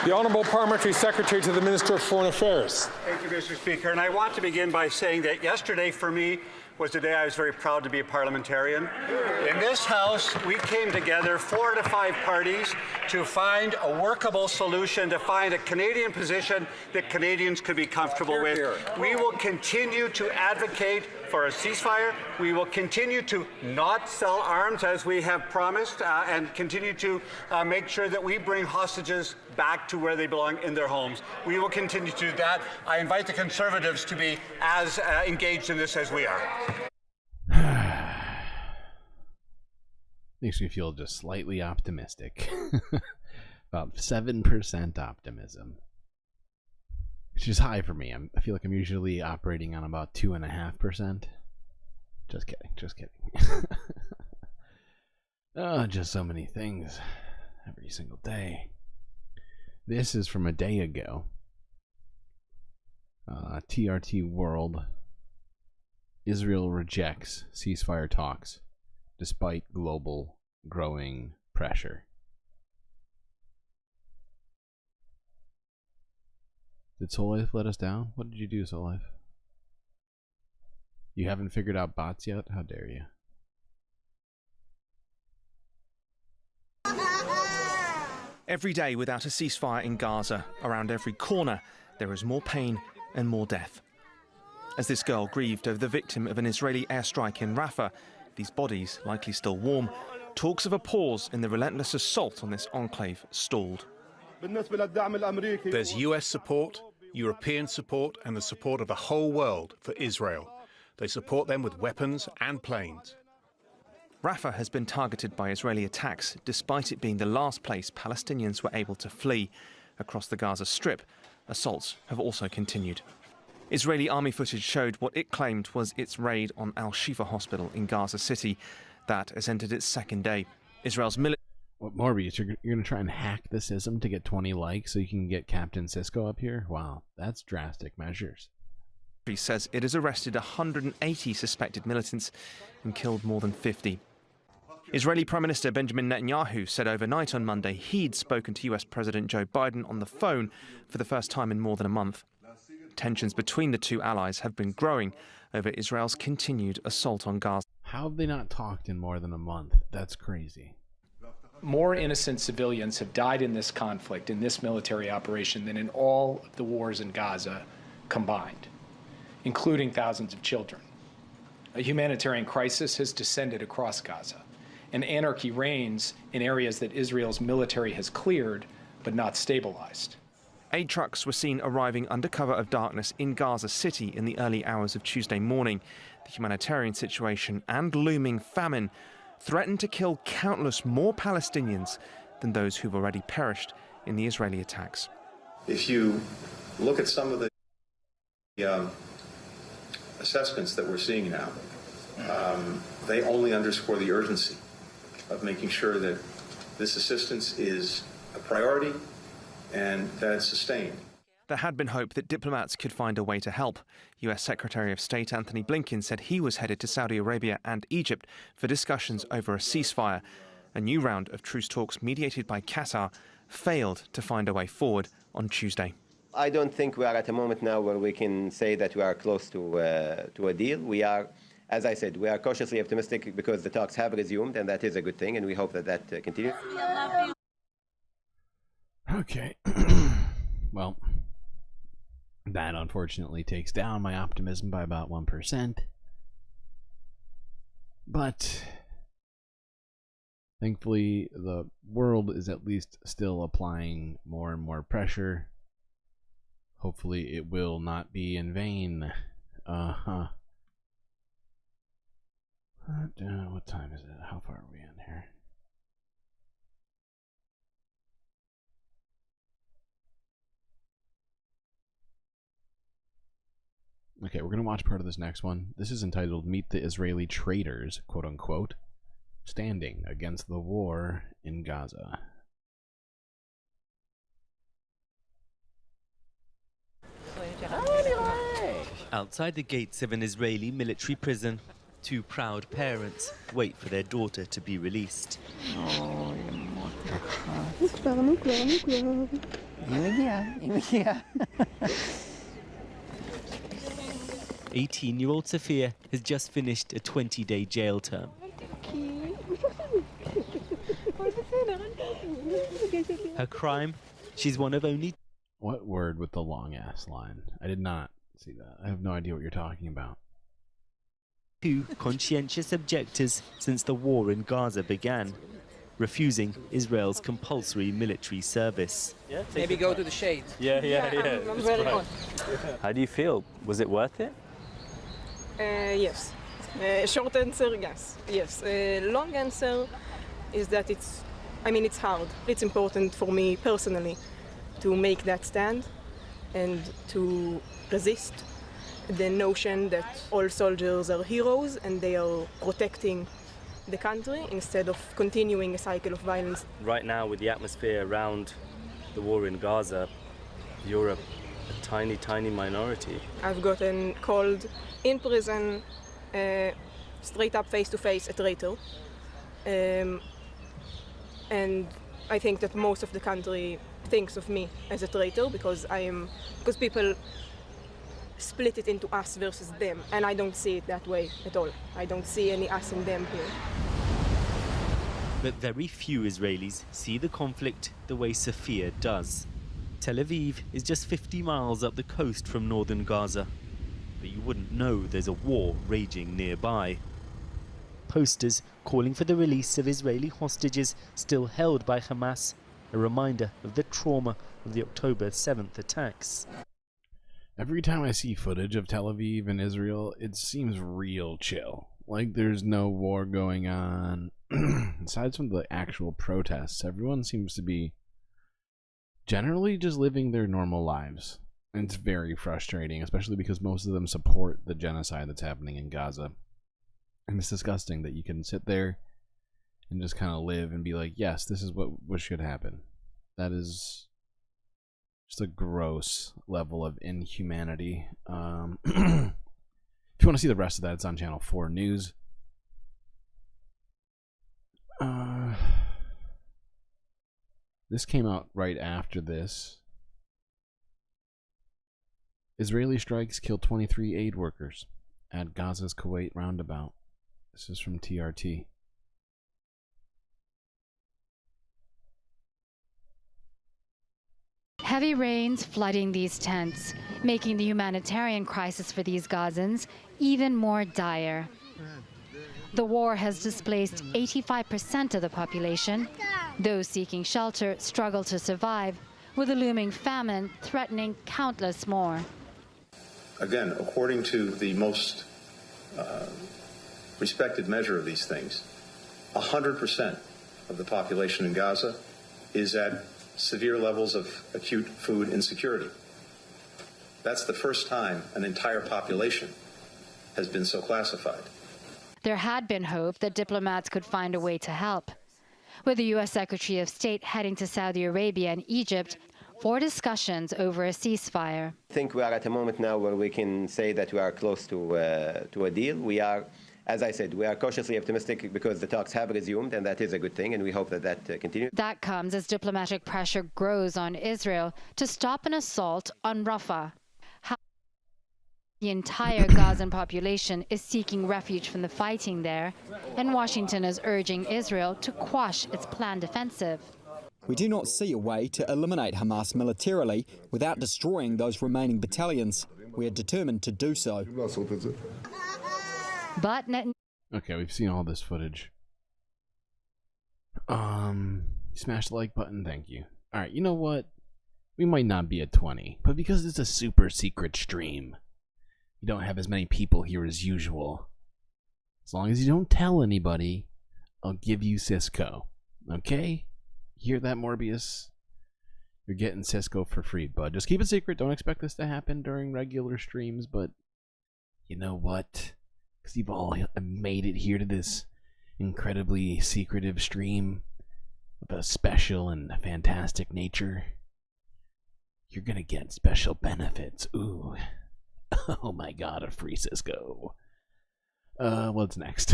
The Honourable Parliamentary Secretary to the Minister of Foreign Affairs. Thank you, Mr. Speaker. And I want to begin by saying that yesterday for me was the day I was very proud to be a parliamentarian. In this House, we came together, 4 to 5 parties, to find a workable solution, to find a Canadian position that Canadians could be comfortable with. We will continue to advocate for a ceasefire. We will continue to not sell arms as we have promised and continue to make sure that we bring hostages back to where they belong in their homes. We will continue to do that. I invite the Conservatives to be as engaged in this as we are. Makes me feel just slightly optimistic. About 7% optimism, which is high for me. I feel like I'm usually operating on about 2.5%. Just kidding. Oh, just so many things every single day. This is from a day ago. TRT World. Israel rejects ceasefire talks despite global growing pressure. Did Soul Life let us down? What did you do, Soul Life? You haven't figured out bots yet? How dare you? Every day without a ceasefire in Gaza, around every corner, there is more pain and more death. As this girl grieved over the victim of an Israeli airstrike in Rafah, these bodies, likely still warm, talks of a pause in the relentless assault on this enclave stalled. There's US support, European support, and the support of the whole world for Israel. They support them with weapons and planes. Rafah has been targeted by Israeli attacks, despite it being the last place Palestinians were able to flee. Across the Gaza Strip, assaults have also continued. Israeli army footage showed what it claimed was its raid on Al-Shifa hospital in Gaza City. That has entered its second day. Israel's military... What, Morbius, you're going to try and hack the system to get 20 likes so you can get Captain Cisco up here? Wow, that's drastic measures. Says it has arrested 180 suspected militants and killed more than 50. Israeli Prime Minister Benjamin Netanyahu said overnight on Monday he'd spoken to US President Joe Biden on the phone for the first time in more than a month. Tensions between the two allies have been growing over Israel's continued assault on Gaza. How have they not talked in more than a month? That's crazy. More innocent civilians have died in this conflict, in this military operation, than in all of the wars in Gaza combined, including thousands of children. A humanitarian crisis has descended across Gaza, and anarchy reigns in areas that Israel's military has cleared but not stabilized. Aid trucks were seen arriving under cover of darkness in Gaza City in the early hours of Tuesday morning. The humanitarian situation and looming famine threatened to kill countless more Palestinians than those who've already perished in the Israeli attacks. If you look at some of the assessments that we're seeing now, they only underscore the urgency of making sure that this assistance is a priority and that it's sustained. There had been hope that diplomats could find a way to help. US Secretary of State Anthony Blinken said he was headed to Saudi Arabia and Egypt for discussions over a ceasefire. A new round of truce talks mediated by Qatar failed to find a way forward on Tuesday. I don't think we are at a moment now where we can say that we are close to a deal. We are, as I said, we are cautiously optimistic because the talks have resumed, and that is a good thing, and we hope that that continues. Okay. Well, that unfortunately takes down my optimism by about 1%. But thankfully, the world is at least still applying more and more pressure. Hopefully, it will not be in vain. What time is it? How far are we in here? Okay, we're going to watch part of this next one. This is entitled Meet the Israeli Traitors, quote unquote, standing against the war in Gaza. Outside the gates of an Israeli military prison, two proud parents wait for their daughter to be released. 18-year-old Sophia has just finished a 20-day jail term. Her crime? She's one of only... What word with the long-ass line? I did not see that. I have no idea what you're talking about. Two conscientious objectors since the war in Gaza began, refusing Israel's compulsory military service. Yeah, maybe go to the shade. Yeah. I'm very hot. How do you feel? Was it worth it? Yes. Short answer, yes. Yes. Long answer is that it's hard. It's important for me personally to make that stand and to resist the notion that all soldiers are heroes and they are protecting the country instead of continuing a cycle of violence. Right now, with the atmosphere around the war in Gaza, you're a tiny, tiny minority. I've gotten called in prison, straight up face-to-face, a traitor. And I think that most of the country thinks of me as a traitor because people split it into us versus them, and I don't see it that way at all. I don't see any us and them here. But very few Israelis see the conflict the way Sophia does. Tel Aviv is just 50 miles up the coast from northern Gaza, but you wouldn't know there's a war raging nearby. Posters calling for the release of Israeli hostages still held by Hamas, a reminder of the trauma of the October 7th attacks. Every time I see footage of Tel Aviv and Israel, it seems real chill. Like there's no war going on. Aside from the actual protests, everyone seems to be generally just living their normal lives. And it's very frustrating, especially because most of them support the genocide that's happening in Gaza. And it's disgusting that you can sit there and just kind of live and be like, yes, this is what should happen. That is just a gross level of inhumanity. If you want to see the rest of that, it's on Channel 4 News. This came out right after this. Israeli strikes kill 23 aid workers at Gaza's Kuwait roundabout. This is from TRT. Heavy rains flooding these tents, making the humanitarian crisis for these Gazans even more dire. The war has displaced 85% of the population. Those seeking shelter struggle to survive, with a looming famine threatening countless more. Again, according to the most respected measure of these things, 100% of the population in Gaza is at severe levels of acute food insecurity. That's the first time an entire population has been so classified. There had been hope that diplomats could find a way to help, with the U.S. Secretary of State heading to Saudi Arabia and Egypt for discussions over a ceasefire. I think we are at a moment now where we can say that we are close to a deal. We are, as I said, we are cautiously optimistic because the talks have resumed, and that is a good thing, and we hope that that continues. That comes as diplomatic pressure grows on Israel to stop an assault on Rafah. The entire Gazan population is seeking refuge from the fighting there, and Washington is urging Israel to quash its planned offensive. We do not see a way to eliminate Hamas militarily without destroying those remaining battalions. We are determined to do so. But okay, we've seen all this footage. Smash the like button, thank you. Alright, you know what? We might not be at 20, but because it's a super secret stream, you don't have as many people here as usual. As long as you don't tell anybody, I'll give you Cisco. Okay? Hear that, Morbius? You're getting Cisco for free, bud. Just keep it secret. Don't expect this to happen during regular streams, but you know what? Because you've all made it here to this incredibly secretive stream of a special and fantastic nature. You're gonna get special benefits. Ooh. Oh my god, a free Cisco. What's next?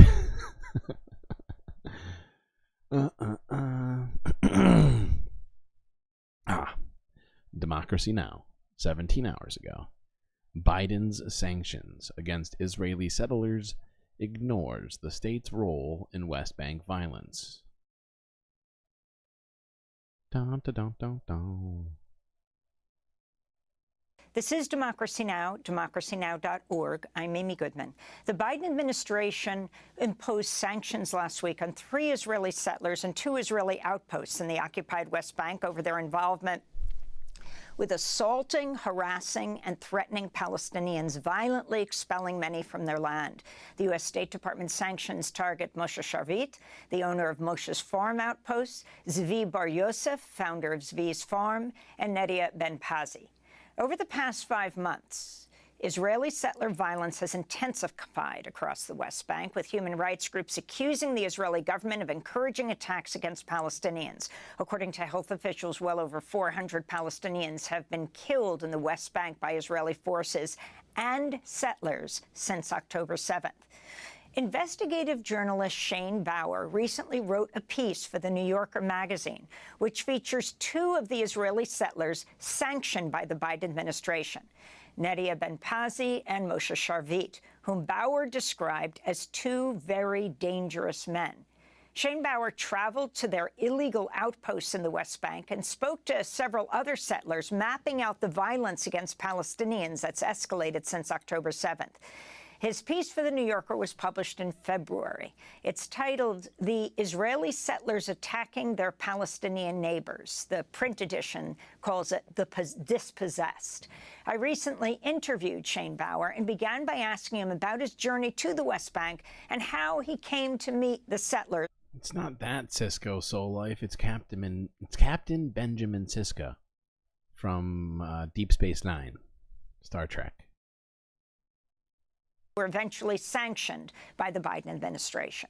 Democracy Now! 17 hours ago. Biden's sanctions against Israeli settlers ignores the state's role in West Bank violence. Dun, dun, dun, dun, dun. This is Democracy Now!, democracynow.org. I'm Amy Goodman. The Biden administration imposed sanctions last week on 3 Israeli settlers and 2 Israeli outposts in the occupied West Bank over their involvement with assaulting, harassing, and threatening Palestinians, violently expelling many from their land. The U.S. State Department sanctions target Moshe Sharvit, the owner of Moshe's Farm Outpost, Zvi Bar Yosef, founder of Zvi's Farm, and Nedia Ben-Pazi. Over the past 5 months, Israeli settler violence has intensified across the West Bank, with human rights groups accusing the Israeli government of encouraging attacks against Palestinians. According to health officials, well over 400 Palestinians have been killed in the West Bank by Israeli forces and settlers since October 7th. Investigative journalist Shane Bauer recently wrote a piece for the New Yorker magazine, which features 2 of the Israeli settlers sanctioned by the Biden administration, Nedia Ben-Pazi and Moshe Sharvit, whom Bauer described as 2 very dangerous men. Shane Bauer traveled to their illegal outposts in the West Bank and spoke to several other settlers, mapping out the violence against Palestinians that's escalated since October 7th. His piece for The New Yorker was published in February. It's titled, "The Israeli Settlers Attacking Their Palestinian Neighbors." The print edition calls it The Dispossessed. I recently interviewed Shane Bauer and began by asking him about his journey to the West Bank and how he came to meet the settlers. It's not that Cisco Soul Life. It's Captain Benjamin Sisko from Deep Space Nine, Star Trek. Were eventually sanctioned by the Biden administration.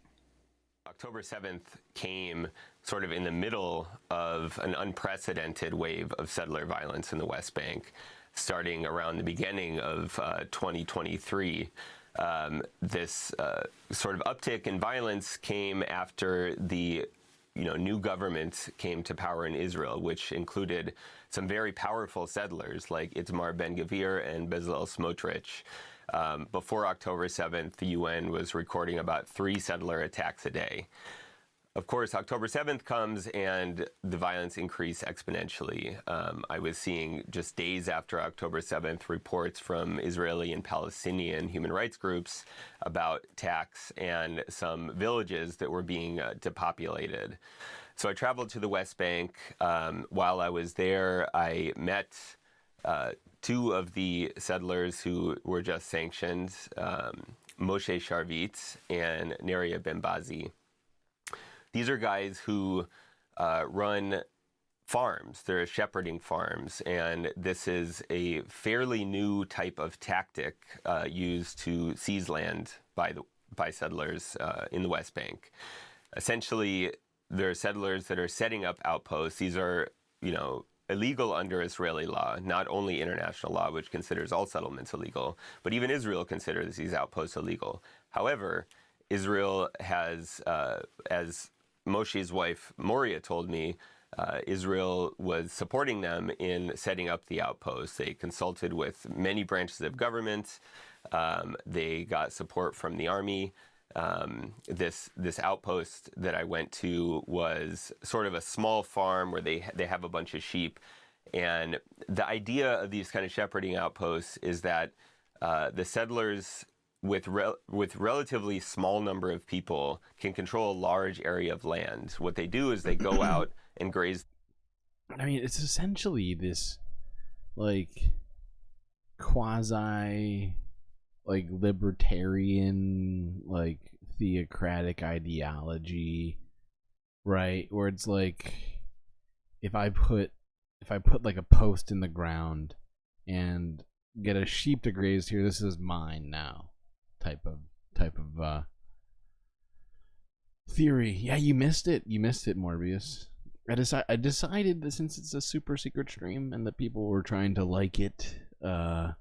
October 7th came sort of in the middle of an unprecedented wave of settler violence in the West Bank, starting around the beginning of 2023. This sort of uptick in violence came after the new government came to power in Israel, which included some very powerful settlers like Itamar Ben-Gvir and Bezalel Smotrich. Before October 7th, the UN was recording about 3 settler attacks a day. Of course, October 7th comes and the violence increased exponentially. I was seeing just days after October 7th reports from Israeli and Palestinian human rights groups about attacks and some villages that were being depopulated. So I traveled to the West Bank. While I was there, I met 2 of the settlers who were just sanctioned, Moshe Sharvit and Neria Benbazi. These are guys who run farms. They're shepherding farms, and this is a fairly new type of tactic used to seize land by settlers in the West Bank. Essentially, there are settlers that are setting up outposts. These are, illegal under Israeli law, not only international law, which considers all settlements illegal, but even Israel considers these outposts illegal. However, Israel has, as Moshe's wife, Moria, told me, Israel was supporting them in setting up the outposts. They consulted with many branches of government. They got support from the army. This outpost that I went to was sort of a small farm where they have a bunch of sheep. And the idea of these kind of shepherding outposts is that the settlers with relatively small number of people can control a large area of land. What they do is they go out and graze. I mean, it's essentially this like quasi like libertarian like theocratic ideology, right? Where it's like if I put like a post in the ground and get a sheep to graze here, this is mine now. Type of theory. Yeah, you missed it, Morbius. I decided that since it's a super secret stream and that people were trying to like it to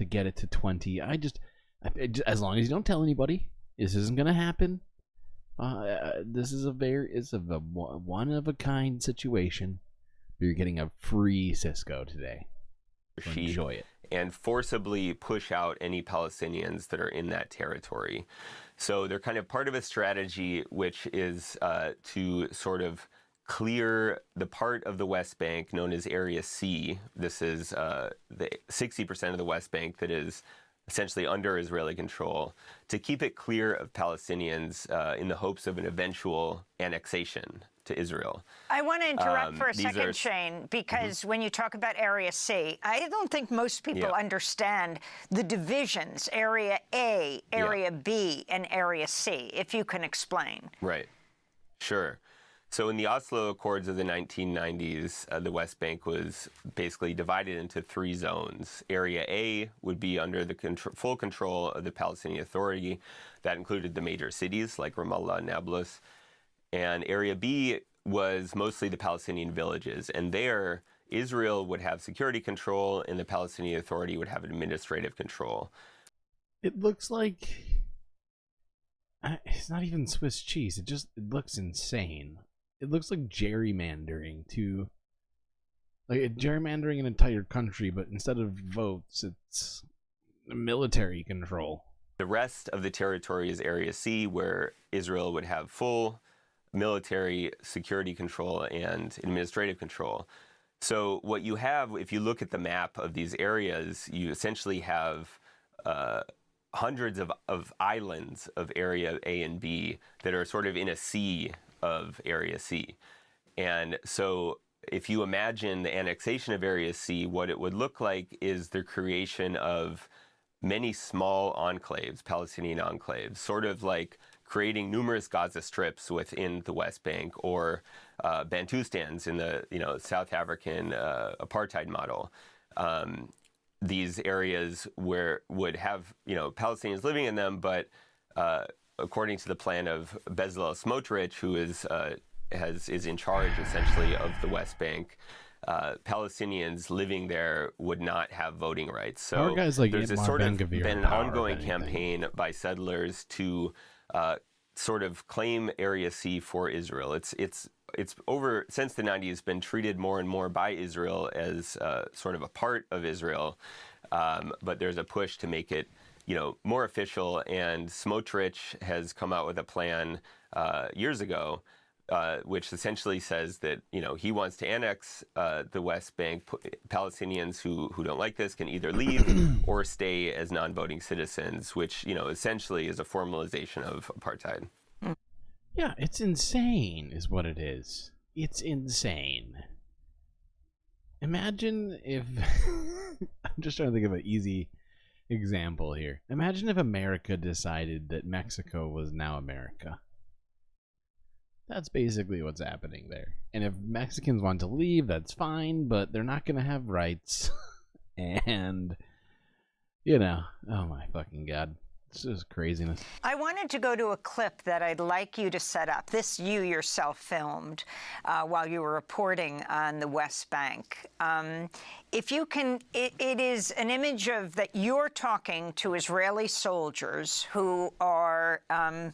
get it to 20, as long as you don't tell anybody, this isn't gonna happen. This is it's a one of a kind situation. You're getting a free Cisco today. So enjoy it. And forcibly push out any Palestinians that are in that territory. So they're kind of part of a strategy which is to sort of clear the part of the West Bank known as Area C. This is the 60% of the West Bank that is essentially under Israeli control, to keep it clear of Palestinians in the hopes of an eventual annexation to Israel. I want to interrupt for a second, Shane, because when you talk about Area C, I don't think most people understand the divisions, Area A, Area B, and Area C, if you can explain. Right. Sure. So in the Oslo Accords of the 1990s, the West Bank was basically divided into 3 zones. Area A would be under the full control of the Palestinian Authority. That included the major cities like Ramallah and Nablus. And Area B was mostly the Palestinian villages. And there, Israel would have security control and the Palestinian Authority would have administrative control. It looks like... it's not even Swiss cheese. It looks insane. It looks like gerrymandering gerrymandering an entire country, but instead of votes, it's military control. The rest of the territory is Area C, where Israel would have full military security control and administrative control. So what you have, if you look at the map of these areas, you essentially have hundreds of islands of Area A and B that are sort of in a sea of Area C. And so if you imagine the annexation of Area C, what it would look like is the creation of many small enclaves, Palestinian enclaves, sort of like creating numerous Gaza strips within the West Bank, or Bantustans in the South African apartheid model. These areas would have Palestinians living in them, but according to the plan of Bezalel Smotrich, who is in charge essentially of the West Bank, Palestinians living there would not have voting rights. So there's been an ongoing campaign by settlers to sort of claim Area C for Israel. It's it's over since the 90s been treated more and more by Israel as sort of a part of Israel, but there's a push to make it, more official. And Smotrich has come out with a plan years ago, which essentially says that he wants to annex the West Bank. Palestinians who don't like this can either leave or stay as non-voting citizens, which essentially is a formalization of apartheid. Yeah, it's insane, is what it is. It's insane. Imagine if I'm just trying to think of an easy example here. Imagine if America decided that Mexico was now America. That's basically what's happening there. And if Mexicans want to leave, that's fine, but they're not going to have rights. And, oh my fucking God. This is craziness. I wanted to go to a clip that I'd like you to set up. This you yourself filmed while you were reporting on the West Bank. If you can, it is an image of that you're talking to Israeli soldiers who are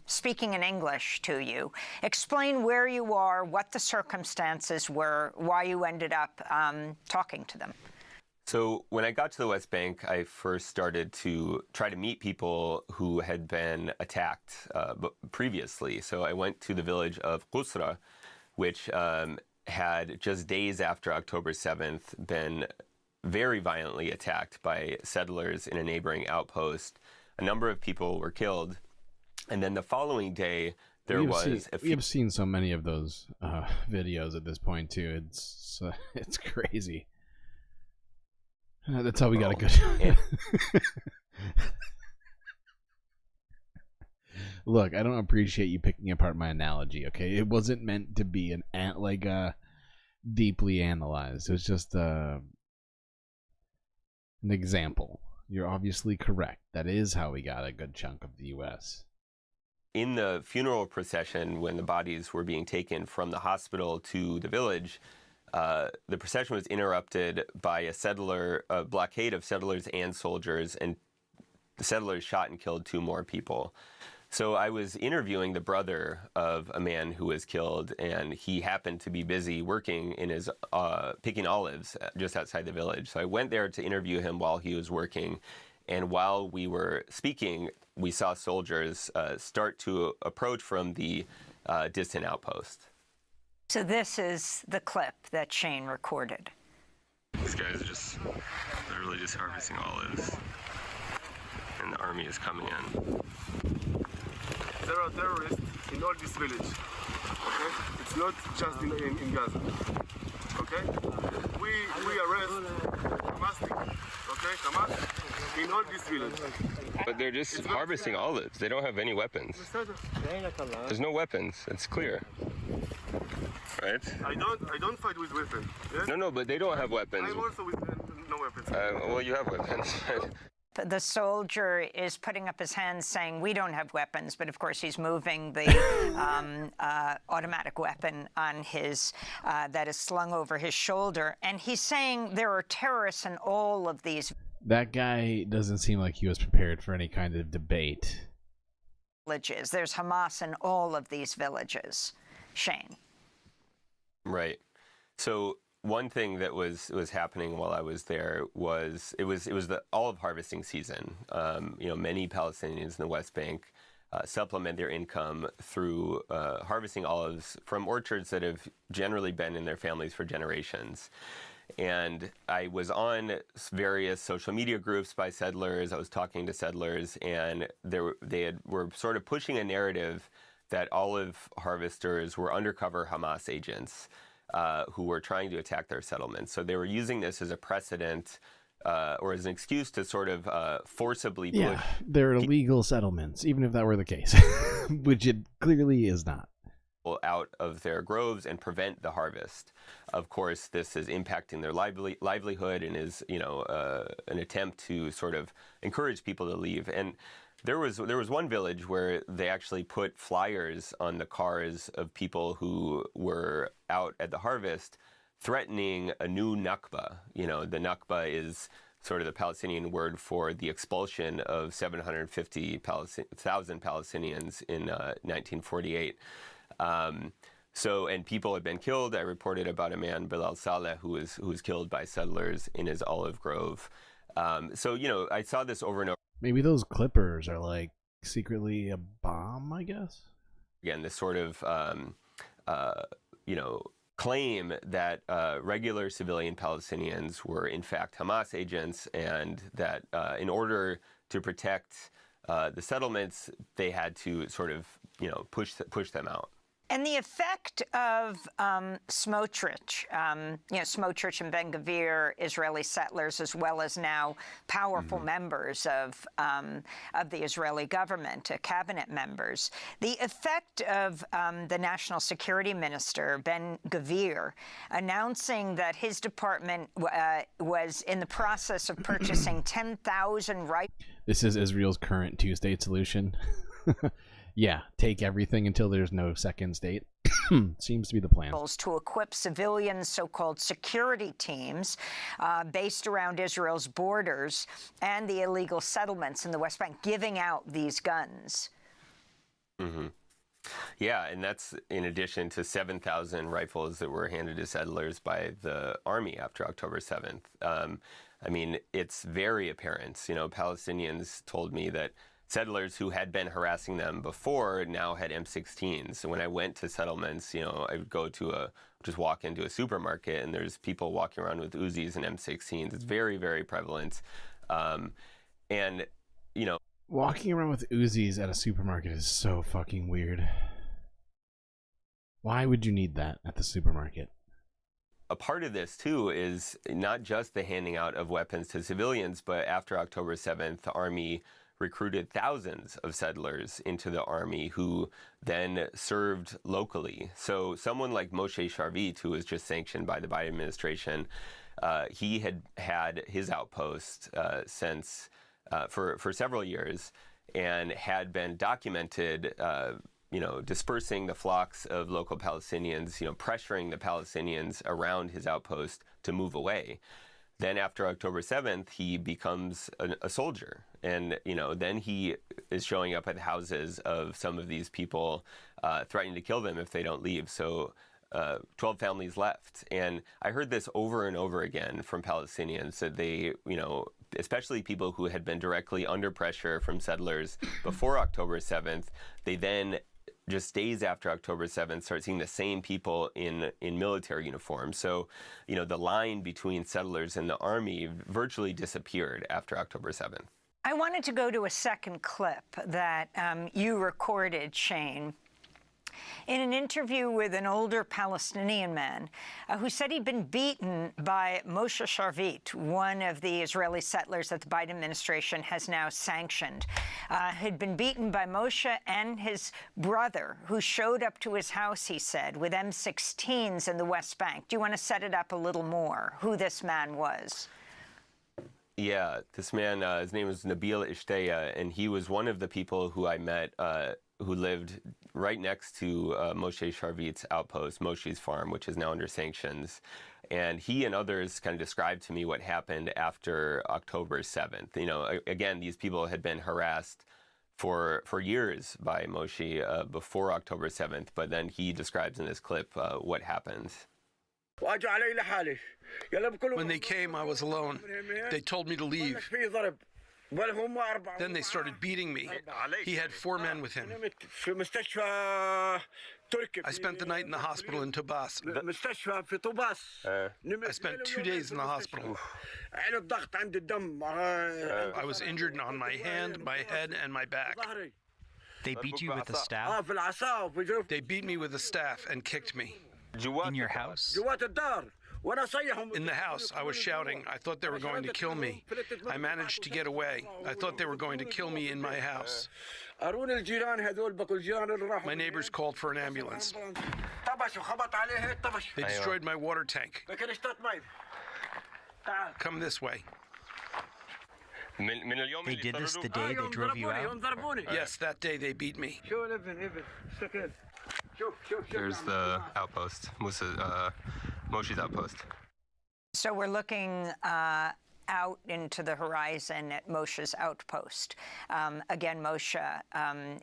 speaking in English to you. Explain where you are, what the circumstances were, why you ended up talking to them. So when I got to the West Bank, I first started to try to meet people who had been attacked previously. So I went to the village of Qusra, which had just days after October 7th been very violently attacked by settlers in a neighboring outpost. A number of people were killed. And then the following day, we have seen so many of those videos at this point, too. It's crazy. That's how we got a good. Look, I don't appreciate you picking apart my analogy. Okay, it wasn't meant to be deeply analyzed. It was just an example. You're obviously correct. That is how we got a good chunk of the U.S. In the funeral procession, when the bodies were being taken from the hospital to the village, the procession was interrupted by a blockade of settlers and soldiers, and the settlers shot and killed 2 more people. So I was interviewing the brother of a man who was killed, and he happened to be busy working in his picking olives just outside the village. So I went there to interview him while he was working, and while we were speaking, we saw soldiers start to approach from the distant outpost. So this is the clip that Shane recorded. These guys are literally just harvesting olives, and the army is coming in. There are terrorists in all this village, okay? It's not just in Gaza, okay? We arrest Hamas, okay? Hamas in all this village. But they're just harvesting olives. They don't have any weapons. There's no weapons. It's clear. Right? I don't fight with weapons. Yeah? No, but they don't have weapons. I'm also with no weapons. Well, you have weapons. The soldier is putting up his hands saying, we don't have weapons, but of course he's moving the automatic weapon on his, that is slung over his shoulder. And he's saying there are terrorists in all of these. That guy doesn't seem like he was prepared for any kind of debate. Villages. There's Hamas in all of these villages. Shane. Right. So one thing that was happening while I was there was it was the olive harvesting season. Many Palestinians in the West Bank supplement their income through harvesting olives from orchards that have generally been in their families for generations. And I was on various social media groups by settlers. I was talking to settlers, and were sort of pushing a narrative that olive harvesters were undercover Hamas agents who were trying to attack their settlements. So they were using this as a precedent or as an excuse to sort of forcibly push. Yeah, they're illegal settlements, even if that were the case, which it clearly is not. Out of their groves and prevent the harvest. Of course, this is impacting their livelihood and is, an attempt to sort of encourage people to leave. And there was one village where they actually put flyers on the cars of people who were out at the harvest, threatening a new Nakba. The Nakba is sort of the Palestinian word for the expulsion of 750,000 Palestinians in 1948. So, and people had been killed. I reported about a man, Bilal Saleh, who was killed by settlers in his olive grove. So, you know, I saw this over and over. Maybe those clippers are like secretly a bomb, I guess. Again, this sort of, you know, claim that regular civilian Palestinians were in fact Hamas agents, and that in order to protect the settlements, they had to sort of, you know, push them out. And the effect of Smotrich, you know, Smotrich and Ben-Gvir, Israeli settlers, as well as now powerful members of the Israeli government, cabinet members. The effect of the National Security Minister, Ben-Gvir, announcing that his department was in the process of purchasing 10,000 rifles. This is Israel's current two-state solution. Yeah, take everything until there's no second state. Seems to be the plan. To equip civilian so-called security teams based around Israel's borders and the illegal settlements in the West Bank, giving out these guns. Mm-hmm. Yeah, and that's in addition to 7,000 rifles that were handed to settlers by the army after October 7th. I mean, it's very apparent. You know, Palestinians told me that settlers who had been harassing them before now had M16s. So when I went to settlements, you know, I would go to just walk into a supermarket and there's people walking around with Uzis and M16s. It's very, very prevalent. And, you know, walking around with Uzis at a supermarket is so fucking weird. Why would you need that at the supermarket? A part of this, too, is not just the handing out of weapons to civilians, but after October 7th, the Army recruited thousands of settlers into the army who then served locally. So someone like Moshe Sharvit, who was just sanctioned by the Biden administration, he had his outpost since for several years and had been documented, you know, dispersing the flocks of local Palestinians, you know, pressuring the Palestinians around his outpost to move away. Then after October 7th, he becomes a soldier. And, you know, then he is showing up at the houses of some of these people, threatening to kill them if they don't leave. So 12 families left. And I heard this over and over again from Palestinians that they, you know, especially people who had been directly under pressure from settlers before October 7th, they then just days after October 7th, start seeing the same people in military uniforms. So, you know, the line between settlers and the army virtually disappeared after October 7th. I wanted to go to a second clip that you recorded, Shane, in an interview with an older Palestinian man who said he'd been beaten by Moshe Sharvit, one of the Israeli settlers that the Biden administration has now sanctioned. Had been beaten by Moshe and his brother, who showed up to his house, he said, with M16s in the West Bank. Do you want to set it up a little more, who this man was? Yeah, this man, his name was Nabil Ishteya, and he was one of the people who I met who lived right next to Moshe Sharvit's outpost, Moshe's farm, which is now under sanctions. And he and others kind of described to me what happened after October 7th. You know, again, these people had been harassed for years by Moshe before October 7th, but then he describes in this clip what happened. When they came, I was alone. They told me to leave. Then they started beating me. He had 4 men with him. I spent the night in the hospital in Tubas. I spent 2 days in the hospital. I was injured on my hand, my head, and my back. They beat you with a staff? They beat me with a staff and kicked me. In your house? In the house, I was shouting. I thought they were going to kill me. I managed to get away. I thought they were going to kill me in my house. My neighbors called for an ambulance. They destroyed my water tank. Come this way. They did this the day they drove you out? Yes, that day they beat me. There's the outpost, Moshe's outpost. So we're looking out into the horizon at Moshe's outpost. Again, Moshe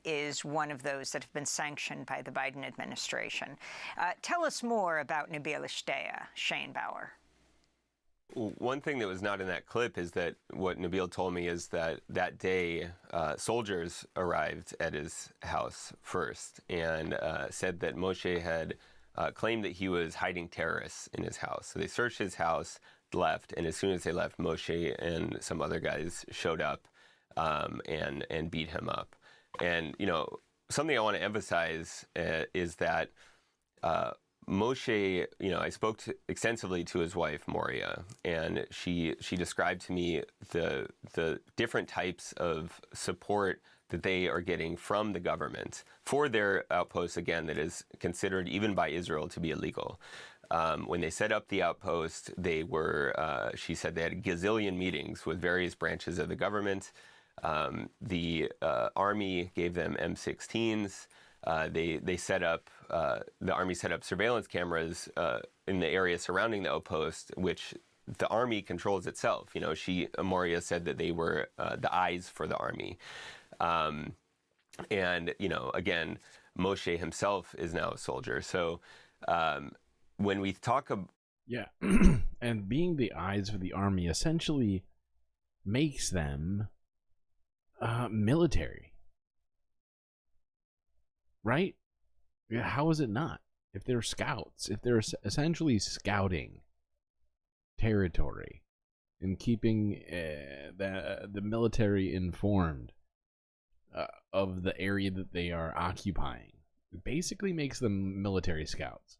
is one of those that have been sanctioned by the Biden administration. Tell us more about Nabil Ishtea, Shane Bauer. One thing that was not in that clip is that what Nabil told me is that that day soldiers arrived at his house first and said that Moshe had claimed that he was hiding terrorists in his house. So they searched his house, left, and as soon as they left, Moshe and some other guys showed up and beat him up. And, you know, something I want to emphasize is that Moshe, you know, I spoke extensively to his wife, Moria, and she described to me the different types of support that they are getting from the government for their outposts, again, that is considered even by Israel to be illegal. When they set up the outpost, they were, she said they had a gazillion meetings with various branches of the government. The Army gave them M16s. They set up, the Army set up surveillance cameras in the area surrounding the outpost, which the Army controls itself. You know, Moria said that they were the eyes for the Army. And, you know, again, Moshe himself is now a soldier. So when we talk about... Yeah, and being the eyes for the Army essentially makes them military. Right? How is it not? If they're scouts, if they're essentially scouting territory and keeping the military informed of the area that they are occupying, it basically makes them military scouts.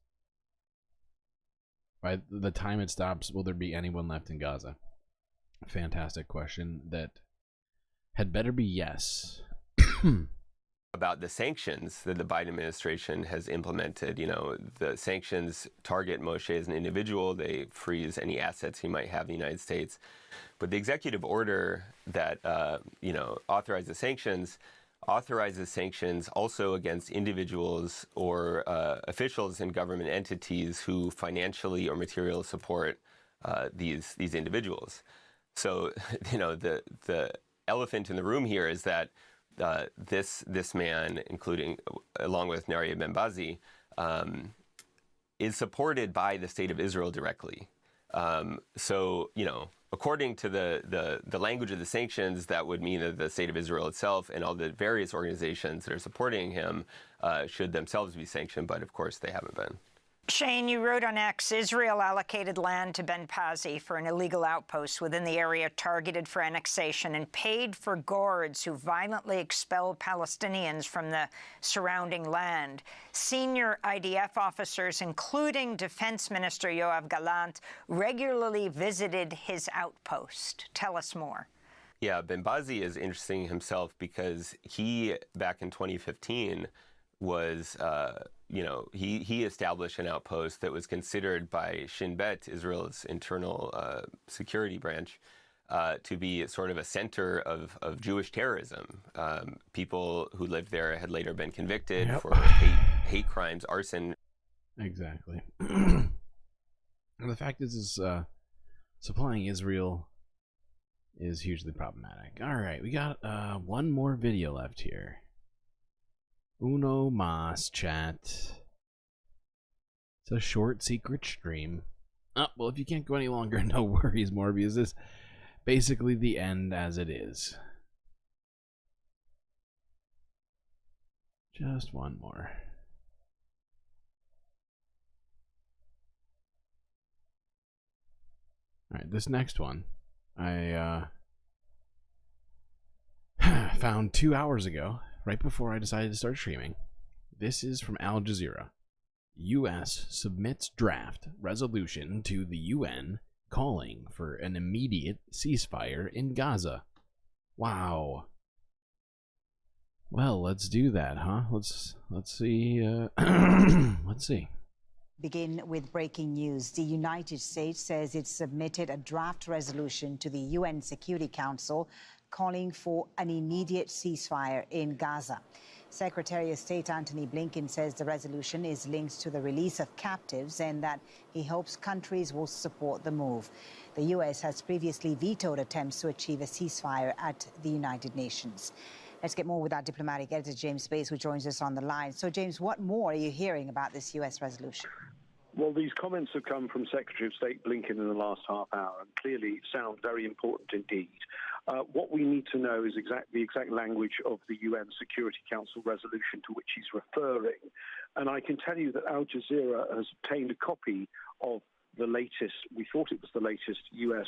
By the time it stops, will there be anyone left in Gaza? Fantastic question that had better be yes. About the sanctions that the Biden administration has implemented. You know, the sanctions target Moshe as an individual. They freeze any assets he might have in the United States. But the executive order that, you know, authorizes sanctions also against individuals or officials in government entities who financially or materially support these individuals. So, you know, the elephant in the room here is that this man, including along with Naria Benbazi, is supported by the state of Israel directly. So, you know, according to the language of the sanctions, that would mean that the state of Israel itself and all the various organizations that are supporting him should themselves be sanctioned, but of course they haven't been. Shane, you wrote on X, Israel allocated land to Benbazi for an illegal outpost within the area targeted for annexation and paid for guards who violently expelled Palestinians from the surrounding land. Senior IDF officers, including Defense Minister Yoav Gallant, regularly visited his outpost. Tell us more. Yeah, Benbazi is interesting himself because he, back in 2015, was, you know, he established an outpost that was considered by Shin Bet, Israel's internal security branch, to be sort of a center of Jewish terrorism. People who lived there had later been convicted for hate crimes, arson. Exactly. And the fact is supplying Israel is hugely problematic. All right, we got one more video left here. Uno mas, chat. It's a short secret stream. Oh, well, if you can't go any longer, no worries, Morbius. This is basically the end as it is. Just one more. Alright, this next one I found 2 hours ago, right before I decided to start streaming. This is from Al Jazeera. U.S. submits draft resolution to the UN calling for an immediate ceasefire in Gaza. Wow. Well, let's do that, huh? Let's see. Let's see. Begin with breaking news. The United States says it submitted a draft resolution to the UN Security Council calling for an immediate ceasefire in Gaza. Secretary of State Antony Blinken says the resolution is linked to the release of captives and that he hopes countries will support the move. The U.S. has previously vetoed attempts to achieve a ceasefire at the United Nations. Let's get more with our diplomatic editor, James Bates, who joins us on the line. So, James, what more are you hearing about this U.S. resolution? Well, these comments have come from Secretary of State Blinken in the last half hour and clearly sound very important indeed. What we need to know is the exact language of the UN Security Council resolution to which he's referring. And I can tell you that Al Jazeera has obtained a copy of the latest, we thought it was the latest US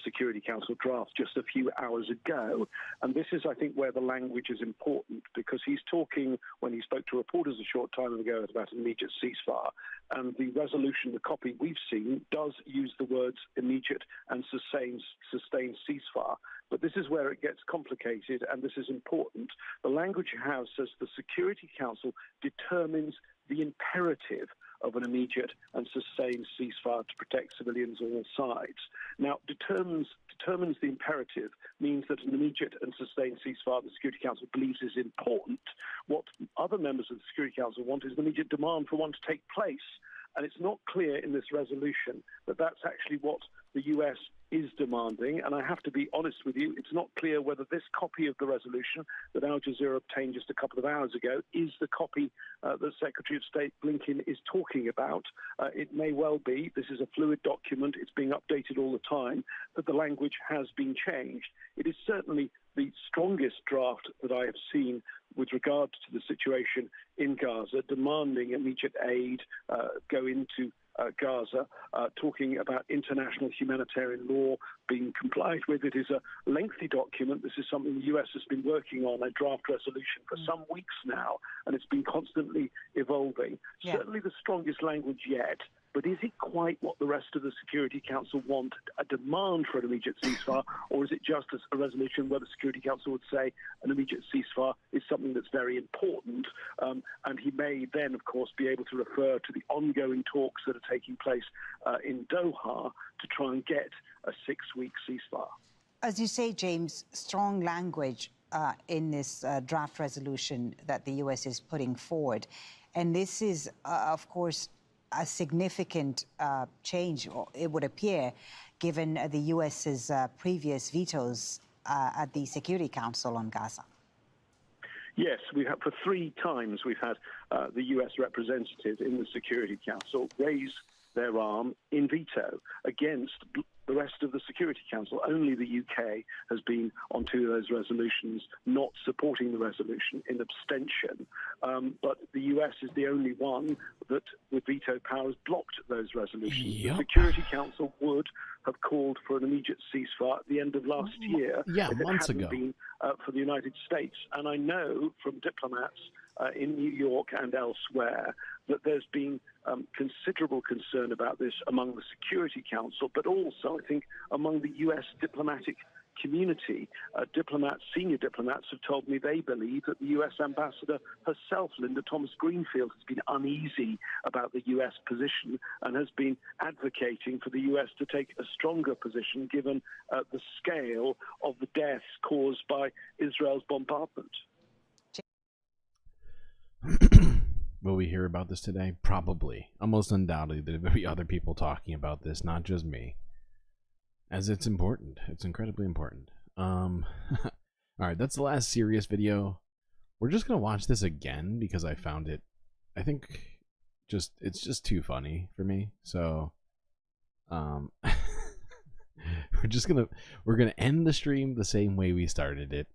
Security Council draft just a few hours ago. And this is, I think, where the language is important, because he's talking, when he spoke to reporters a short time ago, about an immediate ceasefire. And the resolution, the copy we've seen, does use the words immediate and sustained ceasefire. But this is where it gets complicated, and this is important. The language you have says the Security Council determines the imperative of an immediate and sustained ceasefire to protect civilians on all sides. Now, determines the imperative means that an immediate and sustained ceasefire the Security Council believes is important. What other members of the Security Council want is an immediate demand for one to take place. And it's not clear in this resolution that that's actually what the US is demanding. And I have to be honest with you, it's not clear whether this copy of the resolution that Al Jazeera obtained just a couple of hours ago is the copy that Secretary of State Blinken is talking about. It may well be. This is a fluid document. It's being updated all the time, but the language has been changed. It is certainly the strongest draft that I have seen with regard to the situation in Gaza, demanding immediate aid go into Gaza, talking about international humanitarian law being complied with. It is a lengthy document. This is something the US has been working on, a draft resolution, for some weeks now, and it's been constantly evolving. Yeah. Certainly the strongest language yet, but is it quite what the rest of the Security Council want, a demand for an immediate ceasefire, or is it just a resolution where the Security Council would say an immediate ceasefire is something that's very important, and he may then, of course, be able to refer to the ongoing talks that are taking place in Doha to try and get a 6-week ceasefire. As you say, James, strong language in this draft resolution that the U.S. is putting forward. And this is, of course, a significant change, it would appear, given the U.S.'s previous vetoes at the Security Council on Gaza. Yes, for 3 times we've had the U.S. representative in the Security Council raise their arm in veto against the rest of the Security Council. Only the UK has been on 2 of those resolutions not supporting the resolution, in abstention. But the US is the only one that, with veto powers, blocked those resolutions. Yep. The Security Council would have called for an immediate ceasefire at the end of last year if it hadn't been for the United States. And I know from diplomats in New York and elsewhere that there's been considerable concern about this among the Security Council, but also, I think, among the U.S. diplomatic community. Senior diplomats have told me they believe that the U.S. ambassador herself, Linda Thomas-Greenfield, has been uneasy about the U.S. position and has been advocating for the U.S. to take a stronger position given the scale of the deaths caused by Israel's bombardment. Will we hear about this today? Probably. Almost undoubtedly there will be other people talking about this, not just me. As it's important. It's incredibly important. Alright, that's the last serious video. We're just going to watch this again because I found it, I think, it's just too funny for me. So, we're gonna end the stream the same way we started it.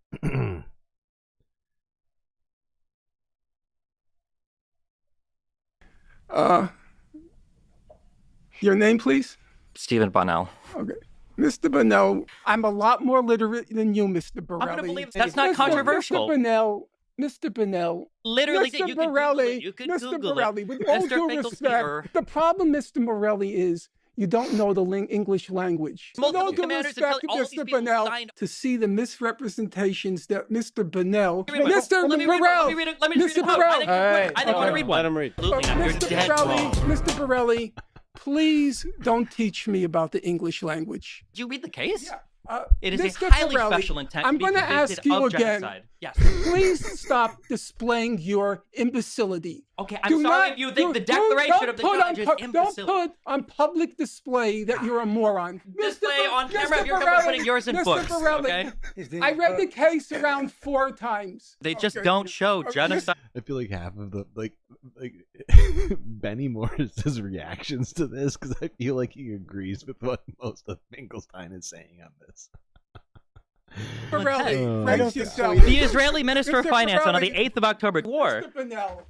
Your name, please? Stephen Bonnell. Okay. Mr. Bonnell, I'm a lot more literate than you, Mr. Borelli. I'm going to believe that's not controversial. Mr. Bonnell. Literally, Mr. you Borelli, can Mr. Google Borelli, it. with all due respect, the problem, Mr. Borelli, is you don't know the English language. Multiple With all due respect, Mr. Bonnell, to see the misrepresentations that Mr. Bonnell... Mr. Borelli! Mr. Borelli! I want to read one. Let him read. Mr. Borelli, please don't teach me about the English language. Did you read the case? Yeah. It is Mr. a highly Pirelli, special intent I'm to be going to convicted ask you of again. genocide. Yes. Please stop displaying your imbecility. Okay, I'm sorry if you think the declaration of the judge is imbecile. Don't put on public display that you're a moron. Display on camera if you're comfortable putting yours in Mr. books, Pirelli, okay? I read the case around 4 times. They just don't show genocide. I feel like half of the like Benny Morris's reactions to this, because I feel like he agrees with what most of Finkelstein is saying on this. Pirelli, brace yourself. The Israeli Minister of Mr. Finance on the Pirelli, 8th of October. War. Mr. Bonnell,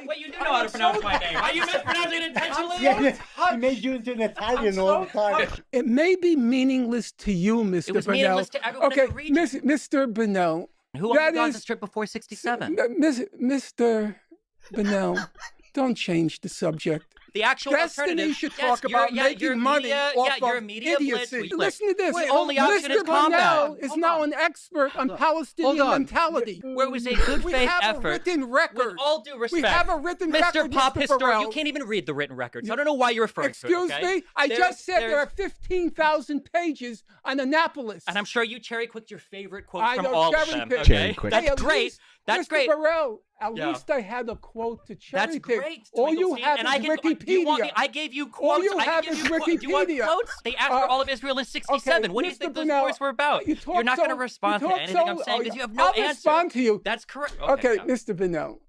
Wait, you do know how to pronounce my name. Are you mispronouncing it intentionally? He made you into an Italian all the time. It may be meaningless to you, Mr. It was Bonnell. meaningless to everyone in the region. Mr. Bonnell. Who owned the Gaza Strip before 67? Mr. Bonnell, don't change the subject. The actual Destiny alternative. should Yes, talk about making money off you're a of media idiocy. blitz. Listen to this. The only option is Mr. Bonnell combat. is now an expert on Palestinian mentality. Where it was a good We faith have effort. a written record. With all due respect. We have a written Mr. record, Pop Mr. Historian, Burrell. you can't even read the written records. I don't know why you're referring to it, Excuse okay? me? I just said there are 15,000 pages on Annapolis. And I'm sure you cherry-picked your favorite quotes I from don't all of them, cherry-pick. okay? Cherry-pick. That's Hey, at great. least, That's Mr. great. Burrell, at Yeah. least I had a quote to cherry That's pick. great. All you Twinklestein, have and is I can, Wikipedia. Do you want me? I gave you quotes. All you I have can is give you quotes. Do you want Wikipedia. quotes? They asked for all of Israel in 67. Okay, What do you Mr. think those Bonnell, wars were about? you talk You're not going to so- respond you to talk anything so- I'm saying because you have no I'll answer. respond to you. That's correct. Okay, yeah. Mr. Bonnell.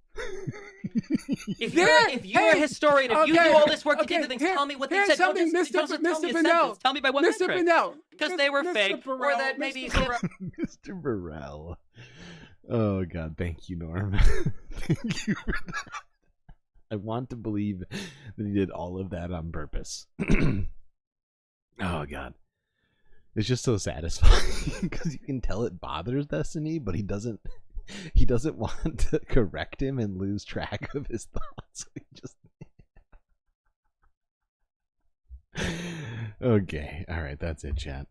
If you're a historian, if you do all this work to get to things, tell me what they here's said. Don't something, just tell me a Mr. Bonnell. sentence. Tell me by what Mr. metric. Bonnell. Because they were Mr. fake, or Burrell, that maybe... Mr. Burrell. Oh God, thank you, Norm. Thank you for that. I want to believe that he did all of that on purpose. Oh God, it's just so satisfying because you can tell it bothers Destiny, but he doesn't. He doesn't want to correct him and lose track of his thoughts. So he just. Okay, all right, that's it, chat.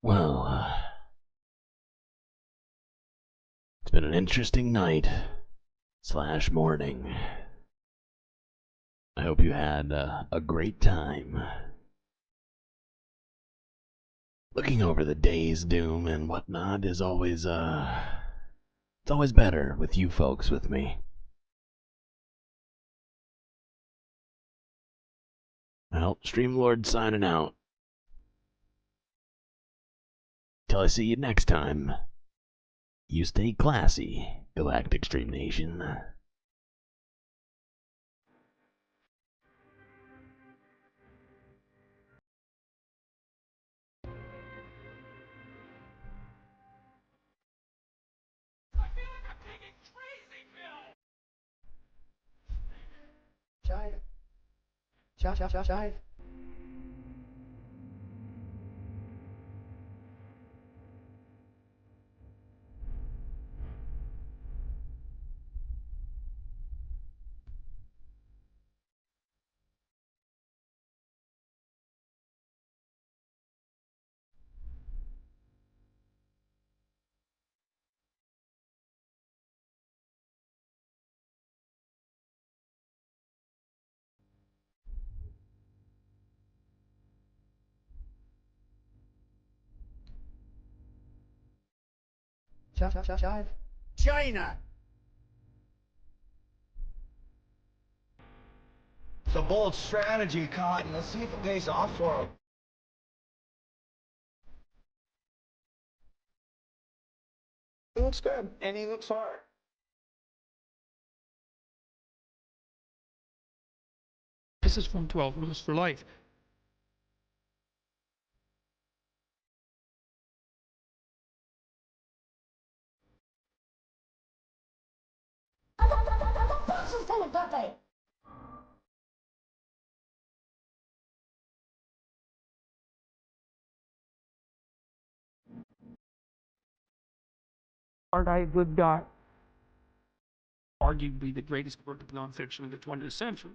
Well, it's been an interesting night / morning. I hope you had a great time. Looking over the day's doom and whatnot is always, it's always better with you folks with me. Well, Streamlord signing out. Till I see you next time, you stay classy, Galactic Stream Nation. Shine. China. It's a bold strategy, Cotton. Let's see if it pays off for him. He looks good, and he looks hard. This is from 12 Rules for Life. Aren't I a good guy? Arguably the greatest work of nonfiction of the 20th century.